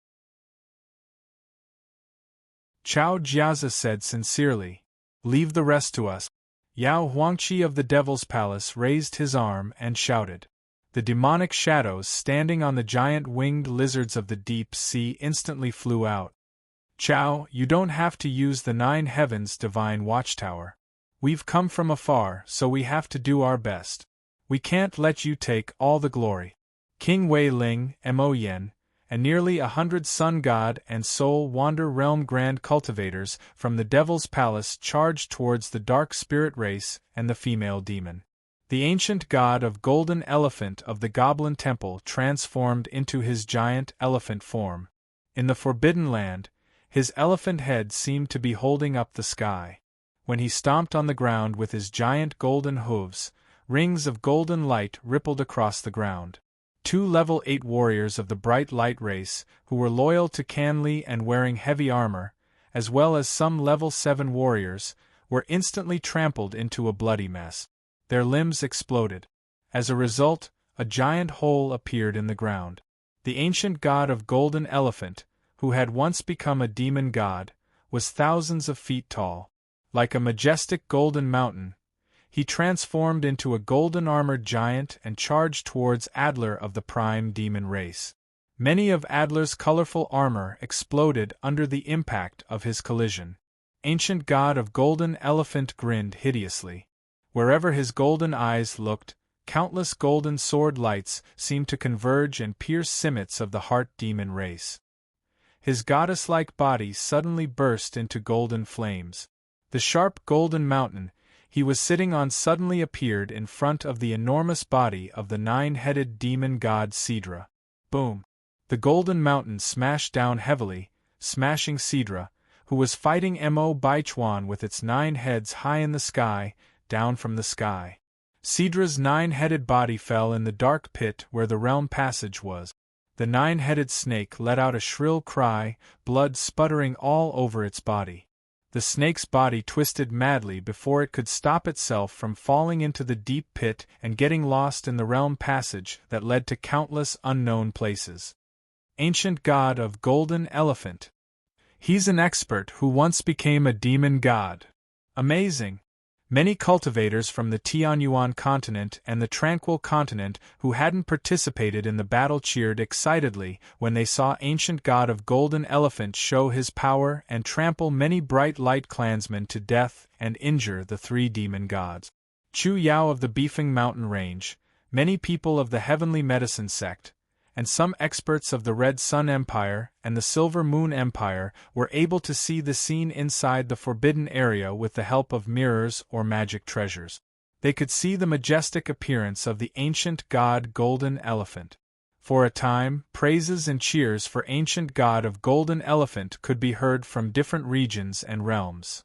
Chao Jiazi said sincerely. Leave the rest to us. Yao Huangqi of the Devil's Palace raised his arm and shouted. The demonic shadows standing on the giant winged lizards of the deep sea instantly flew out. Chao, you don't have to use the 9 Heavens Divine Watchtower. We've come from afar, so we have to do our best. We can't let you take all the glory. King Wei Ling, Mo Yen, and nearly 100 Sun God and Soul Wander Realm Grand Cultivators from the Devil's Palace charged towards the Dark Spirit race and the female demon. The ancient god of golden elephant of the Goblin Temple transformed into his giant elephant form. In the Forbidden Land, his elephant head seemed to be holding up the sky. When he stomped on the ground with his giant golden hooves, rings of golden light rippled across the ground. 2 level 8 warriors of the bright light race, who were loyal to Canli and wearing heavy armor, as well as some level 7 warriors, were instantly trampled into a bloody mess. Their limbs exploded. As a result, a giant hole appeared in the ground. The ancient god of golden elephant, who had once become a demon god, was thousands of feet tall. Like a majestic golden mountain, he transformed into a golden-armored giant and charged towards Adler of the prime demon race. Many of Adler's colorful armor exploded under the impact of his collision. Ancient god of golden elephant grinned hideously. Wherever his golden eyes looked, countless golden sword lights seemed to converge and pierce scimitars of the heart demon race. His goddess-like body suddenly burst into golden flames. The sharp golden mountain he was sitting on suddenly appeared in front of the enormous body of the 9-headed demon god Sidra. Boom! The golden mountain smashed down heavily, smashing Sidra, who was fighting Mo Baichuan with its 9 heads high in the sky, down from the sky. Sidra's 9-headed body fell in the dark pit where the realm passage was. The 9-headed snake let out a shrill cry, blood sputtering all over its body. The snake's body twisted madly before it could stop itself from falling into the deep pit and getting lost in the realm passage that led to countless unknown places. Ancient god of golden elephant. He's an expert who once became a demon god. Amazing! Many cultivators from the Tianyuan continent and the Tranquil continent who hadn't participated in the battle cheered excitedly when they saw ancient god of golden elephant show his power and trample many bright light clansmen to death and injure the 3 demon gods. Chu Yao of the Beefing Mountain Range, many people of the Heavenly Medicine sect, and some experts of the Red Sun Empire and the Silver Moon Empire were able to see the scene inside the forbidden area with the help of mirrors or magic treasures. They could see the majestic appearance of the ancient god Golden Elephant. For a time, praises and cheers for ancient god of Golden Elephant could be heard from different regions and realms.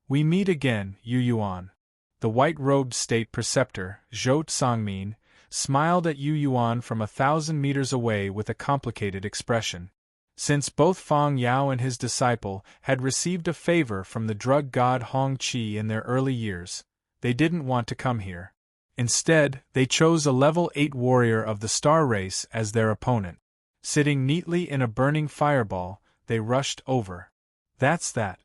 We meet again, Yu Yuan. The white-robed state preceptor, Zhou Tsangmin, smiled at Yu Yuan from 1,000 meters away with a complicated expression. Since both Fang Yao and his disciple had received a favor from the drug god Hong Qi in their early years, they didn't want to come here. Instead, they chose a level 8 warrior of the star race as their opponent. Sitting neatly in a burning fireball, they rushed over. That's that.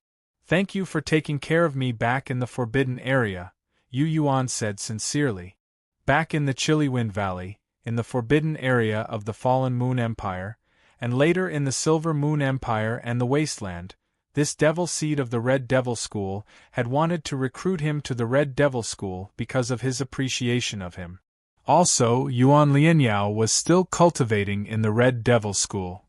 Thank you for taking care of me back in the forbidden area, Yu Yuan said sincerely. Back in the Chilly Wind Valley, in the forbidden area of the Fallen Moon Empire, and later in the Silver Moon Empire and the Wasteland, this devil seed of the Red Devil School had wanted to recruit him to the Red Devil School because of his appreciation of him. Also, Yuan Lianyao was still cultivating in the Red Devil School.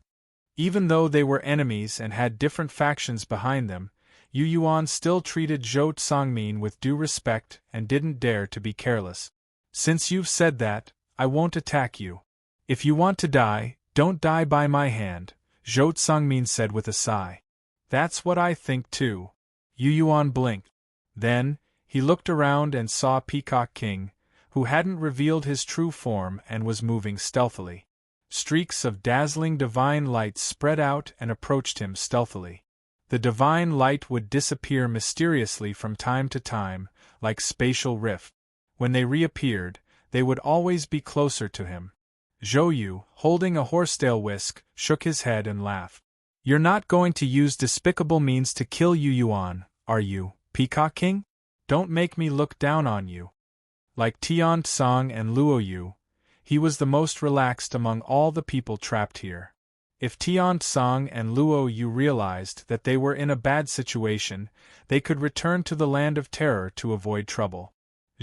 Even though they were enemies and had different factions behind them, Yu Yuan still treated Zhou Tsangmin with due respect and didn't dare to be careless. Since you've said that, I won't attack you. If you want to die, don't die by my hand, Zhou Tsangmin said with a sigh. That's what I think too. Yu Yuan blinked. Then, he looked around and saw Peacock King, who hadn't revealed his true form and was moving stealthily. Streaks of dazzling divine light spread out and approached him stealthily. The divine light would disappear mysteriously from time to time, like spatial rift. When they reappeared, they would always be closer to him. Zhou Yu, holding a horsetail whisk, shook his head and laughed. You're not going to use despicable means to kill Yu Yuan, are you, Peacock King? Don't make me look down on you. Like Tian Tsang and Luo Yu, he was the most relaxed among all the people trapped here. If Tian Tsang and Luo Yu realized that they were in a bad situation, they could return to the Land of Terror to avoid trouble.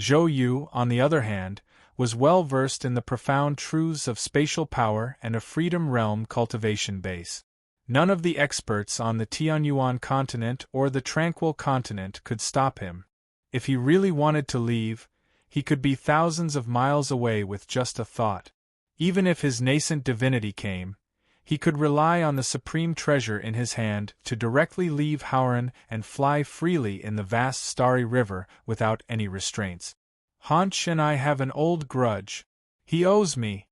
Zhou Yu, on the other hand, was well versed in the profound truths of spatial power and a Freedom Realm cultivation base. None of the experts on the Tianyuan continent or the Tranquil continent could stop him. If he really wanted to leave, he could be thousands of miles away with just a thought. Even if his nascent divinity came, he could rely on the supreme treasure in his hand to directly leave Hauran and fly freely in the vast starry river without any restraints. Haunch and I have an old grudge. He owes me.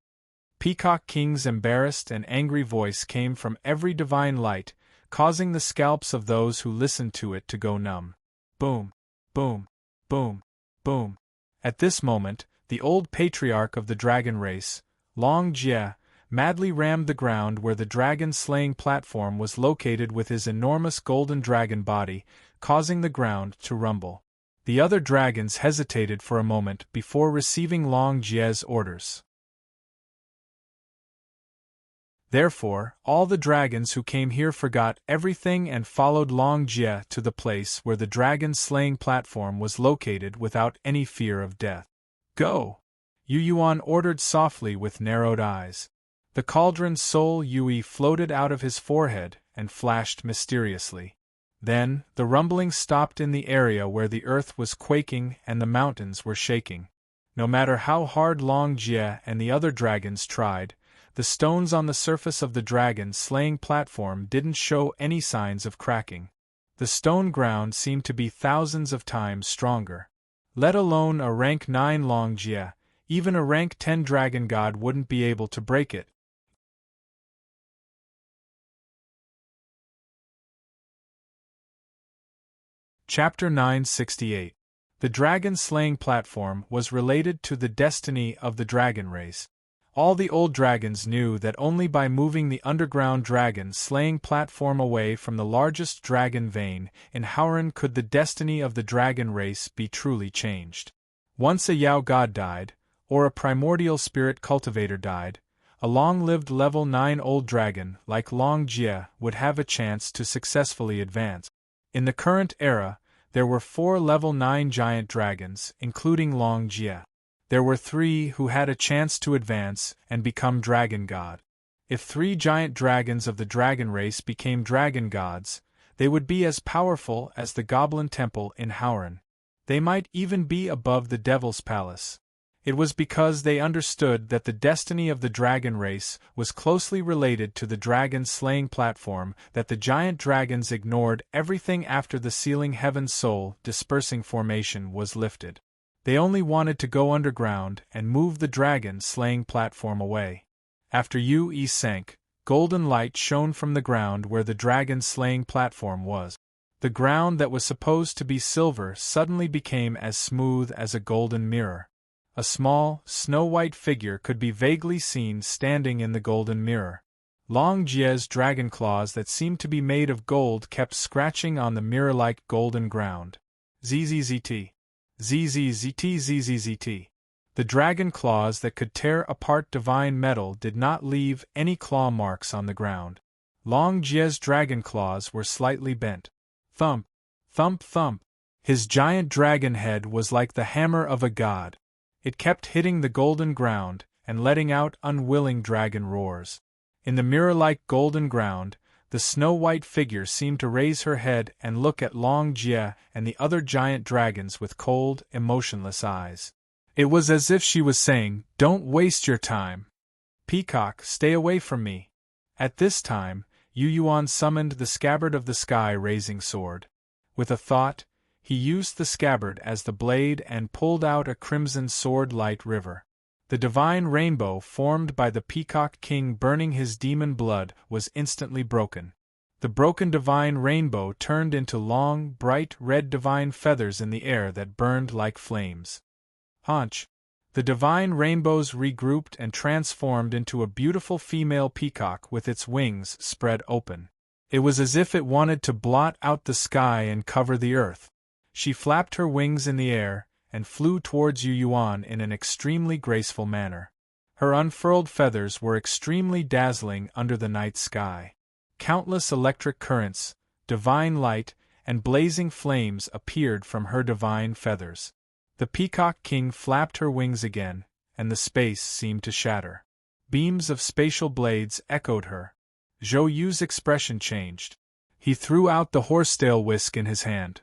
Peacock King's embarrassed and angry voice came from every divine light, causing the scalps of those who listened to it to go numb. Boom, boom, boom, boom. At this moment, the old patriarch of the dragon race, Long Jie, madly rammed the ground where the dragon-slaying platform was located with his enormous golden dragon body, causing the ground to rumble. The other dragons hesitated for a moment before receiving Long Jie's orders. Therefore, all the dragons who came here forgot everything and followed Long Jie to the place where the dragon-slaying platform was located without any fear of death. Go! Yu Yuan ordered softly with narrowed eyes. The cauldron soul Yui floated out of his forehead and flashed mysteriously. Then, the rumbling stopped in the area where the earth was quaking and the mountains were shaking. No matter how hard Long Jie and the other dragons tried, the stones on the surface of the dragon-slaying platform didn't show any signs of cracking. The stone ground seemed to be thousands of times stronger. Let alone a rank 9 Long Jie, even a rank 10 dragon god wouldn't be able to break it. Chapter 968. The dragon-slaying platform was related to the destiny of the dragon race. All the old dragons knew that only by moving the underground dragon-slaying platform away from the largest dragon vein in Hauran could the destiny of the dragon race be truly changed. Once a Yao god died, or a primordial spirit cultivator died, a long-lived level 9 old dragon like Long Jie would have a chance to successfully advance. In the current era, there were 4 level 9 giant dragons, including Long Jie. There were 3 who had a chance to advance and become dragon god. If 3 giant dragons of the dragon race became dragon gods, they would be as powerful as the Goblin Temple in Hauran. They might even be above the Devil's Palace. It was because they understood that the destiny of the dragon race was closely related to the dragon-slaying platform that the giant dragons ignored everything after the sealing heaven's soul dispersing formation was lifted. They only wanted to go underground and move the dragon-slaying platform away. After Yu sank, golden light shone from the ground where the dragon-slaying platform was. The ground that was supposed to be silver suddenly became as smooth as a golden mirror. A small, snow-white figure could be vaguely seen standing in the golden mirror. Long Jie's dragon claws that seemed to be made of gold kept scratching on the mirror-like golden ground. ZZZT. ZZZT ZZZT. The dragon claws that could tear apart divine metal did not leave any claw marks on the ground. Long Jie's dragon claws were slightly bent. Thump, thump, thump. His giant dragon head was like the hammer of a god. It kept hitting the golden ground and letting out unwilling dragon roars. In the mirror-like golden ground, the snow-white figure seemed to raise her head and look at Long Jie and the other giant dragons with cold, emotionless eyes. It was as if she was saying, "Don't waste your time. Peacock, stay away from me." At this time, Yu Yuan summoned the scabbard of the sky-raising sword. With a thought, he used the scabbard as the blade and pulled out a crimson sword-light river. The divine rainbow formed by the Peacock King burning his demon blood was instantly broken. The broken divine rainbow turned into long, bright red divine feathers in the air that burned like flames. Haunch! The divine rainbows regrouped and transformed into a beautiful female peacock with its wings spread open. It was as if it wanted to blot out the sky and cover the earth. She flapped her wings in the air and flew towards Yu Yuan in an extremely graceful manner. Her unfurled feathers were extremely dazzling under the night sky. Countless electric currents, divine light, and blazing flames appeared from her divine feathers. The Peacock King flapped her wings again, and the space seemed to shatter. Beams of spatial blades echoed her. Zhou Yu's expression changed. He threw out the horsetail whisk in his hand.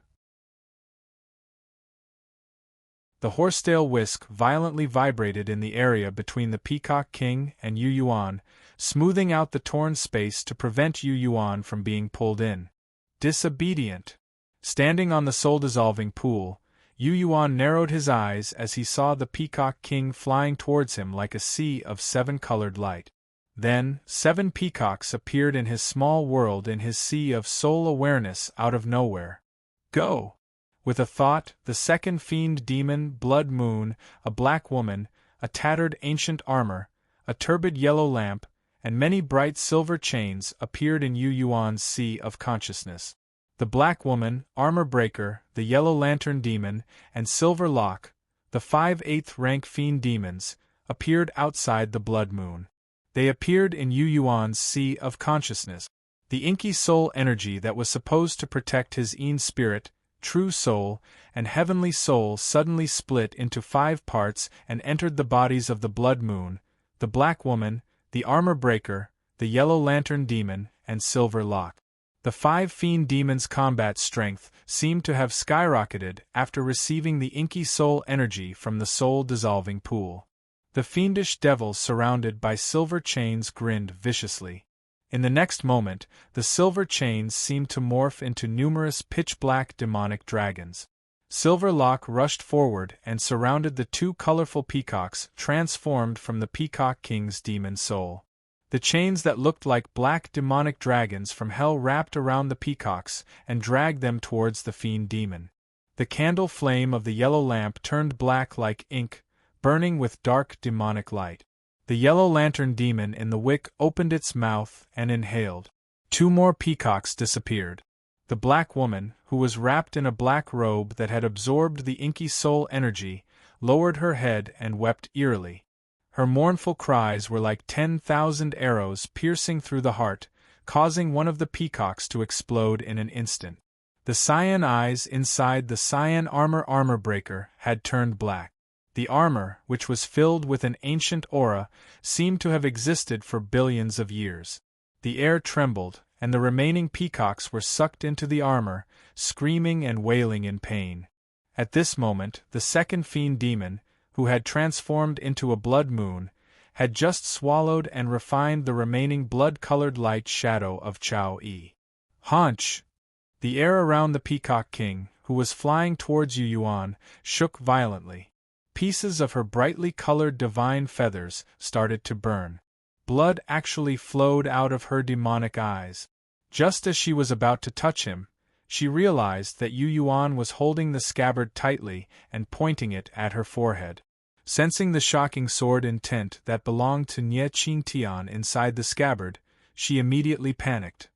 The horsetail whisk violently vibrated in the area between the Peacock King and Yu Yuan, smoothing out the torn space to prevent Yu Yuan from being pulled in. Disobedient. Standing on the soul-dissolving pool, Yu Yuan narrowed his eyes as he saw the Peacock King flying towards him like a sea of seven-colored light. Then, 7 peacocks appeared in his small world in his sea of soul awareness out of nowhere. Go! With a thought, the second fiend demon, Blood Moon, a black woman, a tattered ancient armor, a turbid yellow lamp, and many bright silver chains appeared in Yu Yuan's sea of consciousness. The black woman, armor breaker, the yellow lantern demon, and silver lock, the 5/8 rank fiend demons, appeared outside the Blood Moon. They appeared in Yu Yuan's sea of consciousness. The inky soul energy that was supposed to protect his Een spirit, true soul, and heavenly soul suddenly split into 5 parts and entered the bodies of the Blood Moon, the Black Woman, the Armor Breaker, the Yellow Lantern Demon, and Silver Lock. The 5 fiend demons' combat strength seemed to have skyrocketed after receiving the inky soul energy from the soul-dissolving pool. The fiendish devils surrounded by silver chains grinned viciously. In the next moment, the silver chains seemed to morph into numerous pitch-black demonic dragons. Silver Lock rushed forward and surrounded the 2 colorful peacocks transformed from the Peacock King's demon soul. The chains that looked like black demonic dragons from hell wrapped around the peacocks and dragged them towards the fiend demon. The candle flame of the yellow lamp turned black like ink, burning with dark demonic light. The yellow lantern demon in the wick opened its mouth and inhaled. 2 more peacocks disappeared. The black woman, who was wrapped in a black robe that had absorbed the inky soul energy, lowered her head and wept eerily. Her mournful cries were like 10,000 arrows piercing through the heart, causing one of the peacocks to explode in an instant. The cyan eyes inside the cyan armor breaker had turned black. The armor, which was filled with an ancient aura, seemed to have existed for billions of years. The air trembled, and the remaining peacocks were sucked into the armor, screaming and wailing in pain. At this moment, the second fiend demon, who had transformed into a blood moon, had just swallowed and refined the remaining blood-colored light shadow of Chao Yi. Haunch! The air around the Peacock King, who was flying towards Yu Yuan, shook violently. Pieces of her brightly colored divine feathers started to burn. Blood actually flowed out of her demonic eyes. Just as she was about to touch him, she realized that Yu Yuan was holding the scabbard tightly and pointing it at her forehead. Sensing the shocking sword intent that belonged to Nie Qingtian inside the scabbard, she immediately panicked.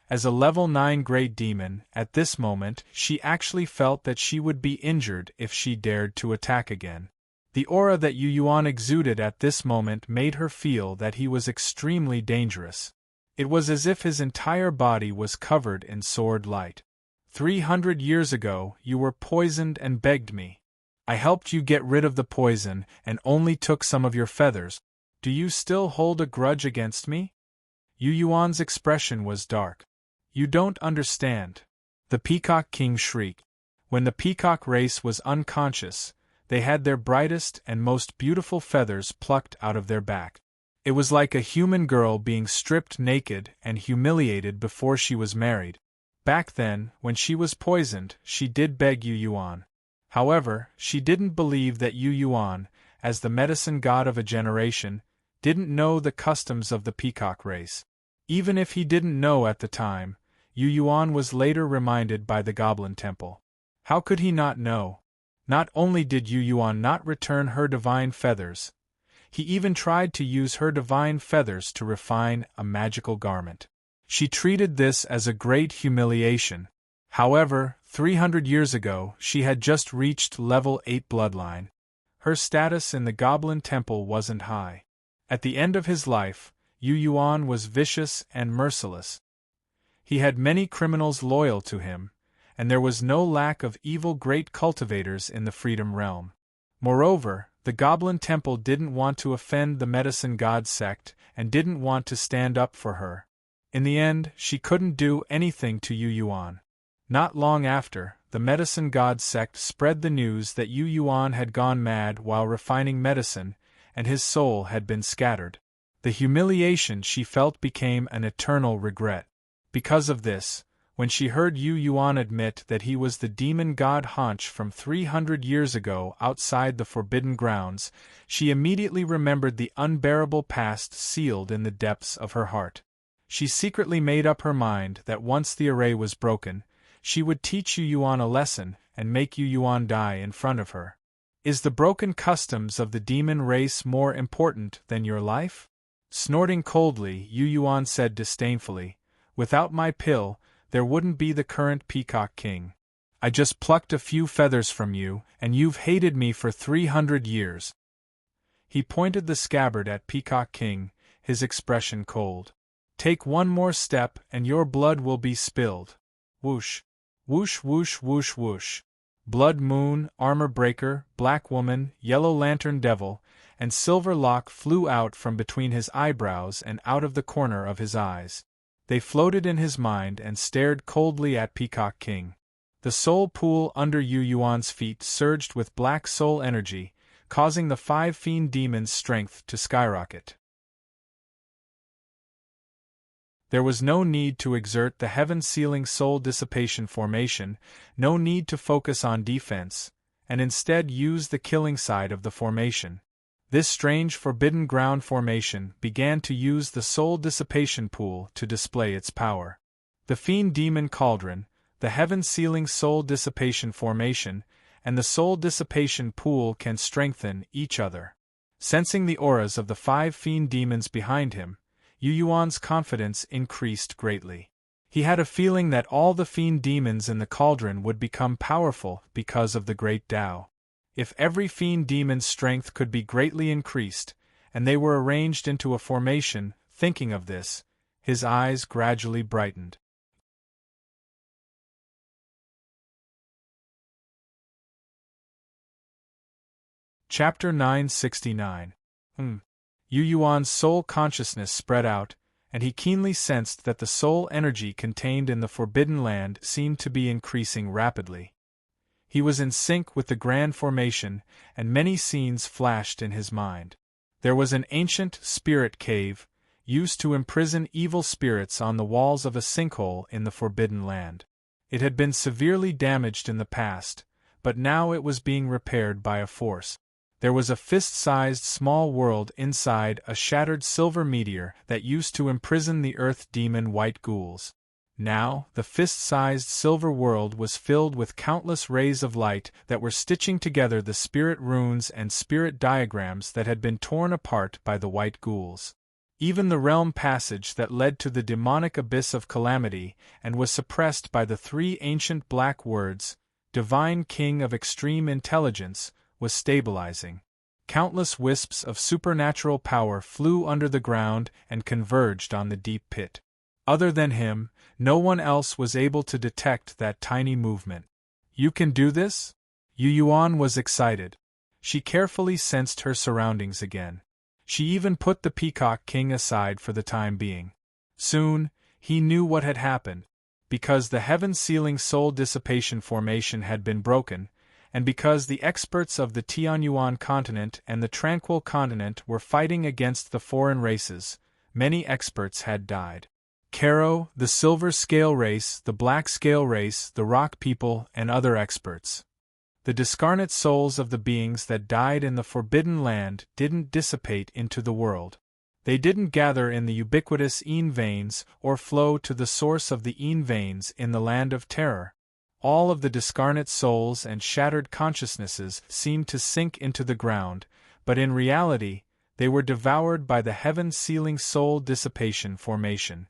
As a level 9 great demon, at this moment, she actually felt that she would be injured if she dared to attack again. The aura that Yu Yuan exuded at this moment made her feel that he was extremely dangerous. It was as if his entire body was covered in sword light. 300 years ago, you were poisoned and begged me. I helped you get rid of the poison and only took some of your feathers. Do you still hold a grudge against me? Yu Yuan's expression was dark. You don't understand. The Peacock King shrieked. When the peacock race was unconscious, they had their brightest and most beautiful feathers plucked out of their back. It was like a human girl being stripped naked and humiliated before she was married. Back then, when she was poisoned, she did beg Yu Yuan. However, she didn't believe that Yu Yuan, as the medicine god of a generation, didn't know the customs of the peacock race. Even if he didn't know at the time, Yu Yuan was later reminded by the Goblin Temple. How could he not know? Not only did Yu Yuan not return her divine feathers, he even tried to use her divine feathers to refine a magical garment. She treated this as a great humiliation. However, 300 years ago, she had just reached level 8 bloodline. Her status in the Goblin Temple wasn't high. At the end of his life, Yu Yuan was vicious and merciless. He had many criminals loyal to him, and there was no lack of evil great cultivators in the Freedom Realm. Moreover, the Goblin Temple didn't want to offend the Medicine God sect and didn't want to stand up for her. In the end, she couldn't do anything to Yu Yuan. Not long after, the medicine god sect spread the news that Yu Yuan had gone mad while refining medicine, and his soul had been scattered. The humiliation she felt became an eternal regret. Because of this, when she heard Yu Yuan admit that he was the demon god Hanch from 300 years ago outside the Forbidden Grounds, she immediately remembered the unbearable past sealed in the depths of her heart. She secretly made up her mind that once the array was broken, she would teach Yu Yuan a lesson and make Yu Yuan die in front of her. Is the broken customs of the demon race more important than your life? Snorting coldly, Yu Yuan said disdainfully, "Without my pill, there wouldn't be the current Peacock King. I just plucked a few feathers from you, and you've hated me for 300 years. He pointed the scabbard at Peacock King, his expression cold. "Take one more step and your blood will be spilled." Whoosh. Whoosh whoosh whoosh whoosh. Blood Moon, Armor Breaker, Black Woman, Yellow Lantern Devil, and Silver Lock flew out from between his eyebrows and out of the corner of his eyes. They floated in his mind and stared coldly at Peacock King. The soul pool under Yu Yuan's feet surged with black soul energy, causing the 5 fiend demons' strength to skyrocket. There was no need to exert the heaven-sealing soul dissipation formation, no need to focus on defense, and instead use the killing side of the formation. This strange forbidden ground formation began to use the soul dissipation pool to display its power. The fiend demon cauldron, the heaven-sealing soul dissipation formation, and the soul dissipation pool can strengthen each other. Sensing the auras of the 5 fiend demons behind him, Yu Yuan's confidence increased greatly. He had a feeling that all the fiend demons in the cauldron would become powerful because of the great Tao. If every fiend demon's strength could be greatly increased, and they were arranged into a formation, thinking of this, his eyes gradually brightened. Chapter 969. Yu Yuan's soul consciousness spread out, and he keenly sensed that the soul energy contained in the Forbidden Land seemed to be increasing rapidly. He was in sync with the grand formation, and many scenes flashed in his mind. There was an ancient spirit cave, used to imprison evil spirits on the walls of a sinkhole in the Forbidden Land. It had been severely damaged in the past, but now it was being repaired by a force. There was a fist-sized small world inside a shattered silver meteor that used to imprison the earth demon white ghouls. Now, the fist-sized silver world was filled with countless rays of light that were stitching together the spirit runes and spirit diagrams that had been torn apart by the white ghouls. Even the realm passage that led to the demonic abyss of calamity and was suppressed by the 3 ancient black words, Divine King of Extreme Intelligence, was stabilizing. Countless wisps of supernatural power flew under the ground and converged on the deep pit. Other than him, no one else was able to detect that tiny movement. "You can do this?" Yu Yuan was excited. She carefully sensed her surroundings again. She even put the Peacock King aside for the time being. Soon, he knew what had happened. Because the heaven-sealing soul dissipation formation had been broken, and because the experts of the Tianyuan continent and the Tranquil continent were fighting against the foreign races, many experts had died. Caro, the Silver Scale race, the Black Scale race, the Rock people, and other experts. The discarnate souls of the beings that died in the Forbidden Land didn't dissipate into the world. They didn't gather in the ubiquitous Yin veins or flow to the source of the Yin veins in the Land of Terror. All of the discarnate souls and shattered consciousnesses seemed to sink into the ground, but in reality, they were devoured by the heaven-sealing soul dissipation formation.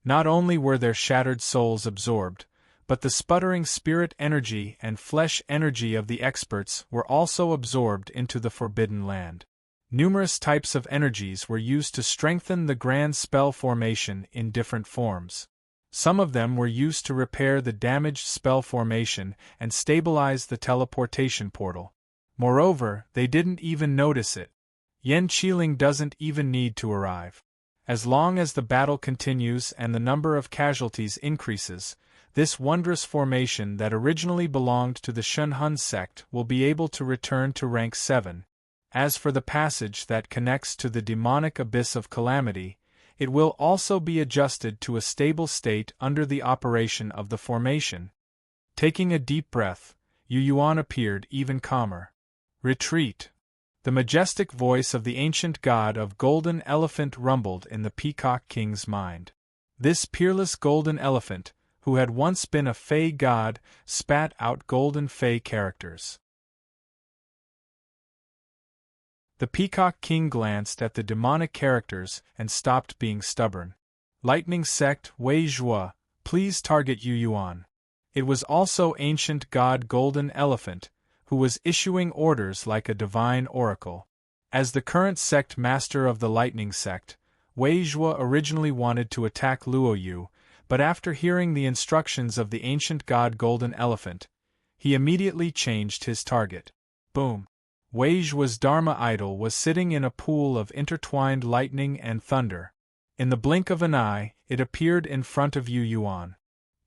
Not only were their shattered souls absorbed, but the sputtering spirit energy and flesh energy of the experts were also absorbed into the Forbidden Land. Numerous types of energies were used to strengthen the grand spell formation in different forms. Some of them were used to repair the damaged spell formation and stabilize the teleportation portal. Moreover, they didn't even notice it. Yen Qiling doesn't even need to arrive. As long as the battle continues and the number of casualties increases, This wondrous formation that originally belonged to the Shunhun sect will be able to return to rank 7. As for the passage that connects to the demonic abyss of calamity, it will also be adjusted to a stable state under the operation of the formation. Taking a deep breath, Yu Yuan appeared even calmer. Retreat. The majestic voice of the ancient god of Golden Elephant rumbled in the Peacock King's mind. This peerless golden elephant, who had once been a fey god, spat out golden fey characters. The Peacock King glanced at the demonic characters and stopped being stubborn. Lightning Sect Wei Zhua, please target Yu Yuan. It was also ancient god Golden Elephant, who was issuing orders like a divine oracle. As the current sect master of the Lightning Sect, Wei Zhua originally wanted to attack Luo Yu, but after hearing the instructions of the ancient god Golden Elephant, he immediately changed his target. Boom! Wei Zhua's Dharma idol was sitting in a pool of intertwined lightning and thunder. In the blink of an eye, it appeared in front of Yu Yuan.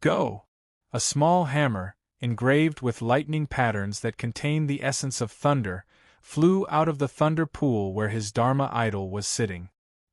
Go! A small hammer, engraved with lightning patterns that contained the essence of thunder, flew out of the thunder pool where his Dharma idol was sitting.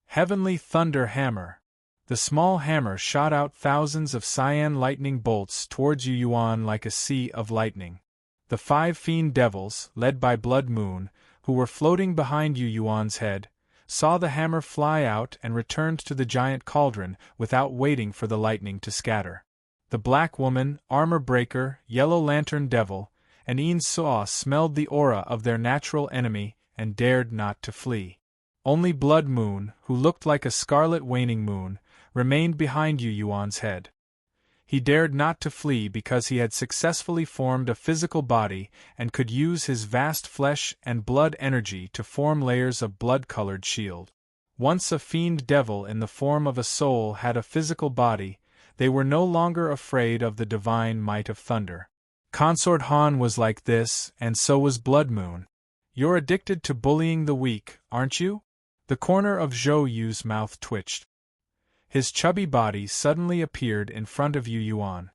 Heavenly Thunder Hammer. The small hammer shot out thousands of cyan lightning bolts towards Yu Yuan like a sea of lightning. The 5 fiend devils, led by Blood Moon, who were floating behind Yu Yuan's head, saw the hammer fly out and returned to the giant cauldron without waiting for the lightning to scatter. The Black Woman, Armor Breaker, Yellow Lantern Devil, and Een Saw smelled the aura of their natural enemy and dared not to flee. Only Blood Moon, who looked like a scarlet waning moon, remained behind Yu Yuan's head. He dared not to flee because he had successfully formed a physical body and could use his vast flesh and blood energy to form layers of blood-colored shield. Once a fiend devil in the form of a soul had a physical body, they were no longer afraid of the divine might of thunder. Consort Han was like this, and so was Blood Moon. You're addicted to bullying the weak, aren't you? The corner of Zhou Yu's mouth twitched. His chubby body suddenly appeared in front of Yu Yuan.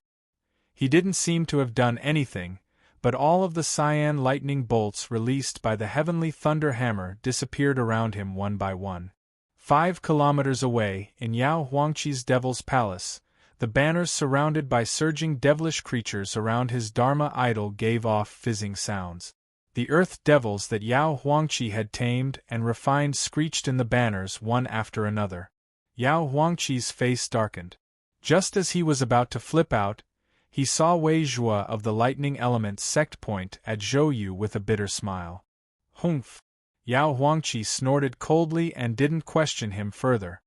He didn't seem to have done anything, but all of the cyan lightning bolts released by the heavenly thunder hammer disappeared around him one by one. 5 kilometers away, in Yao Huangqi's Devil's Palace, the banners surrounded by surging devilish creatures around his Dharma idol gave off fizzing sounds. The earth devils that Yao Huangqi had tamed and refined screeched in the banners one after another. Yao Huangqi's face darkened. Just as he was about to flip out, he saw Wei Zhua of the lightning element sect point at Zhou Yu with a bitter smile. Humph! Yao Huangqi snorted coldly and didn't question him further.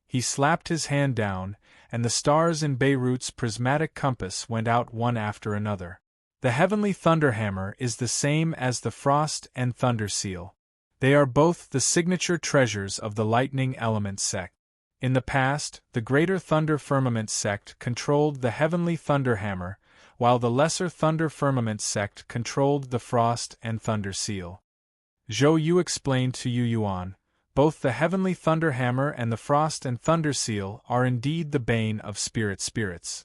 He slapped his hand down, and the stars in Beirut's prismatic compass went out one after another. The heavenly thunder hammer is the same as the frost and thunder seal. They are both the signature treasures of the lightning element sect. In the past, the Greater Thunder Firmament sect controlled the Heavenly Thunder Hammer, while the Lesser Thunder Firmament sect controlled the Frost and Thunder Seal. Zhou Yu explained to Yu Yuan, both the Heavenly Thunder Hammer and the Frost and Thunder Seal are indeed the bane of spirits.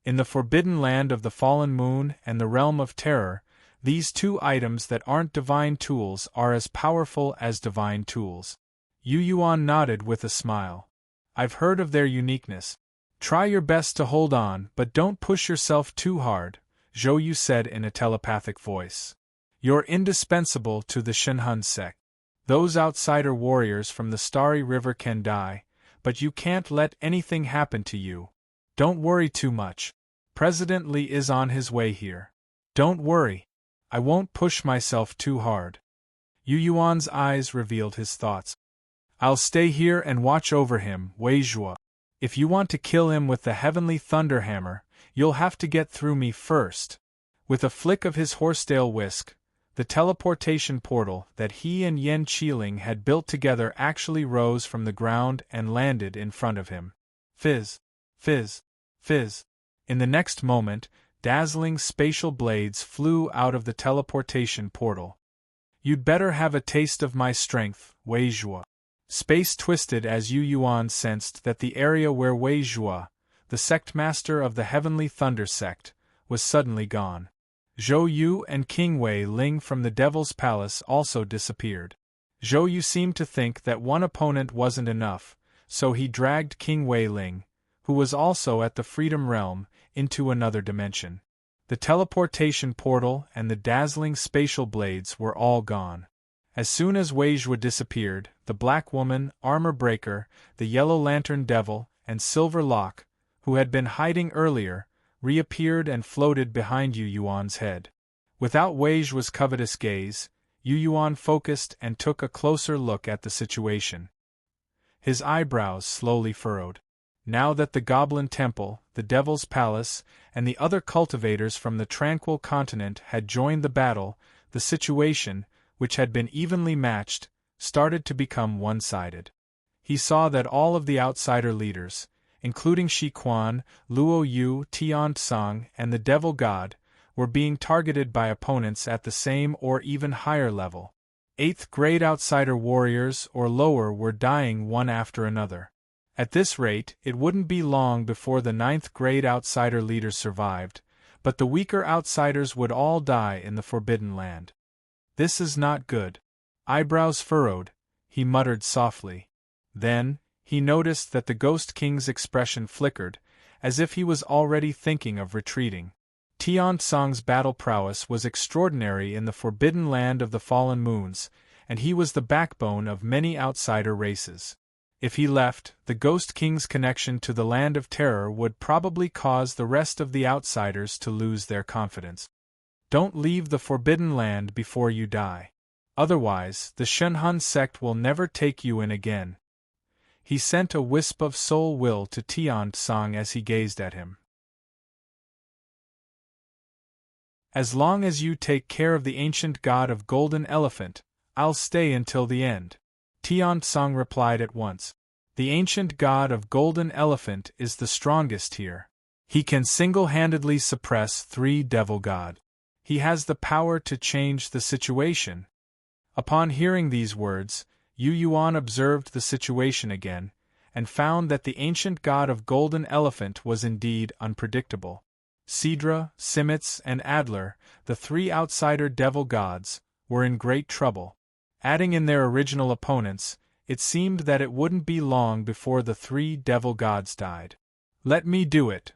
In the forbidden land of the fallen moon and the realm of terror, these 2 items that aren't divine tools are as powerful as divine tools. Yu Yuan nodded with a smile. I've heard of their uniqueness. Try your best to hold on, but don't push yourself too hard, Zhou Yu said in a telepathic voice. You're indispensable to the Shunhun sect. Those outsider warriors from the Starry River can die, but you can't let anything happen to you. Don't worry too much. President Li is on his way here. Don't worry. I won't push myself too hard. Yu Yuan's eyes revealed his thoughts. I'll stay here and watch over him, Wei Zhua. If you want to kill him with the heavenly thunder hammer, you'll have to get through me first. With a flick of his horsetail whisk, the teleportation portal that he and Yan Qiling had built together actually rose from the ground and landed in front of him. Fizz, fizz, fizz. In the next moment, dazzling spatial blades flew out of the teleportation portal. You'd better have a taste of my strength, Wei Zhua. Space twisted as Yu Yuan sensed that the area where Wei Zhua, the sect master of the Heavenly Thunder sect, was suddenly gone. Zhou Yu and King Wei Ling from the Devil's Palace also disappeared. Zhou Yu seemed to think that one opponent wasn't enough, so he dragged King Wei Ling, who was also at the Freedom Realm, into another dimension. The teleportation portal and the dazzling spatial blades were all gone. As soon as Wei Zhua disappeared, the Black Woman, Armor Breaker, the Yellow Lantern Devil, and Silver Lock, who had been hiding earlier, reappeared and floated behind Yu Yuan's head. Without Wei Zhua's covetous gaze, Yu Yuan focused and took a closer look at the situation. His eyebrows slowly furrowed. Now that the Goblin Temple, the Devil's Palace, and the other cultivators from the Tranquil Continent had joined the battle, the situation, which had been evenly matched, started to become one-sided. He saw that all of the outsider leaders, including Shi Quan, Luo Yu, Tian Tsang, and the Devil God, were being targeted by opponents at the same or even higher level. 8th grade outsider warriors or lower were dying one after another. At this rate, it wouldn't be long before the 9th grade outsider leaders survived, but the weaker outsiders would all die in the Forbidden Land. This is not good. Eyebrows furrowed, he muttered softly. Then, he noticed that the Ghost King's expression flickered, as if he was already thinking of retreating. Tian Tsang's battle prowess was extraordinary in the Forbidden Land of the Fallen Moons, and he was the backbone of many outsider races. If he left, the Ghost King's connection to the Land of Terror would probably cause the rest of the outsiders to lose their confidence. Don't leave the Forbidden Land before you die. Otherwise, the Shenhun sect will never take you in again. He sent a wisp of soul will to Tian Tsang as he gazed at him. As long as you take care of the ancient god of Golden Elephant, I'll stay until the end. Tian Tsang replied at once. The ancient god of Golden Elephant is the strongest here. He can single-handedly suppress 3 devil god. He has the power to change the situation. Upon hearing these words, Yu Yuan observed the situation again, and found that the ancient god of Golden Elephant was indeed unpredictable. Sidra, Simitz, and Adler, the 3 outsider devil gods, were in great trouble. Adding in their original opponents, it seemed that it wouldn't be long before the 3 devil gods died. Let me do it.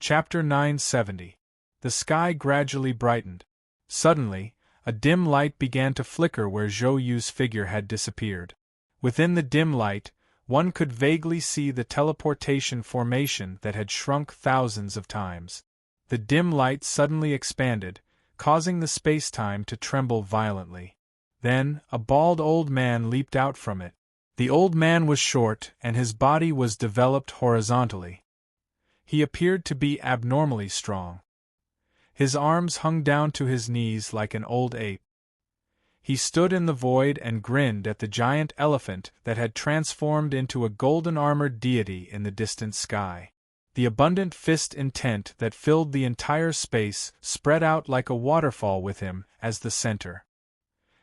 Chapter 970. The sky gradually brightened. Suddenly, a dim light began to flicker where Zhou Yu's figure had disappeared. Within the dim light, one could vaguely see the teleportation formation that had shrunk thousands of times. The dim light suddenly expanded, causing the space-time to tremble violently. Then, a bald old man leaped out from it. The old man was short, and his body was developed horizontally. He appeared to be abnormally strong. His arms hung down to his knees like an old ape. He stood in the void and grinned at the giant elephant that had transformed into a golden-armored deity in the distant sky. The abundant fist intent that filled the entire space spread out like a waterfall with him as the center.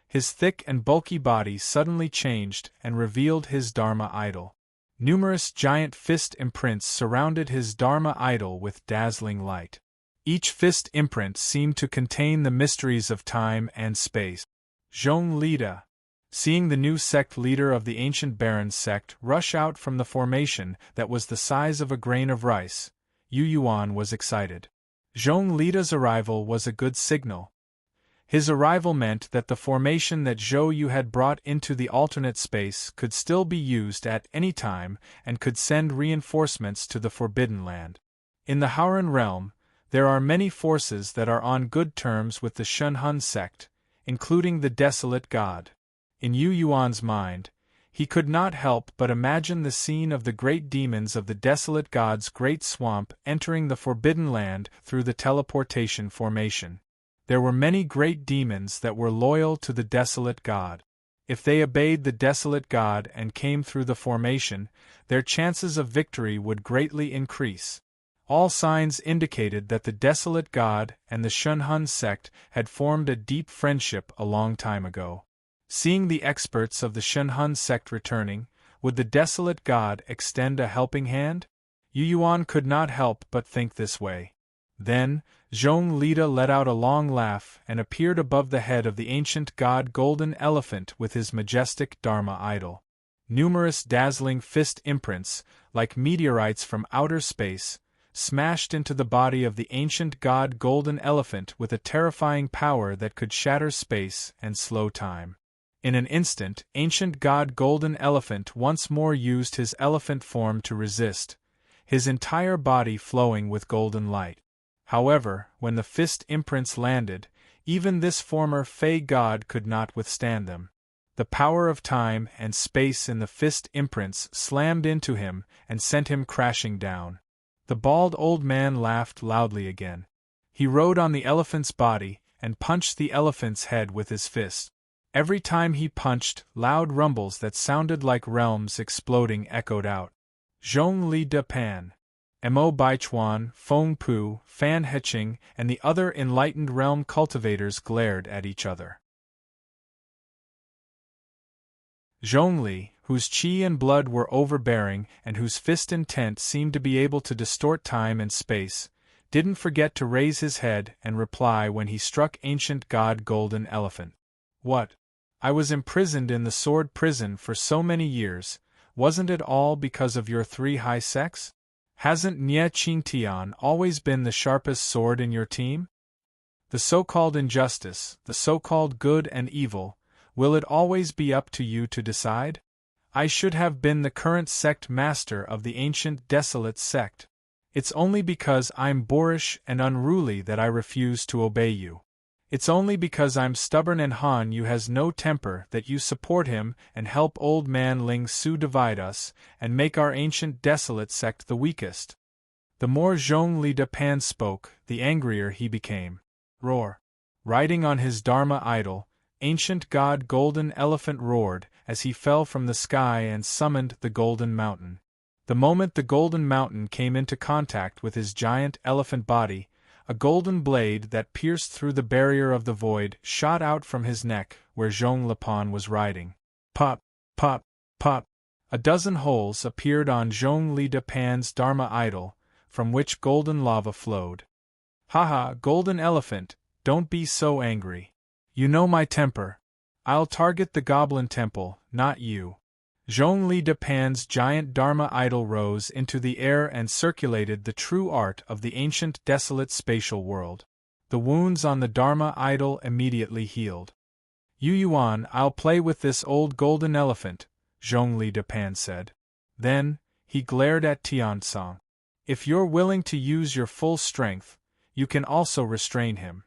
His thick and bulky body suddenly changed and revealed his Dharma idol. Numerous giant fist imprints surrounded his Dharma idol with dazzling light. Each fist imprint seemed to contain the mysteries of time and space. Zhong Lida, seeing the new sect leader of the ancient Baron's sect rush out from the formation that was the size of a grain of rice, Yu Yuan was excited. Zhong Lida's arrival was a good signal. His arrival meant that the formation that Zhou Yu had brought into the alternate space could still be used at any time and could send reinforcements to the Forbidden Land. In the Howran realm, there are many forces that are on good terms with the Shenhun sect, including the Desolate God. In Yu Yuan's mind, he could not help but imagine the scene of the great demons of the Desolate God's great swamp entering the Forbidden Land through the teleportation formation. There were many great demons that were loyal to the Desolate God. If they obeyed the Desolate God and came through the formation, their chances of victory would greatly increase. All signs indicated that the desolate god and the Shunhun sect had formed a deep friendship a long time ago. Seeing the experts of the Shunhun sect returning, would the desolate god extend a helping hand? Yu Yuan could not help but think this way. Then, Zhong Lida let out a long laugh and appeared above the head of the ancient god Golden Elephant with his majestic Dharma idol. Numerous dazzling fist imprints, like meteorites from outer space, smashed into the body of the ancient god Golden Elephant with a terrifying power that could shatter space and slow time. In an instant, ancient god Golden Elephant once more used his elephant form to resist, his entire body flowing with golden light. However, when the fist imprints landed, even this former Fey god could not withstand them. The power of time and space in the fist imprints slammed into him and sent him crashing down. The bald old man laughed loudly again. He rode on the elephant's body and punched the elephant's head with his fist. Every time he punched, loud rumbles that sounded like realms exploding echoed out. Zhong Li De Pan, Mo Baichuan, Feng Pu, Fan Heching, and the other enlightened realm cultivators glared at each other. Zhongli, whose qi and blood were overbearing and whose fist intent seemed to be able to distort time and space, didn't forget to raise his head and reply when he struck ancient god Golden Elephant. What? I was imprisoned in the sword prison for so many years, wasn't it all because of your three high sex? Hasn't Nye Qingtian always been the sharpest sword in your team? The so-called injustice, the so-called good and evil, will it always be up to you to decide? I should have been the current sect master of the ancient desolate sect. It's only because I'm boorish and unruly that I refuse to obey you. It's only because I'm stubborn and Han Yu has no temper that you support him and help old man Ling Su divide us and make our ancient desolate sect the weakest. The more Zhong Li De Pan spoke, the angrier he became. Roar. Riding on his Dharma idol, ancient god Golden Elephant roared as he fell from the sky and summoned the Golden Mountain. The moment the Golden Mountain came into contact with his giant elephant body, a golden blade that pierced through the barrier of the void shot out from his neck where Zhong Lipan was riding. Pop, pop, pop. A dozen holes appeared on Zhong Li De Pan's Dharma idol, from which golden lava flowed. Haha, Golden Elephant, don't be so angry. You know my temper. I'll target the Goblin Temple, not you. Zhong Li De Pan's giant Dharma idol rose into the air and circulated the true art of the ancient desolate spatial world. The wounds on the Dharma idol immediately healed. Yu Yuan, I'll play with this old golden elephant, Zhong Li De Pan said. Then, he glared at Tiansong. If you're willing to use your full strength, you can also restrain him.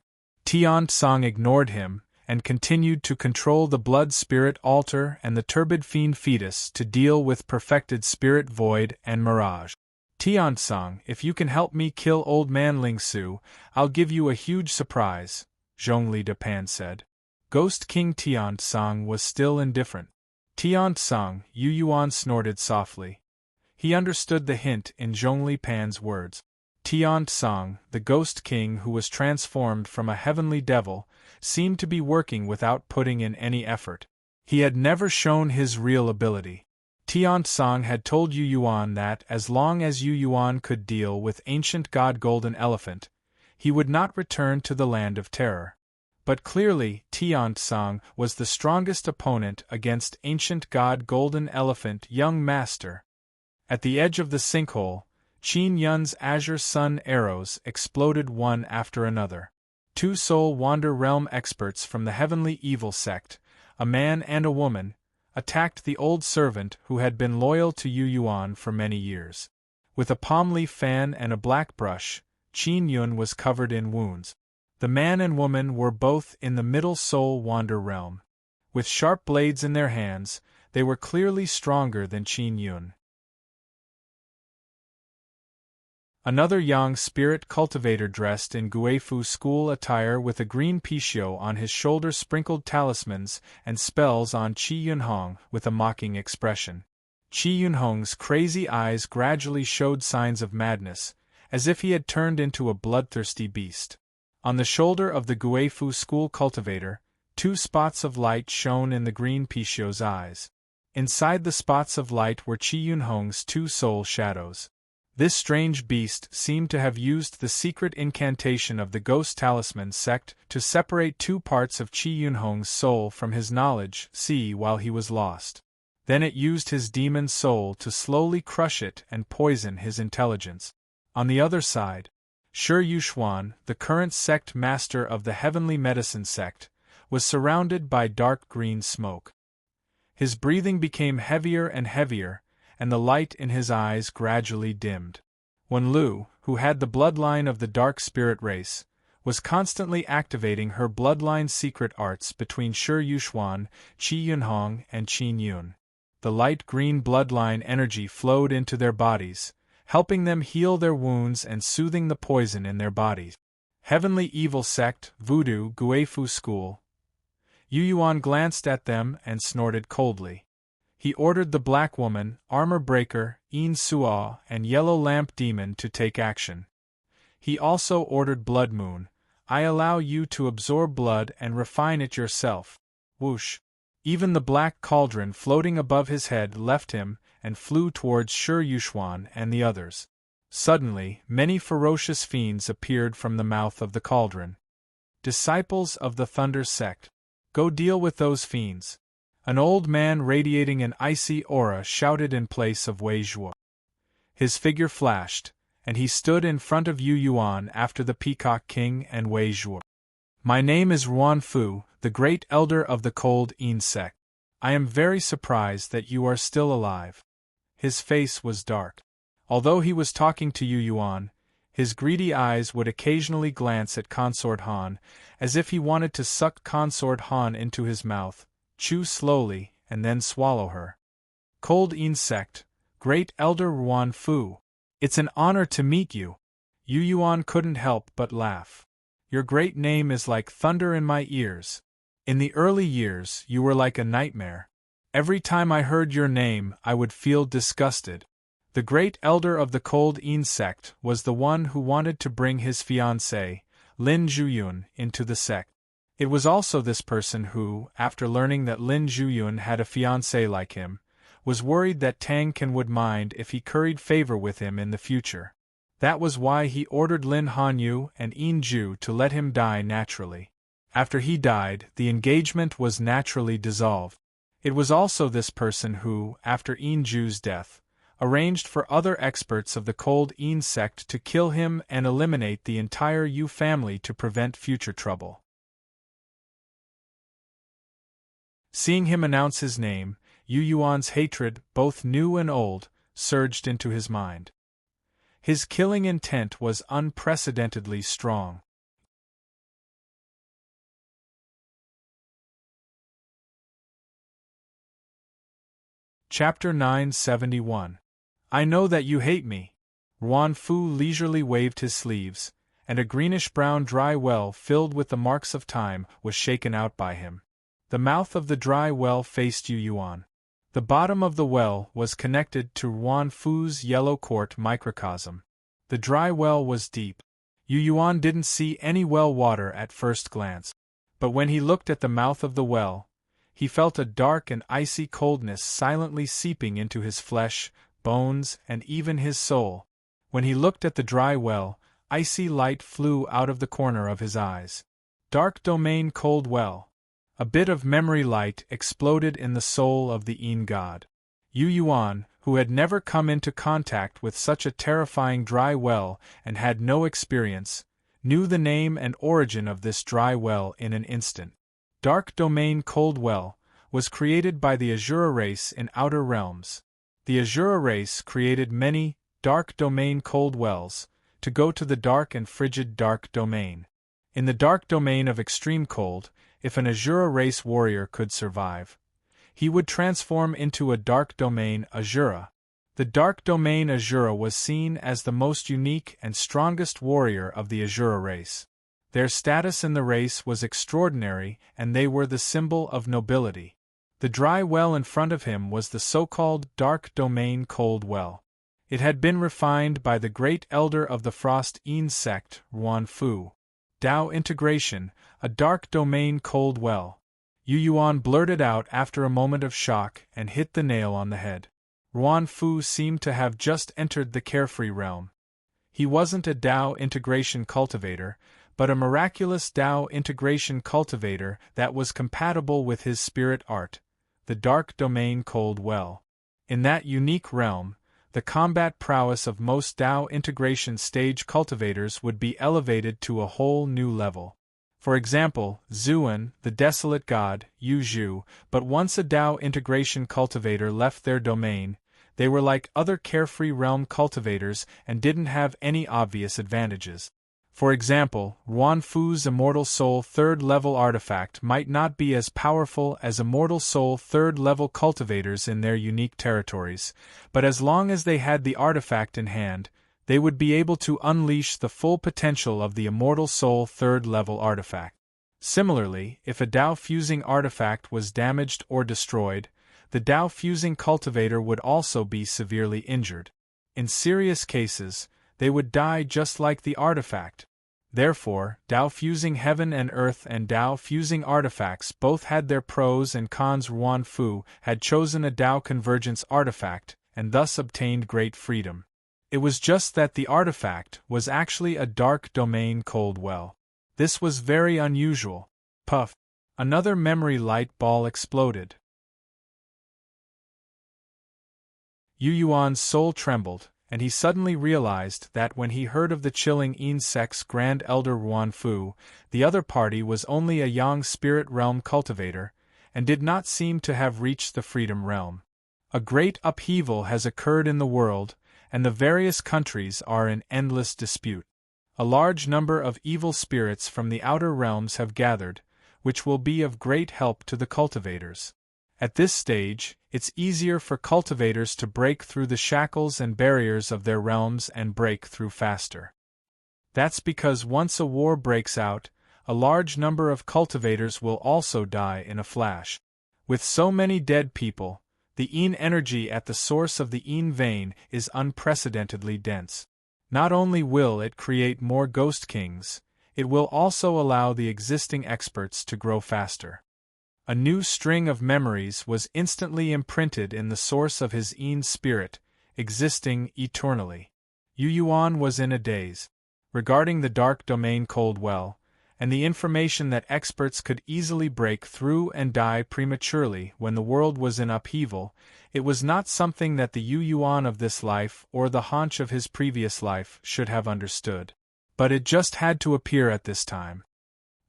Tiansong ignored him and continued to control the blood spirit altar and the turbid fiend fetus to deal with perfected spirit void and mirage. Tiansong, if you can help me kill old man Ling Su, I'll give you a huge surprise, Zhong Li De Pan said. Ghost King Tiansong was still indifferent. Tiansong, Yu Yuan snorted softly. He understood the hint in Zhong Li Pan's words. Tiansong, the Ghost King who was transformed from a heavenly devil, seemed to be working without putting in any effort. He had never shown his real ability. Tiansong had told Yu Yuan that as long as Yu Yuan could deal with ancient god Golden Elephant, he would not return to the land of terror. But clearly, Tiansong was the strongest opponent against ancient god Golden Elephant Young Master. At the edge of the sinkhole, Qin Yun's Azure Sun arrows exploded one after another. Two Soul Wander Realm experts from the Heavenly Evil sect, a man and a woman, attacked the old servant who had been loyal to Yu Yuan for many years. With a palm leaf fan and a black brush, Qin Yun was covered in wounds. The man and woman were both in the Middle Soul Wander Realm. With sharp blades in their hands, they were clearly stronger than Qin Yun. Another young spirit cultivator dressed in Guifu school attire with a green pishio on his shoulder sprinkled talismans and spells on Qi Yunhong with a mocking expression. Qi Yunhong's crazy eyes gradually showed signs of madness, as if he had turned into a bloodthirsty beast. On the shoulder of the Guifu school cultivator, 2 spots of light shone in the green Pishio's eyes. Inside the spots of light were Qi Yunhong's 2 soul shadows. This strange beast seemed to have used the secret incantation of the Ghost Talisman sect to separate 2 parts of Qi Yunhong's soul from his knowledge, while he was lost. Then it used his demon soul to slowly crush it and poison his intelligence. On the other side, Shi Yuxuan, the current sect master of the Heavenly Medicine sect, was surrounded by dark green smoke. His breathing became heavier and heavier, and the light in his eyes gradually dimmed. Wen Lu, who had the bloodline of the dark spirit race, was constantly activating her bloodline secret arts between Shi Yuxuan, Qi Yunhong, and Qin Yun. The light green bloodline energy flowed into their bodies, helping them heal their wounds and soothing the poison in their bodies. Heavenly Evil Sect, Voodoo, Guifu School. Yu Yuan glanced at them and snorted coldly. He ordered the Black Woman, Armor Breaker, Yin Suo, and Yellow Lamp Demon to take action. He also ordered Blood Moon, I allow you to absorb blood and refine it yourself. Whoosh! Even the black cauldron floating above his head left him and flew towards Shi Yuxuan and the others. Suddenly, many ferocious fiends appeared from the mouth of the cauldron. Disciples of the Thunder Sect, go deal with those fiends. An old man radiating an icy aura shouted in place of Wei Zhuo. His figure flashed, and he stood in front of Yu Yuan after the Peacock King and Wei Zhuo. My name is Ruan Fu, the great elder of the Cold Yin sect. I am very surprised that you are still alive. His face was dark. Although he was talking to Yu Yuan, his greedy eyes would occasionally glance at Consort Han, as if he wanted to suck Consort Han into his mouth, chew slowly, and then swallow her. Cold Yin sect, Great Elder Ruan Fu. It's an honor to meet you. Yu Yuan couldn't help but laugh. Your great name is like thunder in my ears. In the early years, you were like a nightmare. Every time I heard your name, I would feel disgusted. The great elder of the Cold Yin sect was the one who wanted to bring his fiancée, Lin Zhuyun, into the sect. It was also this person who, after learning that Lin Zhuyun had a fiancée like him, was worried that Tang Can would mind if he curried favor with him in the future. That was why he ordered Lin Hanyu and Yin Ju to let him die naturally. After he died, the engagement was naturally dissolved. It was also this person who, after Yin Ju's death, arranged for other experts of the Cold Yin sect to kill him and eliminate the entire Yu family to prevent future trouble. Seeing him announce his name, Yu Yuan's hatred, both new and old, surged into his mind. His killing intent was unprecedentedly strong. Chapter 971. I know that you hate me. Ruan Fu leisurely waved his sleeves, and a greenish-brown dry well filled with the marks of time was shaken out by him. The mouth of the dry well faced Yu Yuan. The bottom of the well was connected to Ruan Fu's yellow court microcosm. The dry well was deep. Yu Yuan didn't see any well water at first glance. But when he looked at the mouth of the well, he felt a dark and icy coldness silently seeping into his flesh, bones, and even his soul. When he looked at the dry well, icy light flew out of the corner of his eyes. Dark domain cold well. A bit of memory light exploded in the soul of the Yin god. Yu Yuan, who had never come into contact with such a terrifying dry well and had no experience, knew the name and origin of this dry well in an instant. Dark Domain Cold Well was created by the Azura race in Outer Realms. The Azura race created many Dark Domain Cold Wells to go to the dark and frigid Dark Domain. In the Dark Domain of extreme cold, if an Azura race warrior could survive, he would transform into a Dark Domain Azura. The Dark Domain Azura was seen as the most unique and strongest warrior of the Azura race. Their status in the race was extraordinary, and they were the symbol of nobility. The dry well in front of him was the so-called Dark Domain Cold Well. It had been refined by the great elder of the Frost Ean sect, Yuan Fu. Tao integration, a dark domain cold well. Yu Yuan blurted out after a moment of shock and hit the nail on the head. Yuan Fu seemed to have just entered the carefree realm. He wasn't a Tao integration cultivator, but a miraculous Tao integration cultivator that was compatible with his spirit art, the dark domain cold well. In that unique realm, the combat prowess of most Tao integration stage cultivators would be elevated to a whole new level. For example, Zuan, the desolate god, Yu Zhu, but once a Tao integration cultivator left their domain, they were like other carefree realm cultivators and didn't have any obvious advantages. For example, Yuan Fu's Immortal Soul 3rd level artifact might not be as powerful as Immortal Soul 3rd level cultivators in their unique territories, but as long as they had the artifact in hand, they would be able to unleash the full potential of the Immortal Soul 3rd level artifact. Similarly, if a Tao fusing artifact was damaged or destroyed, the Tao fusing cultivator would also be severely injured. In serious cases, they would die just like the artifact. Therefore, Tao fusing heaven and earth and Tao fusing artifacts both had their pros and cons. Yuan Fu had chosen a Tao convergence artifact, and thus obtained great freedom. It was just that the artifact was actually a dark domain cold well. This was very unusual. Puff! Another memory light ball exploded. Yu Yuan's soul trembled, and he suddenly realized that when he heard of the chilling Ean sect's Grand Elder Yuan Fu, the other party was only a Yang Spirit Realm cultivator, and did not seem to have reached the Freedom Realm. A great upheaval has occurred in the world, and the various countries are in endless dispute. A large number of evil spirits from the outer realms have gathered, which will be of great help to the cultivators. At this stage, it's easier for cultivators to break through the shackles and barriers of their realms and break through faster. That's because once a war breaks out, a large number of cultivators will also die in a flash. With so many dead people, the Ean energy at the source of the Ean vein is unprecedentedly dense. Not only will it create more ghost kings, it will also allow the existing experts to grow faster. A new string of memories was instantly imprinted in the source of his Ean spirit, existing eternally. Yu Yuan was in a daze. Regarding the dark domain cold well, and the information that experts could easily break through and die prematurely when the world was in upheaval, it was not something that the Yu Yuan of this life or the Hanch of his previous life should have understood. But it just had to appear at this time.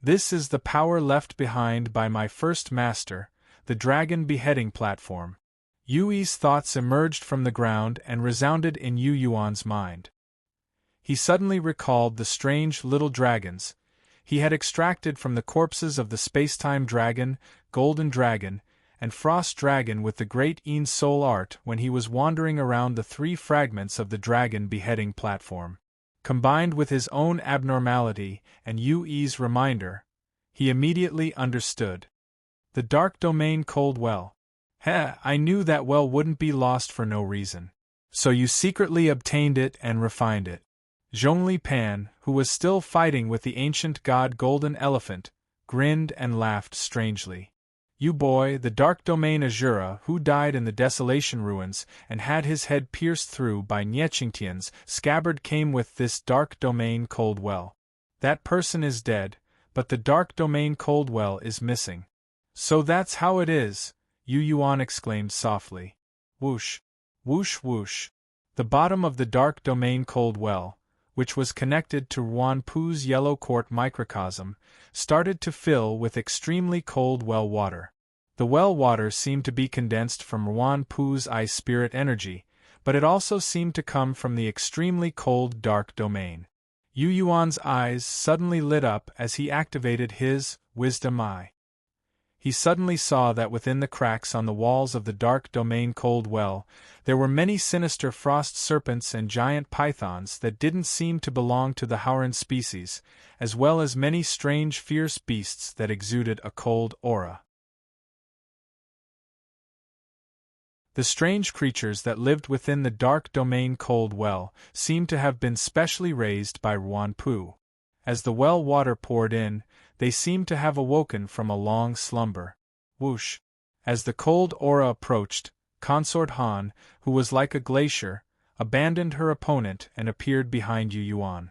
This is the power left behind by my first master, the dragon beheading platform. Yui's thoughts emerged from the ground and resounded in Yu Yuan's mind. He suddenly recalled the strange little dragons he had extracted from the corpses of the Spacetime Dragon, Golden Dragon, and Frost Dragon with the great Ean soul art when he was wandering around the 3 fragments of the dragon beheading platform. Combined with his own abnormality and Yui's reminder, he immediately understood. The dark domain cold well. I knew that well wouldn't be lost for no reason. So you secretly obtained it and refined it. Zhongli Pan, who was still fighting with the ancient god Golden Elephant, grinned and laughed strangely. You boy, the dark domain Azura who died in the Desolation Ruins and had his head pierced through by Niechingtian's scabbard came with this dark domain cold well. That person is dead, but the dark domain cold well is missing. So that's how it is, Yu Yuan exclaimed softly. Whoosh, whoosh whoosh. The bottom of the dark domain cold well, which was connected to Yuan Pu's yellow court microcosm, started to fill with extremely cold well water. The well water seemed to be condensed from Yuan Pu's ice spirit energy, but it also seemed to come from the extremely cold dark domain. Yu Yuan's eyes suddenly lit up as he activated his wisdom eye. He suddenly saw that within the cracks on the walls of the dark domain cold well, there were many sinister frost serpents and giant pythons that didn't seem to belong to the Howran species, as well as many strange fierce beasts that exuded a cold aura. The strange creatures that lived within the dark domain cold well seemed to have been specially raised by Ruan Pu. As the well water poured in, they seemed to have awoken from a long slumber. Whoosh! As the cold aura approached, Consort Han, who was like a glacier, abandoned her opponent and appeared behind Yu Yuan.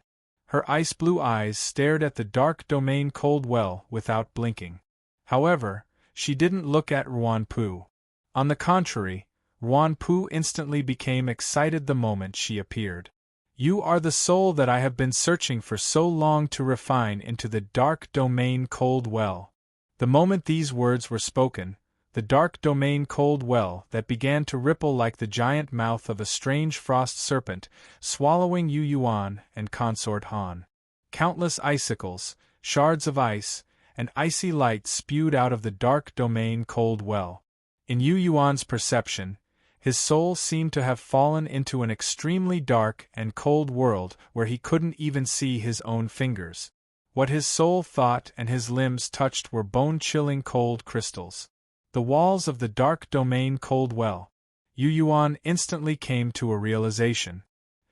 Her ice-blue eyes stared at the dark domain cold well without blinking. However, she didn't look at Ruan Pu. On the contrary, Ruan Pu instantly became excited the moment she appeared. You are the soul that I have been searching for so long to refine into the dark domain cold well. The moment these words were spoken, the dark domain cold well that began to ripple like the giant mouth of a strange frost serpent, swallowing Yu Yuan and Consort Han. Countless icicles, shards of ice, and icy light spewed out of the dark domain cold well. In Yu Yuan's perception, his soul seemed to have fallen into an extremely dark and cold world where he couldn't even see his own fingers. What his soul thought and his limbs touched were bone-chilling cold crystals. The walls of the dark domain cold well. Yu Yuan instantly came to a realization.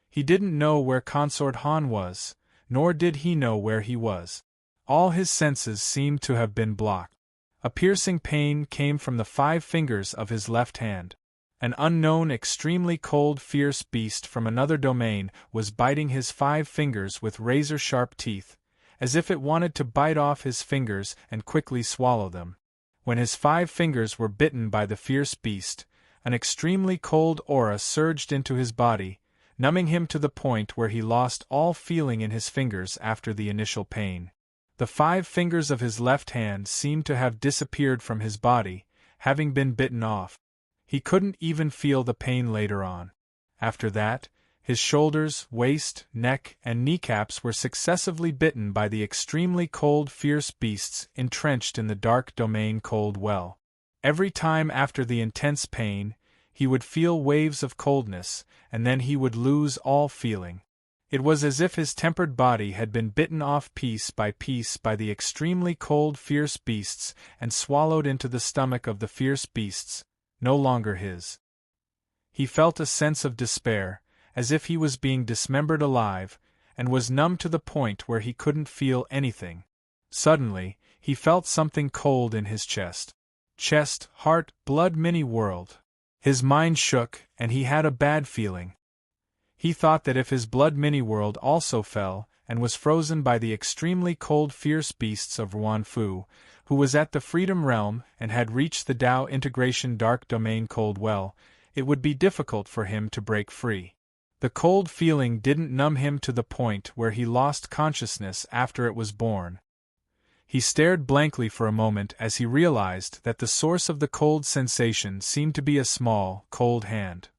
He didn't know where Consort Han was, nor did he know where he was. All his senses seemed to have been blocked. A piercing pain came from the 5 fingers of his left hand. An unknown, extremely cold, fierce beast from another domain was biting his 5 fingers with razor-sharp teeth, as if it wanted to bite off his fingers and quickly swallow them. When his 5 fingers were bitten by the fierce beast, an extremely cold aura surged into his body, numbing him to the point where he lost all feeling in his fingers after the initial pain. The 5 fingers of his left hand seemed to have disappeared from his body, having been bitten off. He couldn't even feel the pain later on. After that, his shoulders, waist, neck, and kneecaps were successively bitten by the extremely cold, fierce beasts entrenched in the dark domain cold well. Every time after the intense pain, he would feel waves of coldness, and then he would lose all feeling. It was as if his tempered body had been bitten off piece by the extremely cold, fierce beasts and swallowed into the stomach of the fierce beasts, no longer his. He felt a sense of despair, as if he was being dismembered alive, and was numb to the point where he couldn't feel anything. Suddenly, he felt something cold in his chest. Chest, heart, blood, mini-world. His mind shook, and he had a bad feeling. He thought that if his blood mini-world also fell, and was frozen by the extremely cold fierce beasts of Ruan Fu, who was at the Freedom Realm and had reached the Tao Integration Dark Domain Cold Well, it would be difficult for him to break free. The cold feeling didn't numb him to the point where he lost consciousness after it was born. He stared blankly for a moment as he realized that the source of the cold sensation seemed to be a small, cold hand.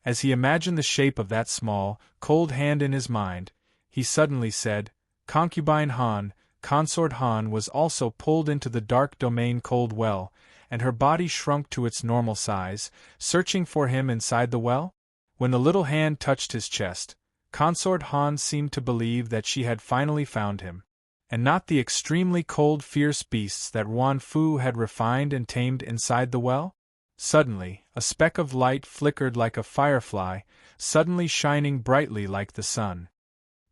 As he imagined the shape of that small, cold hand in his mind, he suddenly said, Concubine Han, Consort Han was also pulled into the dark domain cold well, and her body shrunk to its normal size, searching for him inside the well? When the little hand touched his chest, Consort Han seemed to believe that she had finally found him, and not the extremely cold fierce beasts that Ruan Fu had refined and tamed inside the well? Suddenly, a speck of light flickered like a firefly, suddenly shining brightly like the sun.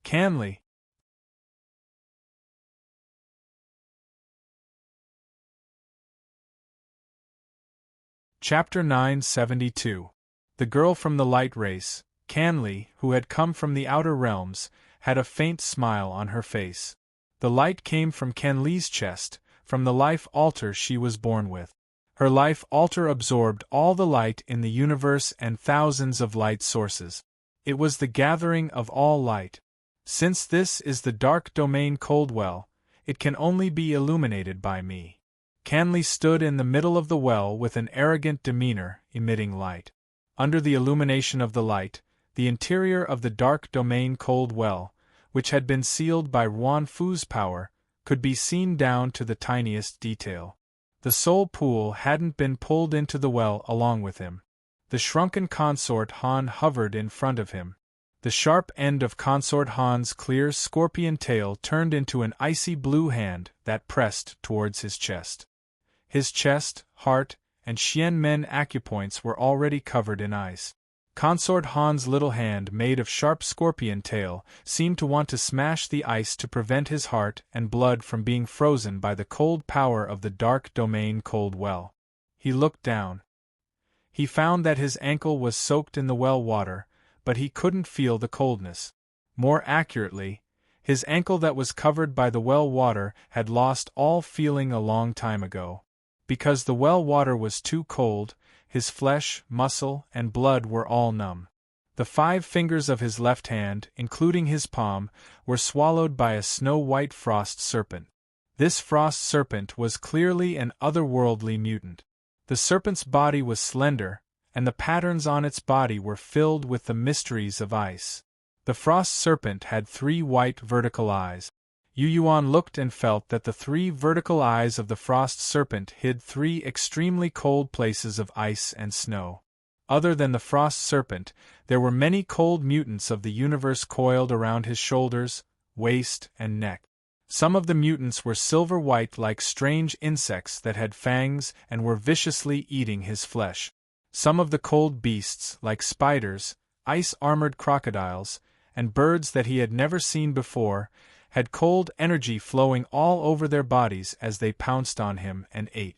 Canly. Chapter 972. The girl from the light race, Canly, who had come from the outer realms, had a faint smile on her face. The light came from Canly's chest, from the life altar she was born with. Her life altar absorbed all the light in the universe and thousands of light sources. It was the gathering of all light. Since this is the dark domain cold well, it can only be illuminated by me. Canly stood in the middle of the well with an arrogant demeanor, emitting light. Under the illumination of the light, the interior of the dark domain cold well, which had been sealed by Ruan Fu's power, could be seen down to the tiniest detail. The soul pool hadn't been pulled into the well along with him. The shrunken Consort Han hovered in front of him. The sharp end of Consort Han's clear scorpion tail turned into an icy blue hand that pressed towards his chest. His chest, heart, and Xianmen acupoints were already covered in ice. Consort Han's little hand made of sharp scorpion tail seemed to want to smash the ice to prevent his heart and blood from being frozen by the cold power of the dark domain cold well. He looked down. He found that his ankle was soaked in the well water, but he couldn't feel the coldness. More accurately, his ankle that was covered by the well water had lost all feeling a long time ago. Because the well water was too cold, his flesh, muscle, and blood were all numb. The 5 fingers of his left hand, including his palm, were swallowed by a snow-white frost serpent. This frost serpent was clearly an otherworldly mutant. The serpent's body was slender, and the patterns on its body were filled with the mysteries of ice. The frost serpent had 3 white vertical eyes. Yu Yuan looked and felt that the 3 vertical eyes of the frost serpent hid 3 extremely cold places of ice and snow. Other than the frost serpent, there were many cold mutants of the universe coiled around his shoulders, waist, and neck. Some of the mutants were silver-white like strange insects that had fangs and were viciously eating his flesh. Some of the cold beasts, like spiders, ice-armored crocodiles, and birds that he had never seen before, had cold energy flowing all over their bodies as they pounced on him and ate.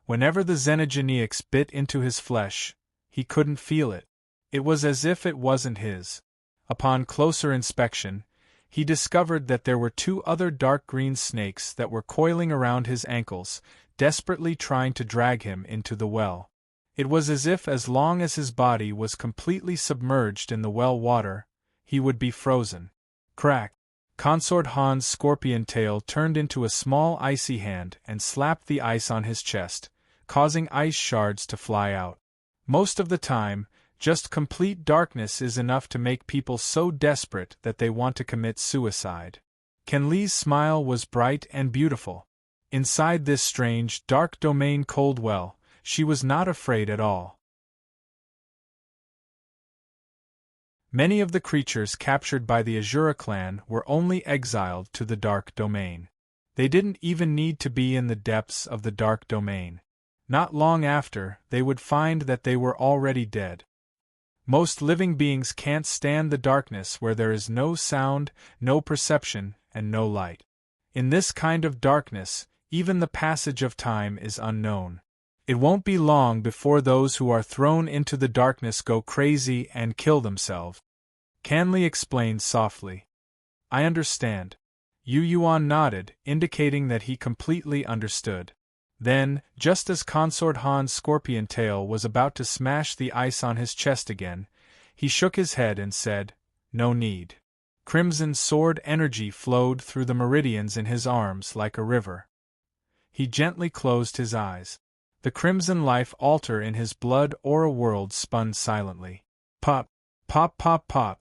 Whenever the xenogeneics bit into his flesh, he couldn't feel it. It was as if it wasn't his. Upon closer inspection, he discovered that there were 2 other dark green snakes that were coiling around his ankles, desperately trying to drag him into the well. It was as long as his body was completely submerged in the well water, he would be frozen. Crack! Consort Han's scorpion tail turned into a small icy hand and slapped the ice on his chest, causing ice shards to fly out. Most of the time, just complete darkness is enough to make people so desperate that they want to commit suicide. Ken Li's smile was bright and beautiful. Inside this strange, dark domain cold well, she was not afraid at all. Many of the creatures captured by the Azura clan were only exiled to the Dark Domain. They didn't even need to be in the depths of the Dark Domain. Not long after, they would find that they were already dead. Most living beings can't stand the darkness where there is no sound, no perception, and no light. In this kind of darkness, even the passage of time is unknown. It won't be long before those who are thrown into the darkness go crazy and kill themselves. Canli explained softly. I understand. Yu Yuan nodded, indicating that he completely understood. Then, just as Consort Han's scorpion tail was about to smash the ice on his chest again, he shook his head and said, No need. Crimson sword energy flowed through the meridians in his arms like a river. He gently closed his eyes. The crimson life altar in his blood aura world spun silently. Pop, pop, pop, pop.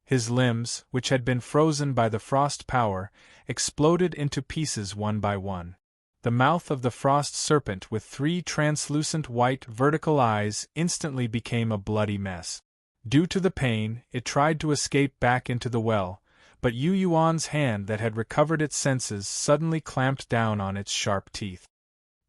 His limbs, which had been frozen by the frost power, exploded into pieces one by one. The mouth of the frost serpent with 3 translucent white vertical eyes instantly became a bloody mess. Due to the pain, it tried to escape back into the well, but Yu Yuan's hand that had recovered its senses suddenly clamped down on its sharp teeth.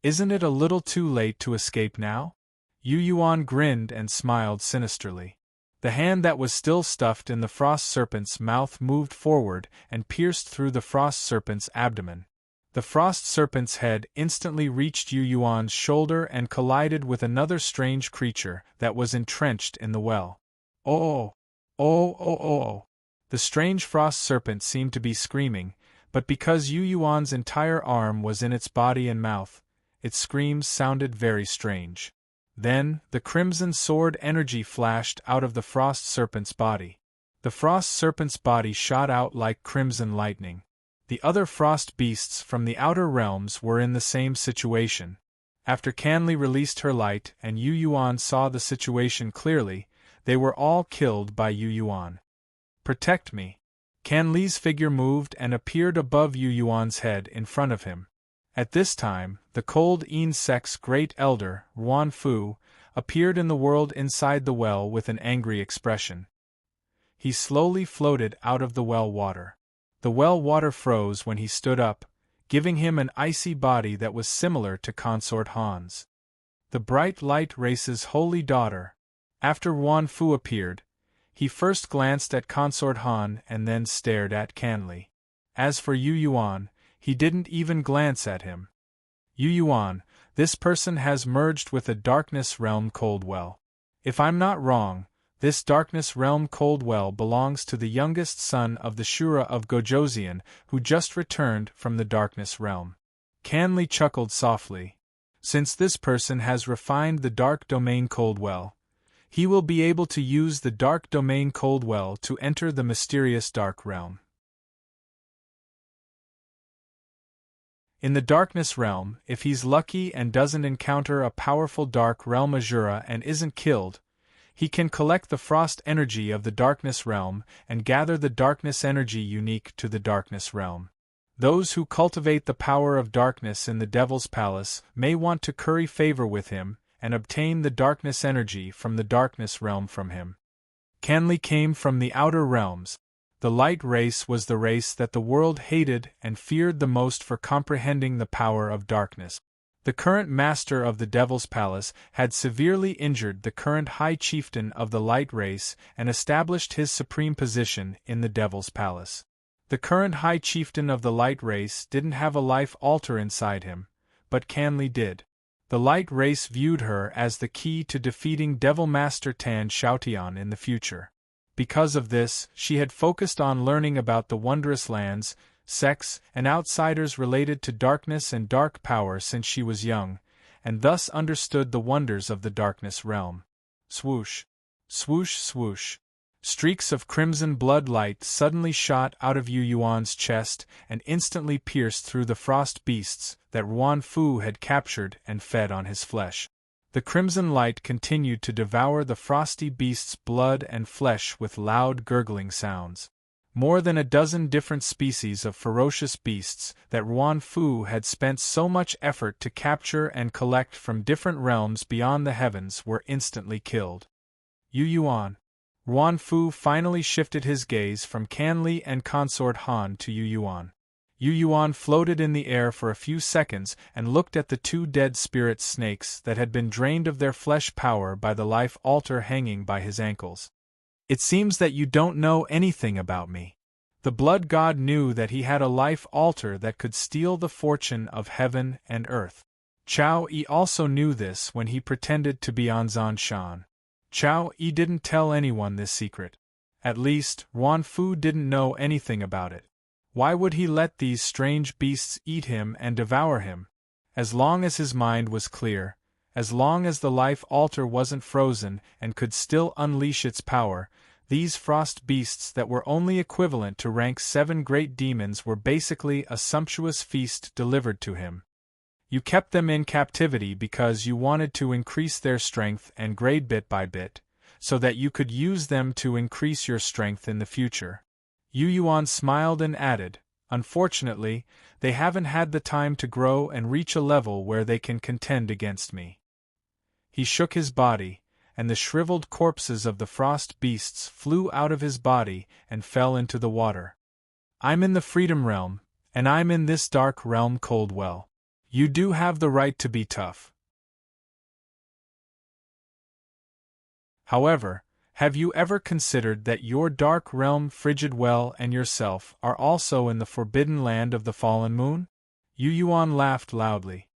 Isn't it a little too late to escape now? Yu Yuan grinned and smiled sinisterly. The hand that was still stuffed in the frost serpent's mouth moved forward and pierced through the frost serpent's abdomen. The frost serpent's head instantly reached Yu Yuan's shoulder and collided with another strange creature that was entrenched in the well. Oh! Oh! Oh! Oh! The strange frost serpent seemed to be screaming, but because Yu Yuan's entire arm was in its body and mouth, its screams sounded very strange. Then, the crimson sword energy flashed out of the frost serpent's body. The frost serpent's body shot out like crimson lightning. The other frost beasts from the outer realms were in the same situation. After Canli released her light and Yu Yuan saw the situation clearly, they were all killed by Yu Yuan. Protect me. Canli's figure moved and appeared above Yu Yuan's head in front of him. At this time, the cold Yin sect's great elder, Ruan Fu, appeared in the world inside the well with an angry expression. He slowly floated out of the well water. The well water froze when he stood up, giving him an icy body that was similar to Consort Han's. The bright light race's holy daughter. After Yuan Fu appeared, he first glanced at Consort Han and then stared at Canli. As for Yu Yuan, he didn't even glance at him. Yu Yuan, this person has merged with a darkness realm Coldwell. If I'm not wrong, this darkness realm Coldwell belongs to the youngest son of the Shura of Gojoseon, who just returned from the darkness realm. Canli chuckled softly. Since this person has refined the dark domain Coldwell, he will be able to use the dark domain Coldwell to enter the mysterious dark realm. In the darkness realm, if he's lucky and doesn't encounter a powerful dark realm Azura and isn't killed, he can collect the frost energy of the darkness realm and gather the darkness energy unique to the darkness realm. Those who cultivate the power of darkness in the Devil's Palace may want to curry favor with him and obtain the darkness energy from the darkness realm from him. Canli came from the outer realms. The light race was the race that the world hated and feared the most for comprehending the power of darkness. The current master of the Devil's Palace had severely injured the current high chieftain of the light race and established his supreme position in the Devil's Palace. The current high chieftain of the light race didn't have a life altar inside him, but Canli did. The light race viewed her as the key to defeating Devil Master Tan Shoutian in the future. Because of this, she had focused on learning about the wondrous lands, sects, and outsiders related to darkness and dark power since she was young, and thus understood the wonders of the darkness realm. Swoosh! Swoosh swoosh! Streaks of crimson blood light suddenly shot out of Yu Yuan's chest and instantly pierced through the frost beasts that Yuan Fu had captured and fed on his flesh. The crimson light continued to devour the frosty beast's blood and flesh with loud gurgling sounds. More than a dozen different species of ferocious beasts that Yuan Fu had spent so much effort to capture and collect from different realms beyond the heavens were instantly killed. Yu Yuan. Yuan Fu finally shifted his gaze from Canli and Consort Han to Yu Yuan. Yu Yuan floated in the air for a few seconds and looked at the two dead spirit snakes that had been drained of their flesh power by the life altar hanging by his ankles. It seems that you don't know anything about me. The blood god knew that he had a life altar that could steal the fortune of heaven and earth. Chao Yi also knew this when he pretended to be Anzan Shan. Chao Yi didn't tell anyone this secret. At least, Yuan Fu didn't know anything about it. Why would he let these strange beasts eat him and devour him? As long as his mind was clear, as long as the life altar wasn't frozen and could still unleash its power, these frost beasts that were only equivalent to rank 7 great demons were basically a sumptuous feast delivered to him. You kept them in captivity because you wanted to increase their strength and grade bit by bit, so that you could use them to increase your strength in the future. Yu Yuan smiled and added, unfortunately, they haven't had the time to grow and reach a level where they can contend against me. He shook his body, and the shriveled corpses of the frost beasts flew out of his body and fell into the water. I'm in the Freedom Realm, and I'm in this dark realm Coldwell. You do have the right to be tough. However, have you ever considered that your dark realm Frigid Well and yourself are also in the forbidden land of the fallen moon? Yu Yuan laughed loudly.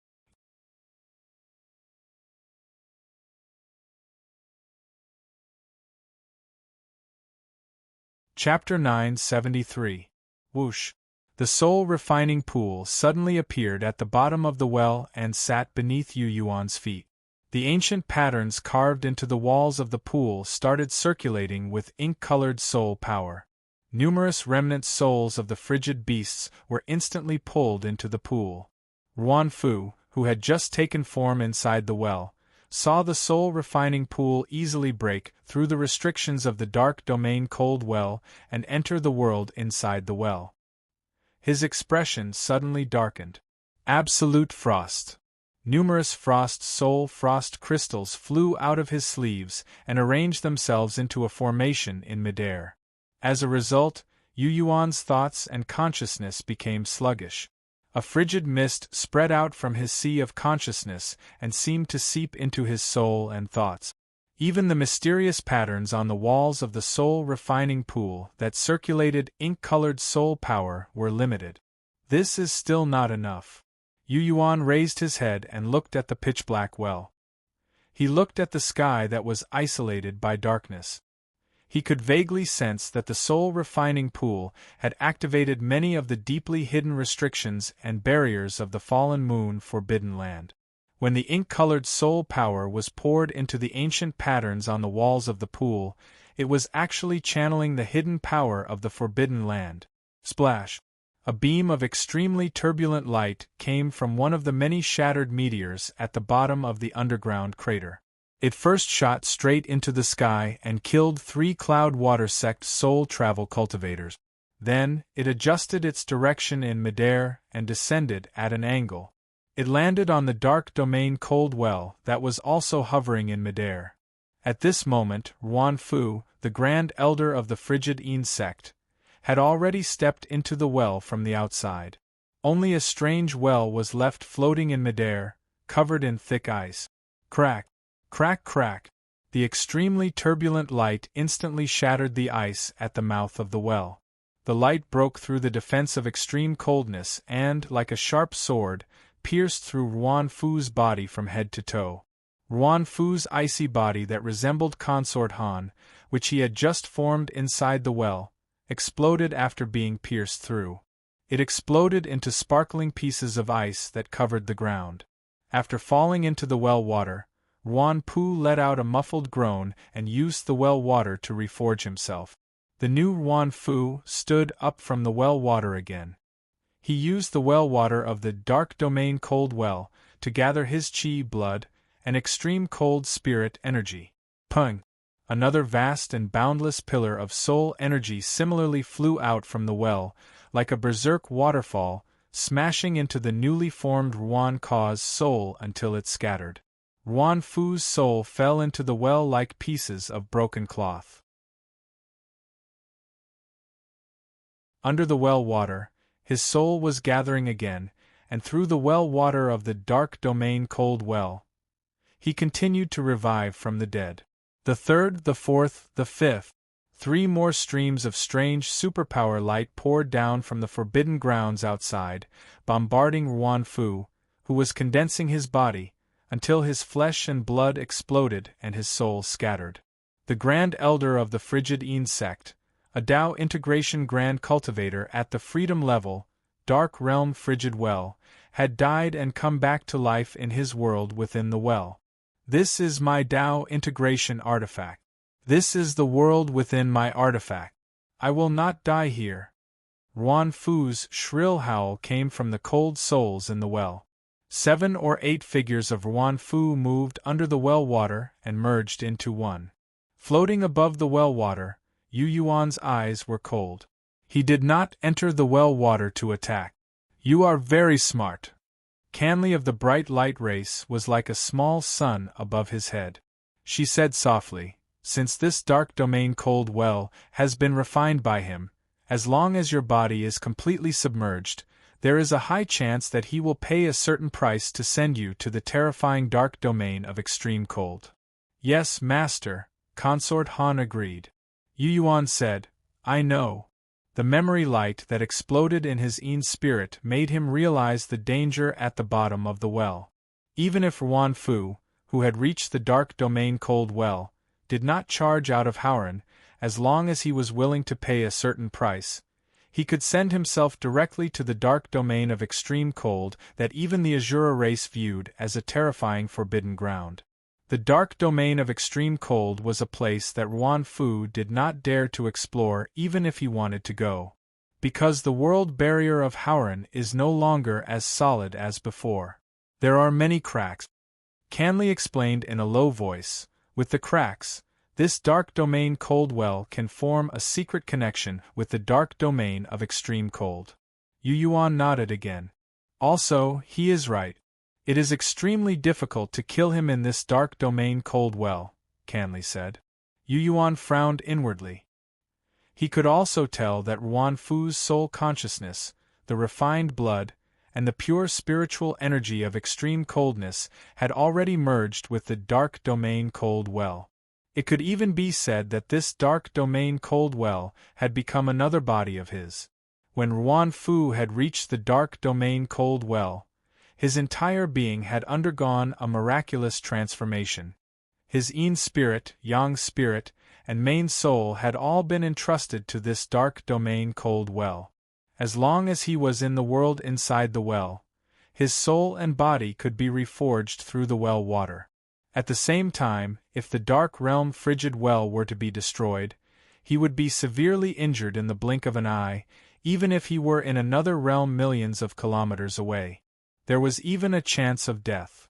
Chapter 973. Whoosh! The soul-refining pool suddenly appeared at the bottom of the well and sat beneath Yu Yuan's feet. The ancient patterns carved into the walls of the pool started circulating with ink-colored soul power. Numerous remnant souls of the frigid beasts were instantly pulled into the pool. Yuan Fu, who had just taken form inside the well, saw the soul-refining pool easily break through the restrictions of the dark domain cold well and enter the world inside the well. His expression suddenly darkened. Absolute frost. Numerous frost crystals flew out of his sleeves and arranged themselves into a formation in midair. As a result, Yu Yuan's thoughts and consciousness became sluggish. A frigid mist spread out from his sea of consciousness and seemed to seep into his soul and thoughts. Even the mysterious patterns on the walls of the soul-refining pool that circulated ink-colored soul power were limited. This is still not enough. Yu Yuan raised his head and looked at the pitch-black well. He looked at the sky that was isolated by darkness. He could vaguely sense that the soul-refining pool had activated many of the deeply hidden restrictions and barriers of the fallen moon forbidden land. When the ink-colored soul power was poured into the ancient patterns on the walls of the pool, it was actually channeling the hidden power of the forbidden land. Splash! A beam of extremely turbulent light came from one of the many shattered meteors at the bottom of the underground crater. It first shot straight into the sky and killed 3 cloud water sect soul travel cultivators. Then, it adjusted its direction in midair and descended at an angle. It landed on the dark domain cold well that was also hovering in midair. At this moment, Ruan Fu, the Grand Elder of the Frigid Een sect, had already stepped into the well from the outside. Only a strange well was left floating in midair, covered in thick ice. Crack! Crack! Crack! The extremely turbulent light instantly shattered the ice at the mouth of the well. The light broke through the defense of extreme coldness and, like a sharp sword, pierced through Ruan Fu's body from head to toe. Ruan Fu's icy body that resembled Consort Han, which he had just formed inside the well, exploded after being pierced through. It exploded into sparkling pieces of ice that covered the ground. After falling into the well water, Ruan Fu let out a muffled groan and used the well water to reforge himself. The new Ruan Fu stood up from the well water again. He used the well water of the dark domain cold well to gather his chi blood and extreme cold spirit energy. Pung! Another vast and boundless pillar of soul energy similarly flew out from the well, like a berserk waterfall, smashing into the newly formed Ruan Ka's soul until it scattered. Ruan Fu's soul fell into the well like pieces of broken cloth. Under the well water, his soul was gathering again, and through the well water of the dark domain cold well, he continued to revive from the dead. The third, the fourth, the fifth, 3 more streams of strange superpower light poured down from the forbidden grounds outside, bombarding Ruan Fu, who was condensing his body, until his flesh and blood exploded and his soul scattered. The Grand Elder of the Frigid Een sect, a Tao integration grand cultivator at the freedom level, dark realm frigid well, had died and come back to life in his world within the well. This is my Tao integration artifact. This is the world within my artifact. I will not die here. Ruan Fu's shrill howl came from the cold souls in the well. 7 or 8 figures of Ruan Fu moved under the well water and merged into one. Floating above the well water, Yu Yuan's eyes were cold. He did not enter the well water to attack. You are very smart. Canley of the bright light race was like a small sun above his head. She said softly, since this dark domain cold well has been refined by him, as long as your body is completely submerged, there is a high chance that he will pay a certain price to send you to the terrifying dark domain of extreme cold. Yes, Master, Consort Han agreed. Yu Yuan said, I know. The memory light that exploded in his Een spirit made him realize the danger at the bottom of the well. Even if Ruan Fu, who had reached the dark domain cold well, did not charge out of Howren, as long as he was willing to pay a certain price, he could send himself directly to the dark domain of extreme cold that even the Azura race viewed as a terrifying forbidden ground. The dark domain of extreme cold was a place that Ruan Fu did not dare to explore even if he wanted to go. Because the world barrier of Howren is no longer as solid as before. There are many cracks. Canley explained in a low voice, with the cracks, this dark domain cold well can form a secret connection with the dark domain of extreme cold. Yu Yuan nodded again. Also, he is right. It is extremely difficult to kill him in this dark domain cold well, Canley said. Yu Yuan frowned inwardly. He could also tell that Ruan Fu's soul consciousness, the refined blood, and the pure spiritual energy of extreme coldness had already merged with the dark domain cold well. It could even be said that this dark domain cold well had become another body of his. When Ruan Fu had reached the dark domain cold well, his entire being had undergone a miraculous transformation. His yin spirit, yang spirit, and main soul had all been entrusted to this dark domain cold well. As long as he was in the world inside the well, his soul and body could be reforged through the well water. At the same time, if the dark realm frigid well were to be destroyed, he would be severely injured in the blink of an eye, even if he were in another realm millions of kilometers away. There was even a chance of death.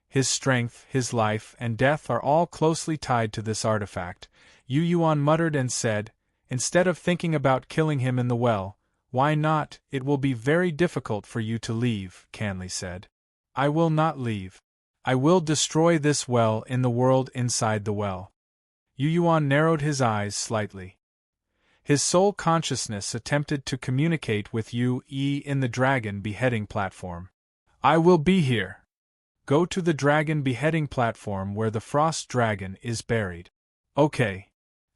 His strength, his life, and death are all closely tied to this artifact, Yu Yuan muttered and said, instead of thinking about killing him in the well. Why not? It will be very difficult for you to leave, Canley said. I will not leave. I will destroy this well in the world inside the well. Yu Yuan narrowed his eyes slightly. His soul consciousness attempted to communicate with Yu Yi in the dragon beheading platform. I will be here. Go to the dragon beheading platform where the frost dragon is buried. Okay.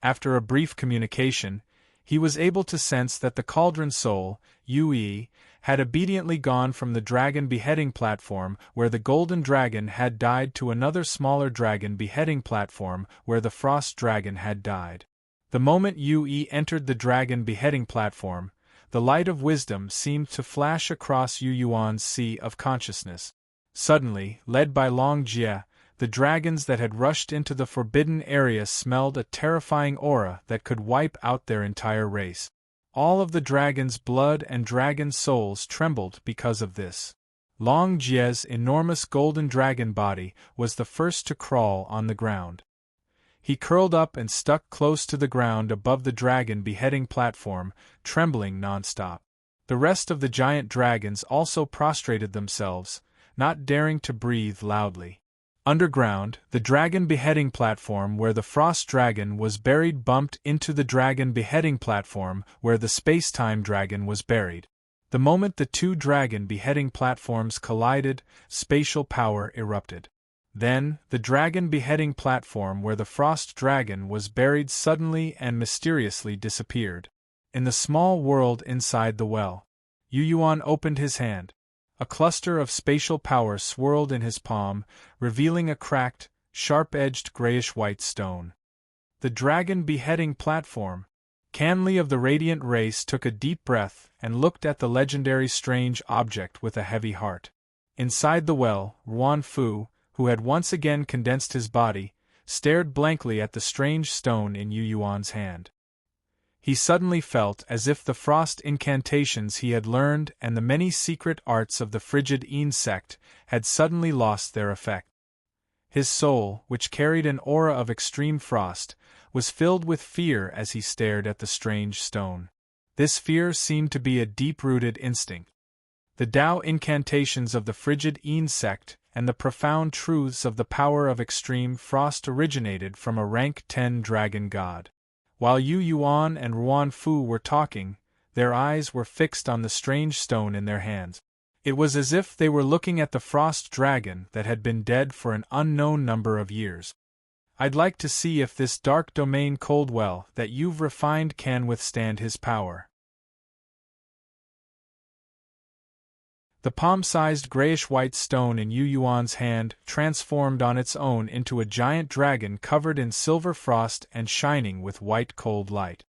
After a brief communication, he was able to sense that the cauldron soul, Yu Yi, had obediently gone from the dragon beheading platform where the golden dragon had died to another smaller dragon beheading platform where the frost dragon had died. The moment Yu Yi entered the dragon beheading platform, the light of wisdom seemed to flash across Yu Yuan's sea of consciousness. Suddenly, led by Long Jie, the dragons that had rushed into the forbidden area smelled a terrifying aura that could wipe out their entire race. All of the dragon's blood and dragon souls trembled because of this. Long Jie's enormous golden dragon body was the first to crawl on the ground. He curled up and stuck close to the ground above the dragon beheading platform, trembling non-stop. The rest of the giant dragons also prostrated themselves, not daring to breathe loudly. Underground, the dragon beheading platform where the frost dragon was buried bumped into the dragon beheading platform where the space-time dragon was buried. The moment the two dragon beheading platforms collided, spatial power erupted. Then, the dragon beheading platform where the frost dragon was buried suddenly and mysteriously disappeared. In the small world inside the well, Yu Yuan opened his hand. A cluster of spatial power swirled in his palm, revealing a cracked, sharp-edged grayish-white stone. The dragon beheading platform. Canley of the Radiant Race took a deep breath and looked at the legendary strange object with a heavy heart. Inside the well, Ruan Fu, who had once again condensed his body, stared blankly at the strange stone in Yu Yuan's hand. He suddenly felt as if the frost incantations he had learned and the many secret arts of the frigid Yin sect had suddenly lost their effect. His soul, which carried an aura of extreme frost, was filled with fear as he stared at the strange stone. This fear seemed to be a deep-rooted instinct. The Tao incantations of the frigid Yin sect and the profound truths of the power of extreme frost originated from a rank 10 dragon god. While Yu Yuan and Ruan Fu were talking, their eyes were fixed on the strange stone in their hands. It was as if they were looking at the frost dragon that had been dead for an unknown number of years. I'd like to see if this dark domain cold well that you've refined can withstand his power. The palm-sized grayish-white stone in Yu Yuan's hand transformed on its own into a giant dragon covered in silver frost and shining with white cold light.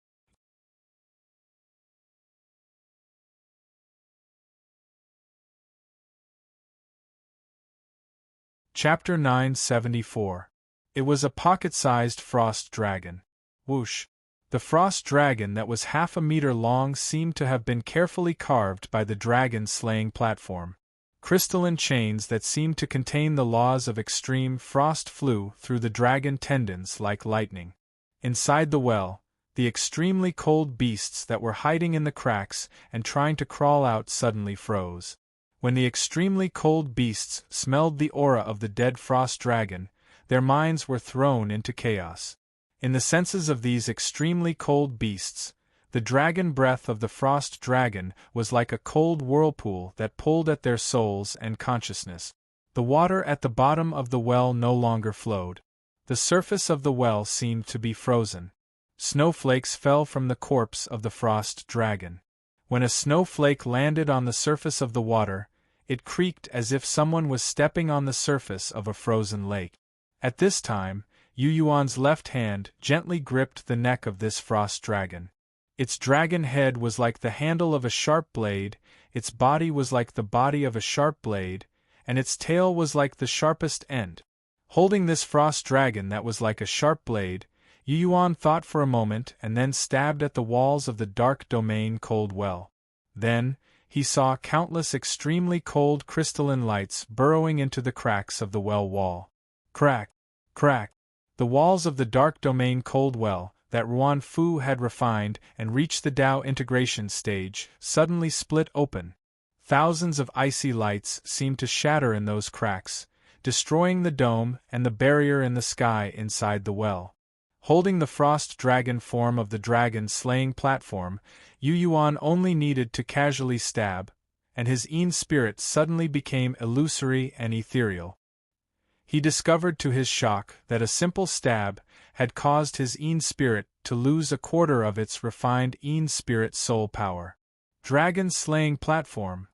Chapter 974. It was a pocket-sized frost dragon. Whoosh! The frost dragon that was half a meter long seemed to have been carefully carved by the dragon-slaying platform. Crystalline chains that seemed to contain the laws of extreme frost flew through the dragon tendons like lightning. Inside the well, the extremely cold beasts that were hiding in the cracks and trying to crawl out suddenly froze. When the extremely cold beasts smelled the aura of the dead frost dragon, their minds were thrown into chaos. In the senses of these extremely cold beasts, The dragon breath of the frost dragon was like a cold whirlpool that pulled at their souls and consciousness. The water at the bottom of the well no longer flowed. The surface of the well seemed to be frozen. Snowflakes fell from the corpse of the frost dragon. When a snowflake landed on the surface of the water, it creaked as if someone was stepping on the surface of a frozen lake. At this time, Yu Yuan's left hand gently gripped the neck of this frost dragon. Its dragon head was like the handle of a sharp blade, its body was like the body of a sharp blade, and its tail was like the sharpest end. Holding this frost dragon that was like a sharp blade, Yu Yuan thought for a moment and then stabbed at the walls of the dark domain cold well. Then, he saw countless extremely cold crystalline lights burrowing into the cracks of the well wall. Crack! Crack! The walls of the dark domain cold well, that Ruan Fu had refined and reached the Tao integration stage, suddenly split open. Thousands of icy lights seemed to shatter in those cracks, destroying the dome and the barrier in the sky inside the well. Holding the frost dragon form of the dragon-slaying platform, Yu Yuan only needed to casually stab, and his Yin spirit suddenly became illusory and ethereal. He discovered to his shock that a simple stab had caused his Yin spirit to lose a quarter of its refined Yin spirit soul power. Dragon-slaying platform.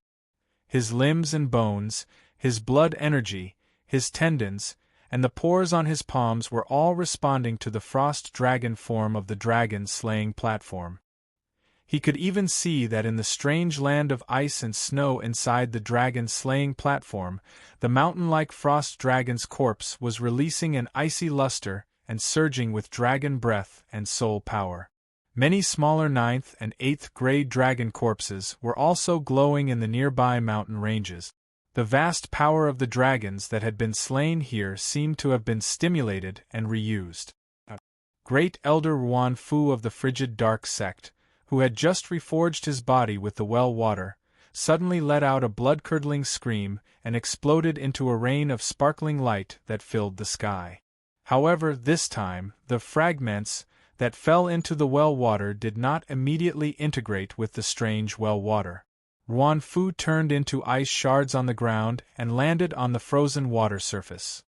His limbs and bones, his blood energy, his tendons, and the pores on his palms were all responding to the frost dragon form of the dragon-slaying platform. He could even see that in the strange land of ice and snow inside the dragon-slaying platform, the mountain-like frost dragon's corpse was releasing an icy luster and surging with dragon breath and soul power. Many smaller 9th and 8th grade dragon corpses were also glowing in the nearby mountain ranges. The vast power of the dragons that had been slain here seemed to have been stimulated and reused. Great Elder Ruan Fu of the frigid dark sect, who had just reforged his body with the well water, suddenly let out a blood-curdling scream and exploded into a rain of sparkling light that filled the sky. However, this time, the fragments that fell into the well water did not immediately integrate with the strange well water. Ruan Fu turned into ice shards on the ground and landed on the frozen water surface.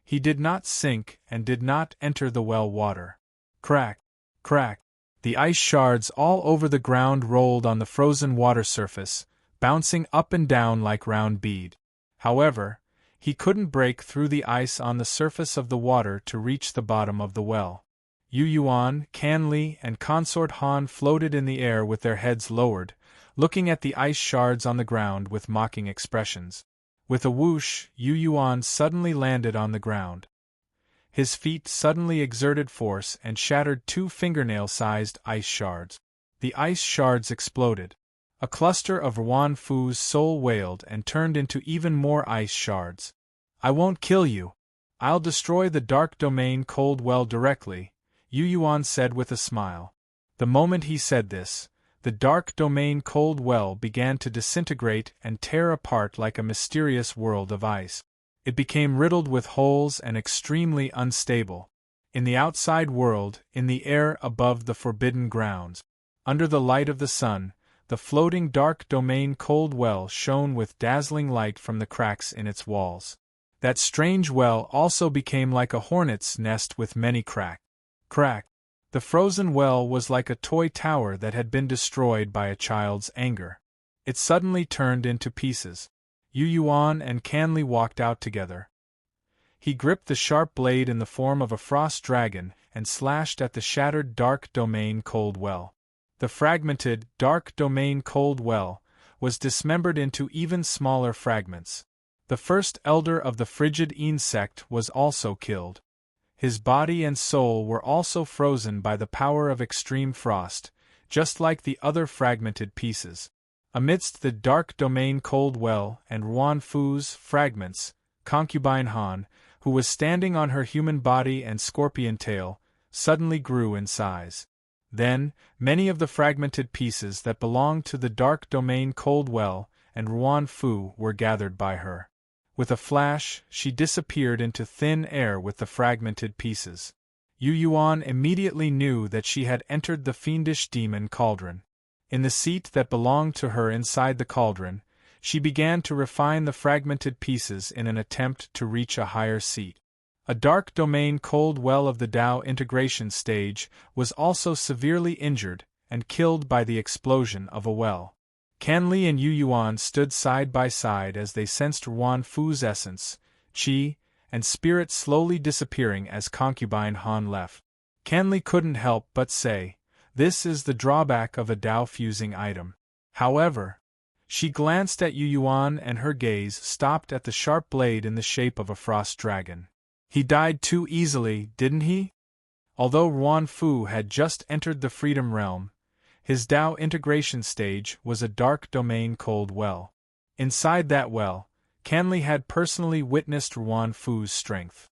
He did not sink and did not enter the well water. Crack! Crack! The ice shards all over the ground rolled on the frozen water surface, bouncing up and down like round bead. However, he couldn't break through the ice on the surface of the water to reach the bottom of the well. Yu Yuan, Can Li, and Consort Han floated in the air with their heads lowered, looking at the ice shards on the ground with mocking expressions. With a whoosh, Yu Yuan suddenly landed on the ground. His feet suddenly exerted force and shattered 2 fingernail-sized ice shards. The ice shards exploded. A cluster of Ruan Fu's soul wailed and turned into even more ice shards. "I won't kill you. I'll destroy the dark domain cold well directly," Yu Yuan said with a smile. The moment he said this, the dark domain cold well began to disintegrate and tear apart like a mysterious world of ice. It became riddled with holes and extremely unstable. In the outside world, in the air above the forbidden grounds, under the light of the sun, the floating dark domain cold well shone with dazzling light from the cracks in its walls. That strange well also became like a hornet's nest with many cracks. Crack! The frozen well was like a toy tower that had been destroyed by a child's anger. It suddenly turned into pieces. Yu Yuan and Can Li walked out together. He gripped the sharp blade in the form of a frost dragon and slashed at the shattered dark domain cold well. The fragmented, dark domain cold well was dismembered into even smaller fragments. The first elder of the frigid Yin sect was also killed. His body and soul were also frozen by the power of extreme frost, just like the other fragmented pieces. Amidst the dark domain cold well and Ruan Fu's fragments, concubine Han, who was standing on her human body and scorpion tail, suddenly grew in size. Then, many of the fragmented pieces that belonged to the dark domain cold well and Ruan Fu were gathered by her. With a flash, she disappeared into thin air with the fragmented pieces. Yu Yuan immediately knew that she had entered the fiendish demon cauldron. In the seat that belonged to her inside the cauldron, she began to refine the fragmented pieces in an attempt to reach a higher seat. A dark domain cold well of the Tao integration stage was also severely injured and killed by the explosion of a well. Canli and Yu Yuan stood side by side as they sensed Ruan Fu's essence, qi, and spirit slowly disappearing as concubine Han left. Canli couldn't help but say, "This is the drawback of a Tao-fusing item." However, she glanced at Yu Yuan and her gaze stopped at the sharp blade in the shape of a frost dragon. He died too easily, didn't he? Although Ruan Fu had just entered the Freedom Realm, his Tao integration stage was a dark domain cold well. Inside that well, Canli had personally witnessed Ruan Fu's strength.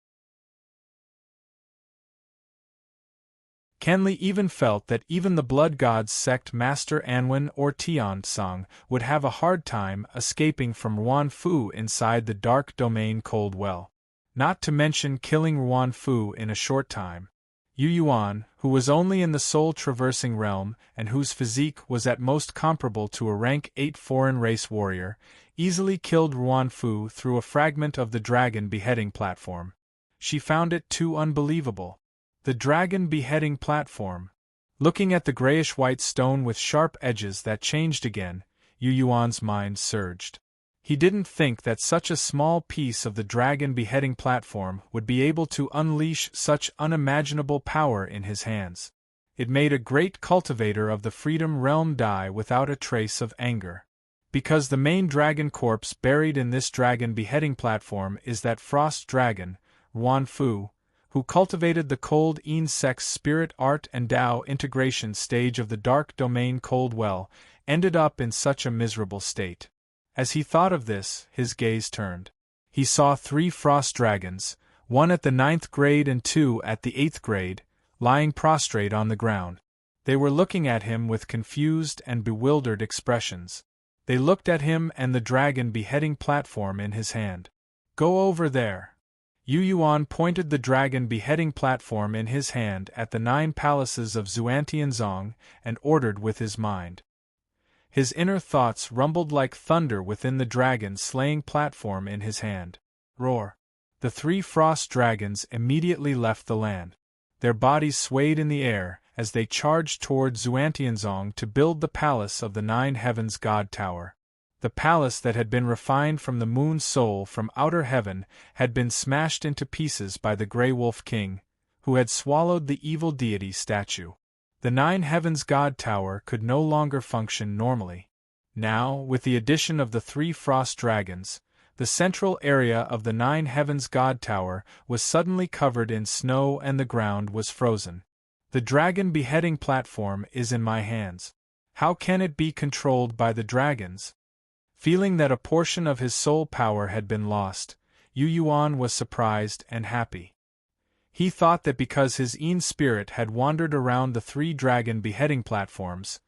Canli even felt that even the Blood Gods sect Master Anwen or Tian Song would have a hard time escaping from Ruan Fu inside the dark domain cold well. Not to mention killing Ruan Fu in a short time. Yu Yuan, who was only in the soul-traversing realm and whose physique was at most comparable to a rank 8 foreign race warrior, easily killed Ruan Fu through a fragment of the dragon beheading platform. She found it too unbelievable. The dragon beheading platform. Looking at the grayish-white stone with sharp edges that changed again, Yu Yuan's mind surged. He didn't think that such a small piece of the dragon beheading platform would be able to unleash such unimaginable power in his hands. It made a great cultivator of the Freedom Realm die without a trace of anger. Because the main dragon corpse buried in this dragon beheading platform is that frost dragon, Ruan Fu, who cultivated the cold insect's spirit art and Tao integration stage of the dark domain cold well, ended up in such a miserable state. As he thought of this, his gaze turned. He saw 3 frost dragons, 1 at the 9th grade and 2 at the 8th grade, lying prostrate on the ground. They were looking at him with confused and bewildered expressions. They looked at him and the dragon beheading platform in his hand. "Go over there." Yu Yuan pointed the dragon beheading platform in his hand at the 9 palaces of Xuantianzong and ordered with his mind. His inner thoughts rumbled like thunder within the dragon-slaying platform in his hand. Roar! The 3 frost dragons immediately left the land. Their bodies swayed in the air as they charged toward Xuantianzong to build the palace of the 9 Heavens God Tower. The palace that had been refined from the moon's soul from outer heaven had been smashed into pieces by the Grey Wolf King, who had swallowed the evil deity's statue. The 9 Heavens God Tower could no longer function normally. Now, with the addition of the 3 frost dragons, the central area of the 9 Heavens God Tower was suddenly covered in snow and the ground was frozen. The dragon beheading platform is in my hands. How can it be controlled by the dragons? Feeling that a portion of his soul power had been lost, Yu Yuan was surprised and happy. He thought that because his Yin spirit had wandered around the 3 dragon beheading platforms,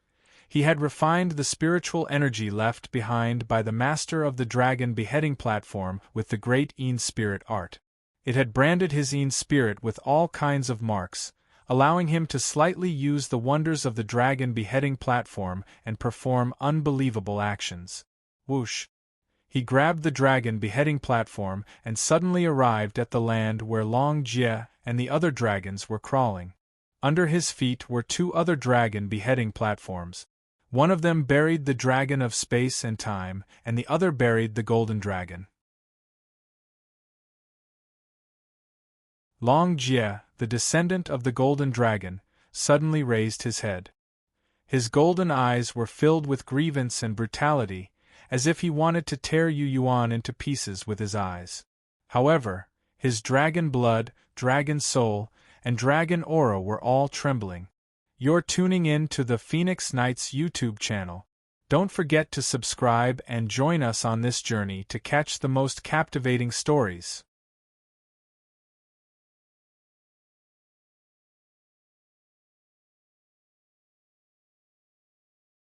he had refined the spiritual energy left behind by the master of the dragon beheading platform with the great Yin spirit art. It had branded his Yin spirit with all kinds of marks, allowing him to slightly use the wonders of the dragon beheading platform and perform unbelievable actions. Whoosh! He grabbed the dragon beheading platform and suddenly arrived at the land where Long Jie and the other dragons were crawling. Under his feet were 2 other dragon beheading platforms. One of them buried the dragon of space and time, and the other buried the golden dragon. Long Jie, the descendant of the golden dragon, suddenly raised his head. His golden eyes were filled with grievance and brutality, as if he wanted to tear Yu Yuan into pieces with his eyes. However, his dragon blood, dragon soul, and dragon aura were all trembling. You're tuning in to the Phoenix Knights YouTube channel. Don't forget to subscribe and join us on this journey to catch the most captivating stories.